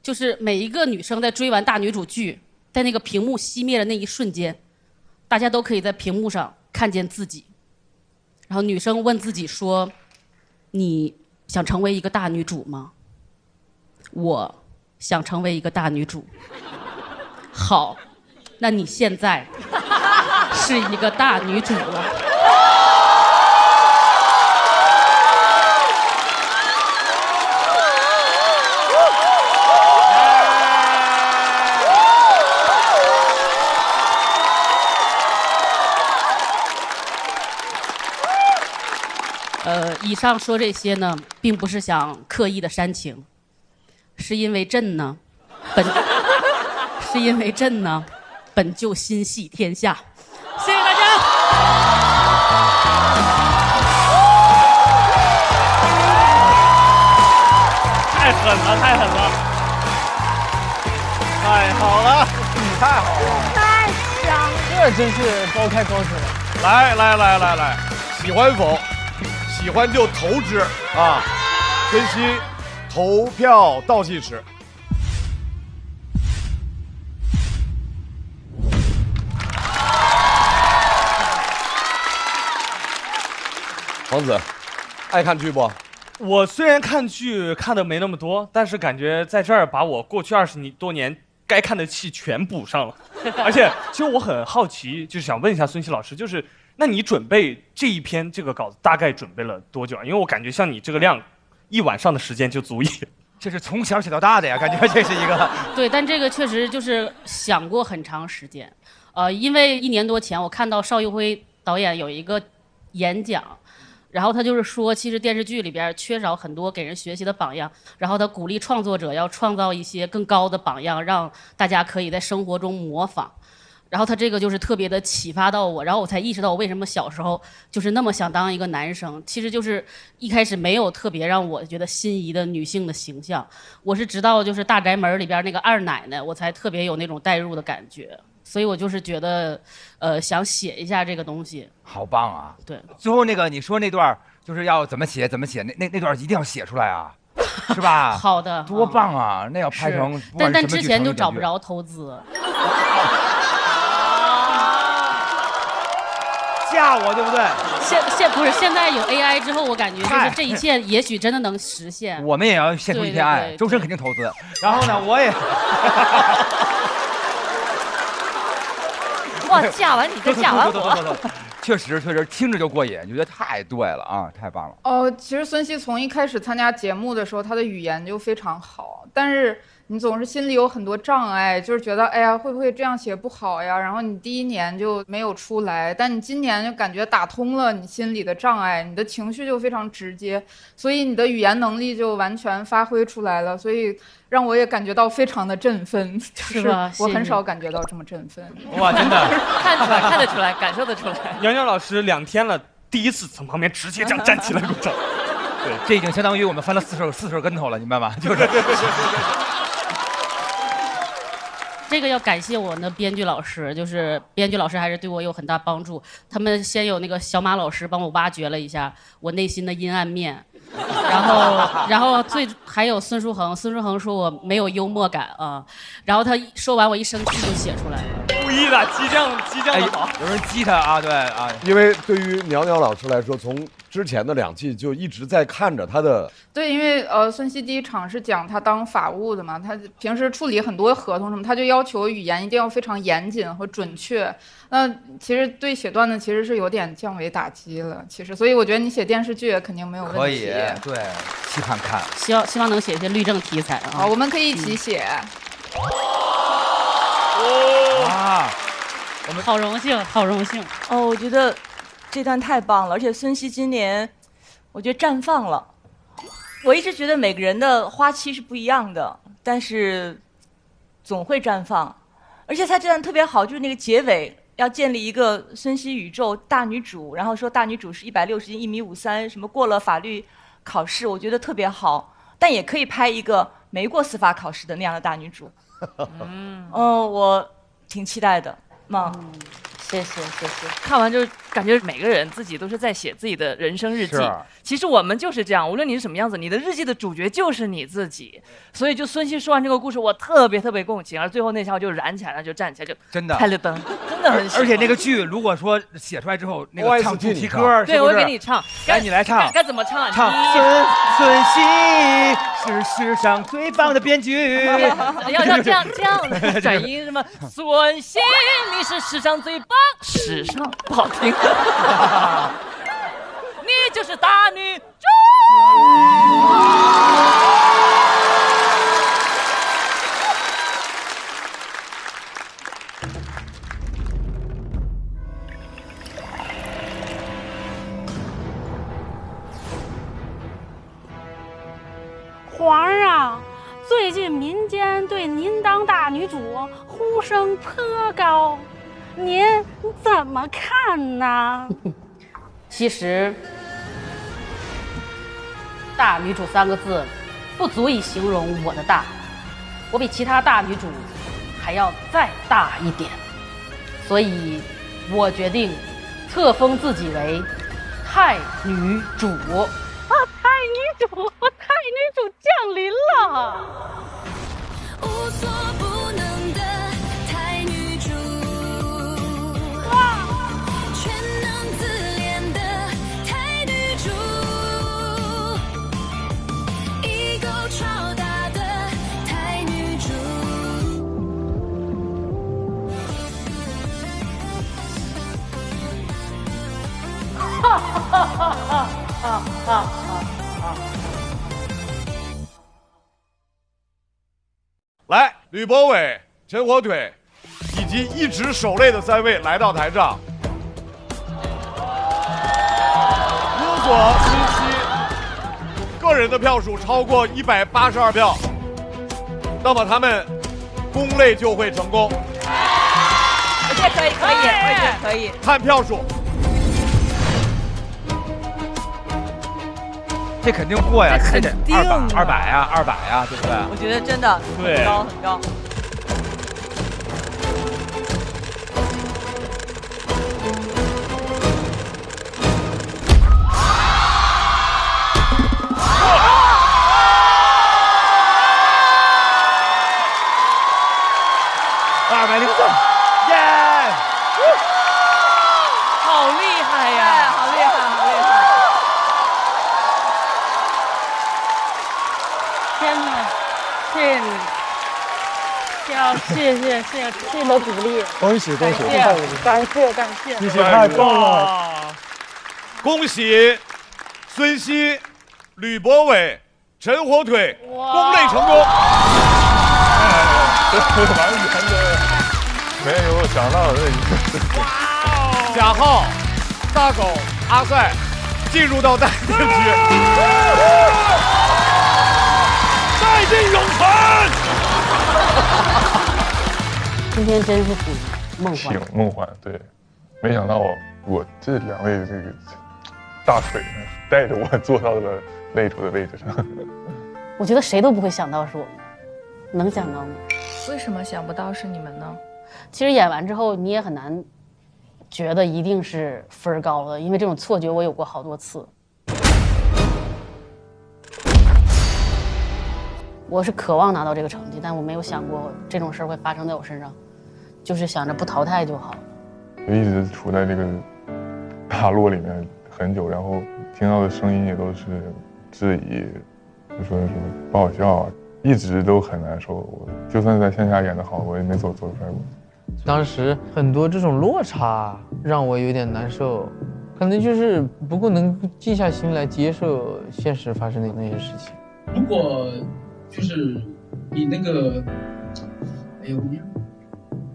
就是每一个女生在追完大女主剧，在那个屏幕熄灭的那一瞬间，大家都可以在屏幕上看见自己。然后女生问自己说：“你想成为一个大女主吗？”我想成为一个大女主。好，那你现在是一个大女主了。以上说这些呢，并不是想刻意的煽情，是因为朕呢，本就心系天下。谢谢大家。太狠了，太狠了，太好了，你太好了，太香，这真是高开高走。来，喜欢否？喜欢就投之啊！孙熙，投票倒计时。王子，爱看剧不？我虽然看剧看的没那么多，但是感觉在这儿把我过去20多年该看的戏全补上了。而且，其实我很好奇，就是想问一下孙熙老师，就是那你准备这一篇这个稿子大概准备了多久啊？因为我感觉像你这个量，1晚上的时间就足以。这是从小写到大的呀，感觉这是一个。对，但这个确实就是想过很长时间。因为1年多前我看到邵艺辉导演有一个演讲。然后他就是说，其实电视剧里边缺少很多给人学习的榜样，然后他鼓励创作者要创造一些更高的榜样，让大家可以在生活中模仿。然后他这个就是特别的启发到我，然后我才意识到我为什么小时候就是那么想当一个男生，其实就是一开始没有特别让我觉得心仪的女性的形象，我是直到就是《大宅门》里边那个二奶奶，我才特别有那种代入的感觉。所以我就是觉得，想写一下这个东西。好棒啊！对，最后那个你说那段就是要怎么写，那段一定要写出来啊，是吧？好的，多棒啊！那要拍成，但之前就找不着投资。吓我对不对？现在有 AI 之后，我感觉就是这一切也许真的能实现。我们也要献出一片爱，周深肯定投资。然后呢，我也。哇，嫁完你再嫁完我，确实听着就过瘾，觉得太对了啊，太棒了。其实孙熙从一开始参加节目的时候，他的语言就非常好，但是你总是心里有很多障碍，就是觉得哎呀会不会这样写不好呀？然后你第1年就没有出来，但你今年就感觉打通了你心里的障碍，你的情绪就非常直接，所以你的语言能力就完全发挥出来了，所以让我也感觉到非常的振奋，就是我很少感觉到这么振奋。哇，真的看得出来，感受得出来。杨洋老师2天了，第一次从旁边直接这样站起来鼓掌。对，这已经相当于我们翻了四手跟头了，明白吗？就是。这个要感谢我的编剧老师，就是编剧老师还是对我有很大帮助。他们先有那个小马老师帮我挖掘了一下我内心的阴暗面，然后还有孙书恒说我没有幽默感啊，然后他说完我一生气就写出来了。故意的，激将的好，有人激他啊，对啊，因为对于鸟鸟老师来说，从之前的2季就一直在看着他的。对，因为孙熙第一场是讲他当法务的嘛，他平时处理很多合同什么，他就要求语言一定要非常严谨和准确。那其实对写段子其实是有点降维打击了，其实，所以我觉得你写电视剧也肯定没有问题。可以，对，期盼看。希望能写一些律政题材啊。好，我们可以一起写。哇！好荣幸，好荣幸。哦，我觉得这段太棒了，而且孙熙今年，我觉得绽放了。我一直觉得每个人的花期是不一样的，但是总会绽放。而且他这段特别好，就是那个结尾要建立一个孙熙宇宙大女主，然后说大女主是160斤1.53米，什么过了法律考试，我觉得特别好。但也可以拍一个没过司法考试的那样的大女主。我挺期待的。谢谢。看完就感觉每个人自己都是在写自己的人生日记。其实我们就是这样，无论你是什么样子，你的日记的主角就是你自己。所以就孙熙说完这个故事，我特别共情，而最后那下我就燃起来了，就站起来就真的开了灯，真的很喜欢。而且那个剧如果说写出来之后，那个唱主题歌，对，我给你唱，来你来唱，该怎么唱？唱孙熙是世上最棒的编剧。要这样的转音什么？孙熙你是世上最棒，世上不好听。你就是大女主。皇上，最近民间对您当大女主呼声颇高，您怎么看呢？其实，大女主3个字不足以形容我的大，我比其他大女主还要再大一点，所以我决定册封自己为太女主。太女主降临了。无所不能的太女主，全能自恋的太女主，ego超大的太女主。哈哈哈哈哈哈！来，吕博伟、陈火腿以及一直守擂的3位来到台上。如果孙熙个人的票数超过182票，那么他们攻擂就会成功。我觉得可以，我也觉得可以。看票数。这肯定过呀，这肯定200呀，对不对？我觉得真的很高很高。204，耶！好厉害呀！好厉害，好厉害！天哪，谢谢你，谢谢的鼓励，恭喜，感谢，谢谢，太棒了！恭喜孙熙、吕博伟、陈火腿攻擂成功。完全的没有想到的一个事情。贾浩、大狗、阿赛进入到待定区，待定永存。今天真是挺梦幻，挺梦幻，对，没想到我这2位这个大腿带着我坐到了擂主的位置上。我觉得谁都不会想到是我们，能想到吗？为什么想不到是你们呢？其实演完之后，你也很难觉得一定是分高的，因为这种错觉我有过好多次。我是渴望拿到这个成绩，但我没有想过这种事儿会发生在我身上，就是想着不淘汰就好。我一直处在这个大落里面很久，然后听到的声音也都是质疑，就说什么不好笑啊，一直都很难受。我就算在线下演得好，我也没走出来过。当时很多这种落差让我有点难受，可能就是不够能静下心来接受现实发生的那些事情。如果就是你那个，哎呦，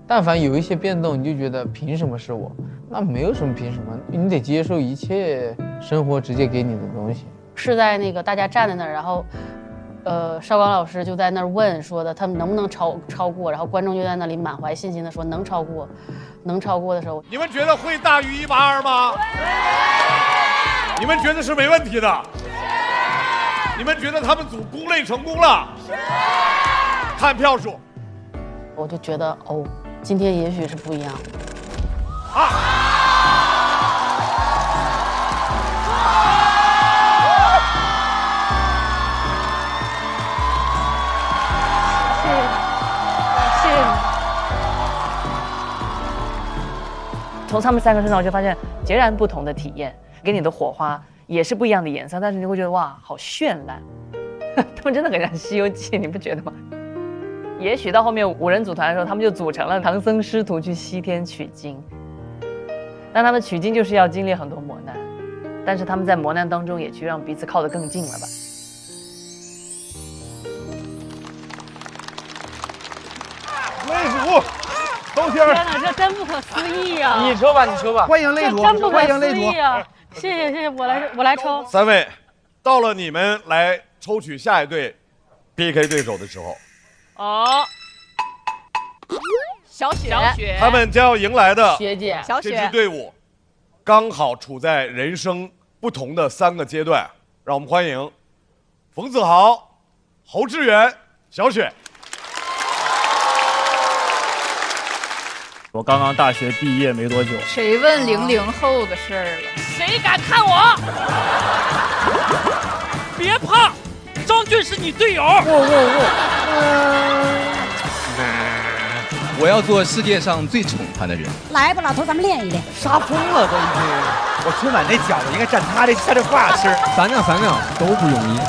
但凡有一些变动，你就觉得凭什么是我？那没有什么凭什么，你得接受一切生活直接给你的东西。是在那个大家站在那儿，然后，邵刚老师就在那儿问说的，他们能不能超过？然后观众就在那里满怀信心的说能超过，能超过的时候，你们觉得会大于182吗？你们觉得是没问题的？你们觉得他们组攻类成功了？看票数，我就觉得哦，今天也许是不一样的。谢谢你。从他们3个身上，我就发现截然不同的体验，给你的火花也是不一样的颜色，但是你会觉得哇，好绚烂。他们真的很像《西游记》，你不觉得吗？也许到后面5人组团的时候，他们就组成了唐僧师徒去西天取经。但他们取经就是要经历很多磨难，但是他们在磨难当中也去让彼此靠得更近了吧。擂主，头天。天哪，这真不可思议啊！你抽吧，你抽吧。欢迎擂主，真不可思议啊！谢谢，我来抽。3位，到了你们来抽取下一对 PK 对手的时候。哦，小雪，他们将要迎来的学姐，小雪这支队伍，刚好处在人生不同的3个阶段。让我们欢迎冯子豪、侯志远、小雪。我刚刚大学毕业没多久。谁问00后的事儿了？谁敢看我？别怕，张俊是你队友。我要做世界上最宠他的人。来吧，老头，咱们练一练。杀疯了都已经！我春晚那饺子应该蘸他这话吃。3两都不容易。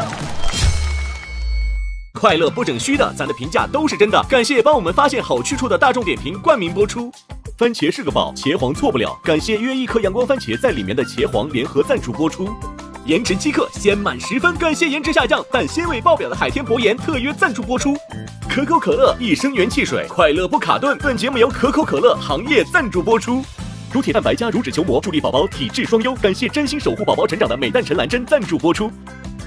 快乐不整虚的，咱的评价都是真的。感谢帮我们发现好去处的大众点评冠名播出。番茄是个宝，茄皇错不了。感谢约1颗阳光番茄在里面的茄皇联合赞助播出。颜值饥渴，鲜满10分。感谢颜值下降但鲜味爆表的海天博颜特约赞助播出。可口可乐益生元汽水，快乐不卡顿。本节目由可口可乐行业赞助播出。乳铁蛋白加乳脂球膜，助力宝宝体质双优。感谢真心守护宝宝成长的美蛋陈兰珍赞助播出。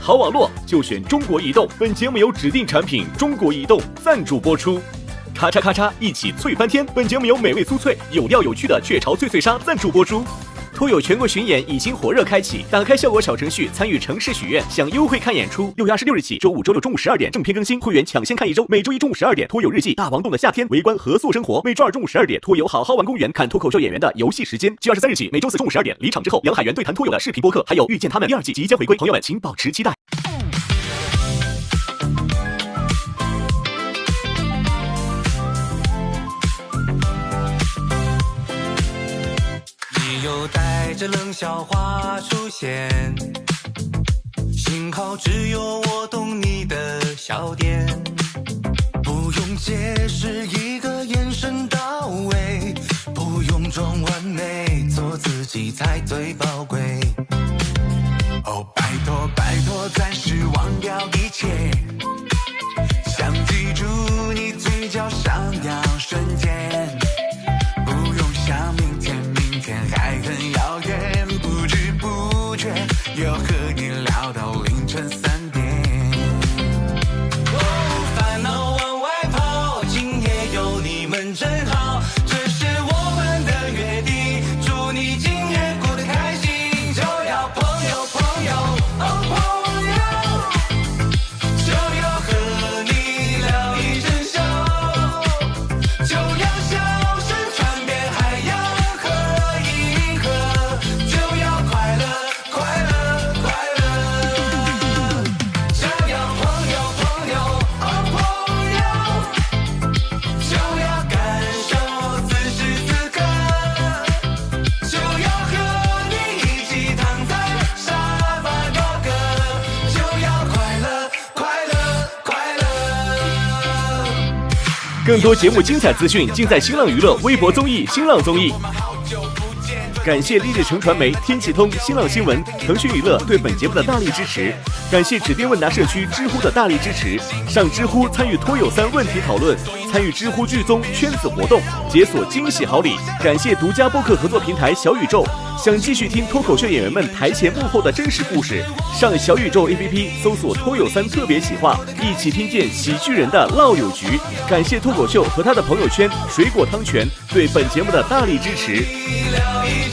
好网络就选中国移动，本节目由指定产品中国移动赞助播出。咔嚓咔嚓，一起脆翻天，本节目由美味酥脆有料有趣的雀巢脆脆鲨赞助播出。托友全国巡演已经火热开启，打开效果小程序参与城市许愿，享优惠看演出。6月26日起，周5、周6中午12点正片更新，会员抢先看1周。每周1中午12点，托友日记、大王洞的夏天、围观合宿生活。每周2中午12点，托友好好玩公园，看脱口秀演员的游戏时间。7月23日起，每周4中午12点，离场之后，梁海源对谈托友的视频播客，还有遇见他们第2季即将回归，朋友们请保持期待。又带着冷笑话出现，幸好只有我懂你的笑点，不用解释，一个眼神到位，不用装完美，做自己才最宝贵。哦，拜托拜托，暂时忘掉一切，想记住你嘴角上扬瞬间，不用想明天还很遥远，不知不觉又和你聊到凌晨3点。烦恼往外跑，今夜有你们真好，这是我们的约定，祝你今夜过得开心，就要朋友朋友哦朋友，就要和你聊一整宿，就要笑声传遍海洋。更多节目精彩资讯尽在新浪娱乐微博综艺、新浪综艺。感谢丽日城传媒、天气通、新浪新闻、腾讯娱乐对本节目的大力支持。感谢指定问答社区知乎的大力支持。上知乎参与托友3问题讨论。参与知乎剧综圈子活动，解锁惊喜好礼。感谢独家播客合作平台小宇宙。想继续听脱口秀演员们台前幕后的真实故事，上小宇宙 APP 搜索脱友3特别企划，一起听见喜剧人的唠友局。感谢脱口秀和他的朋友圈水果汤泉对本节目的大力支持。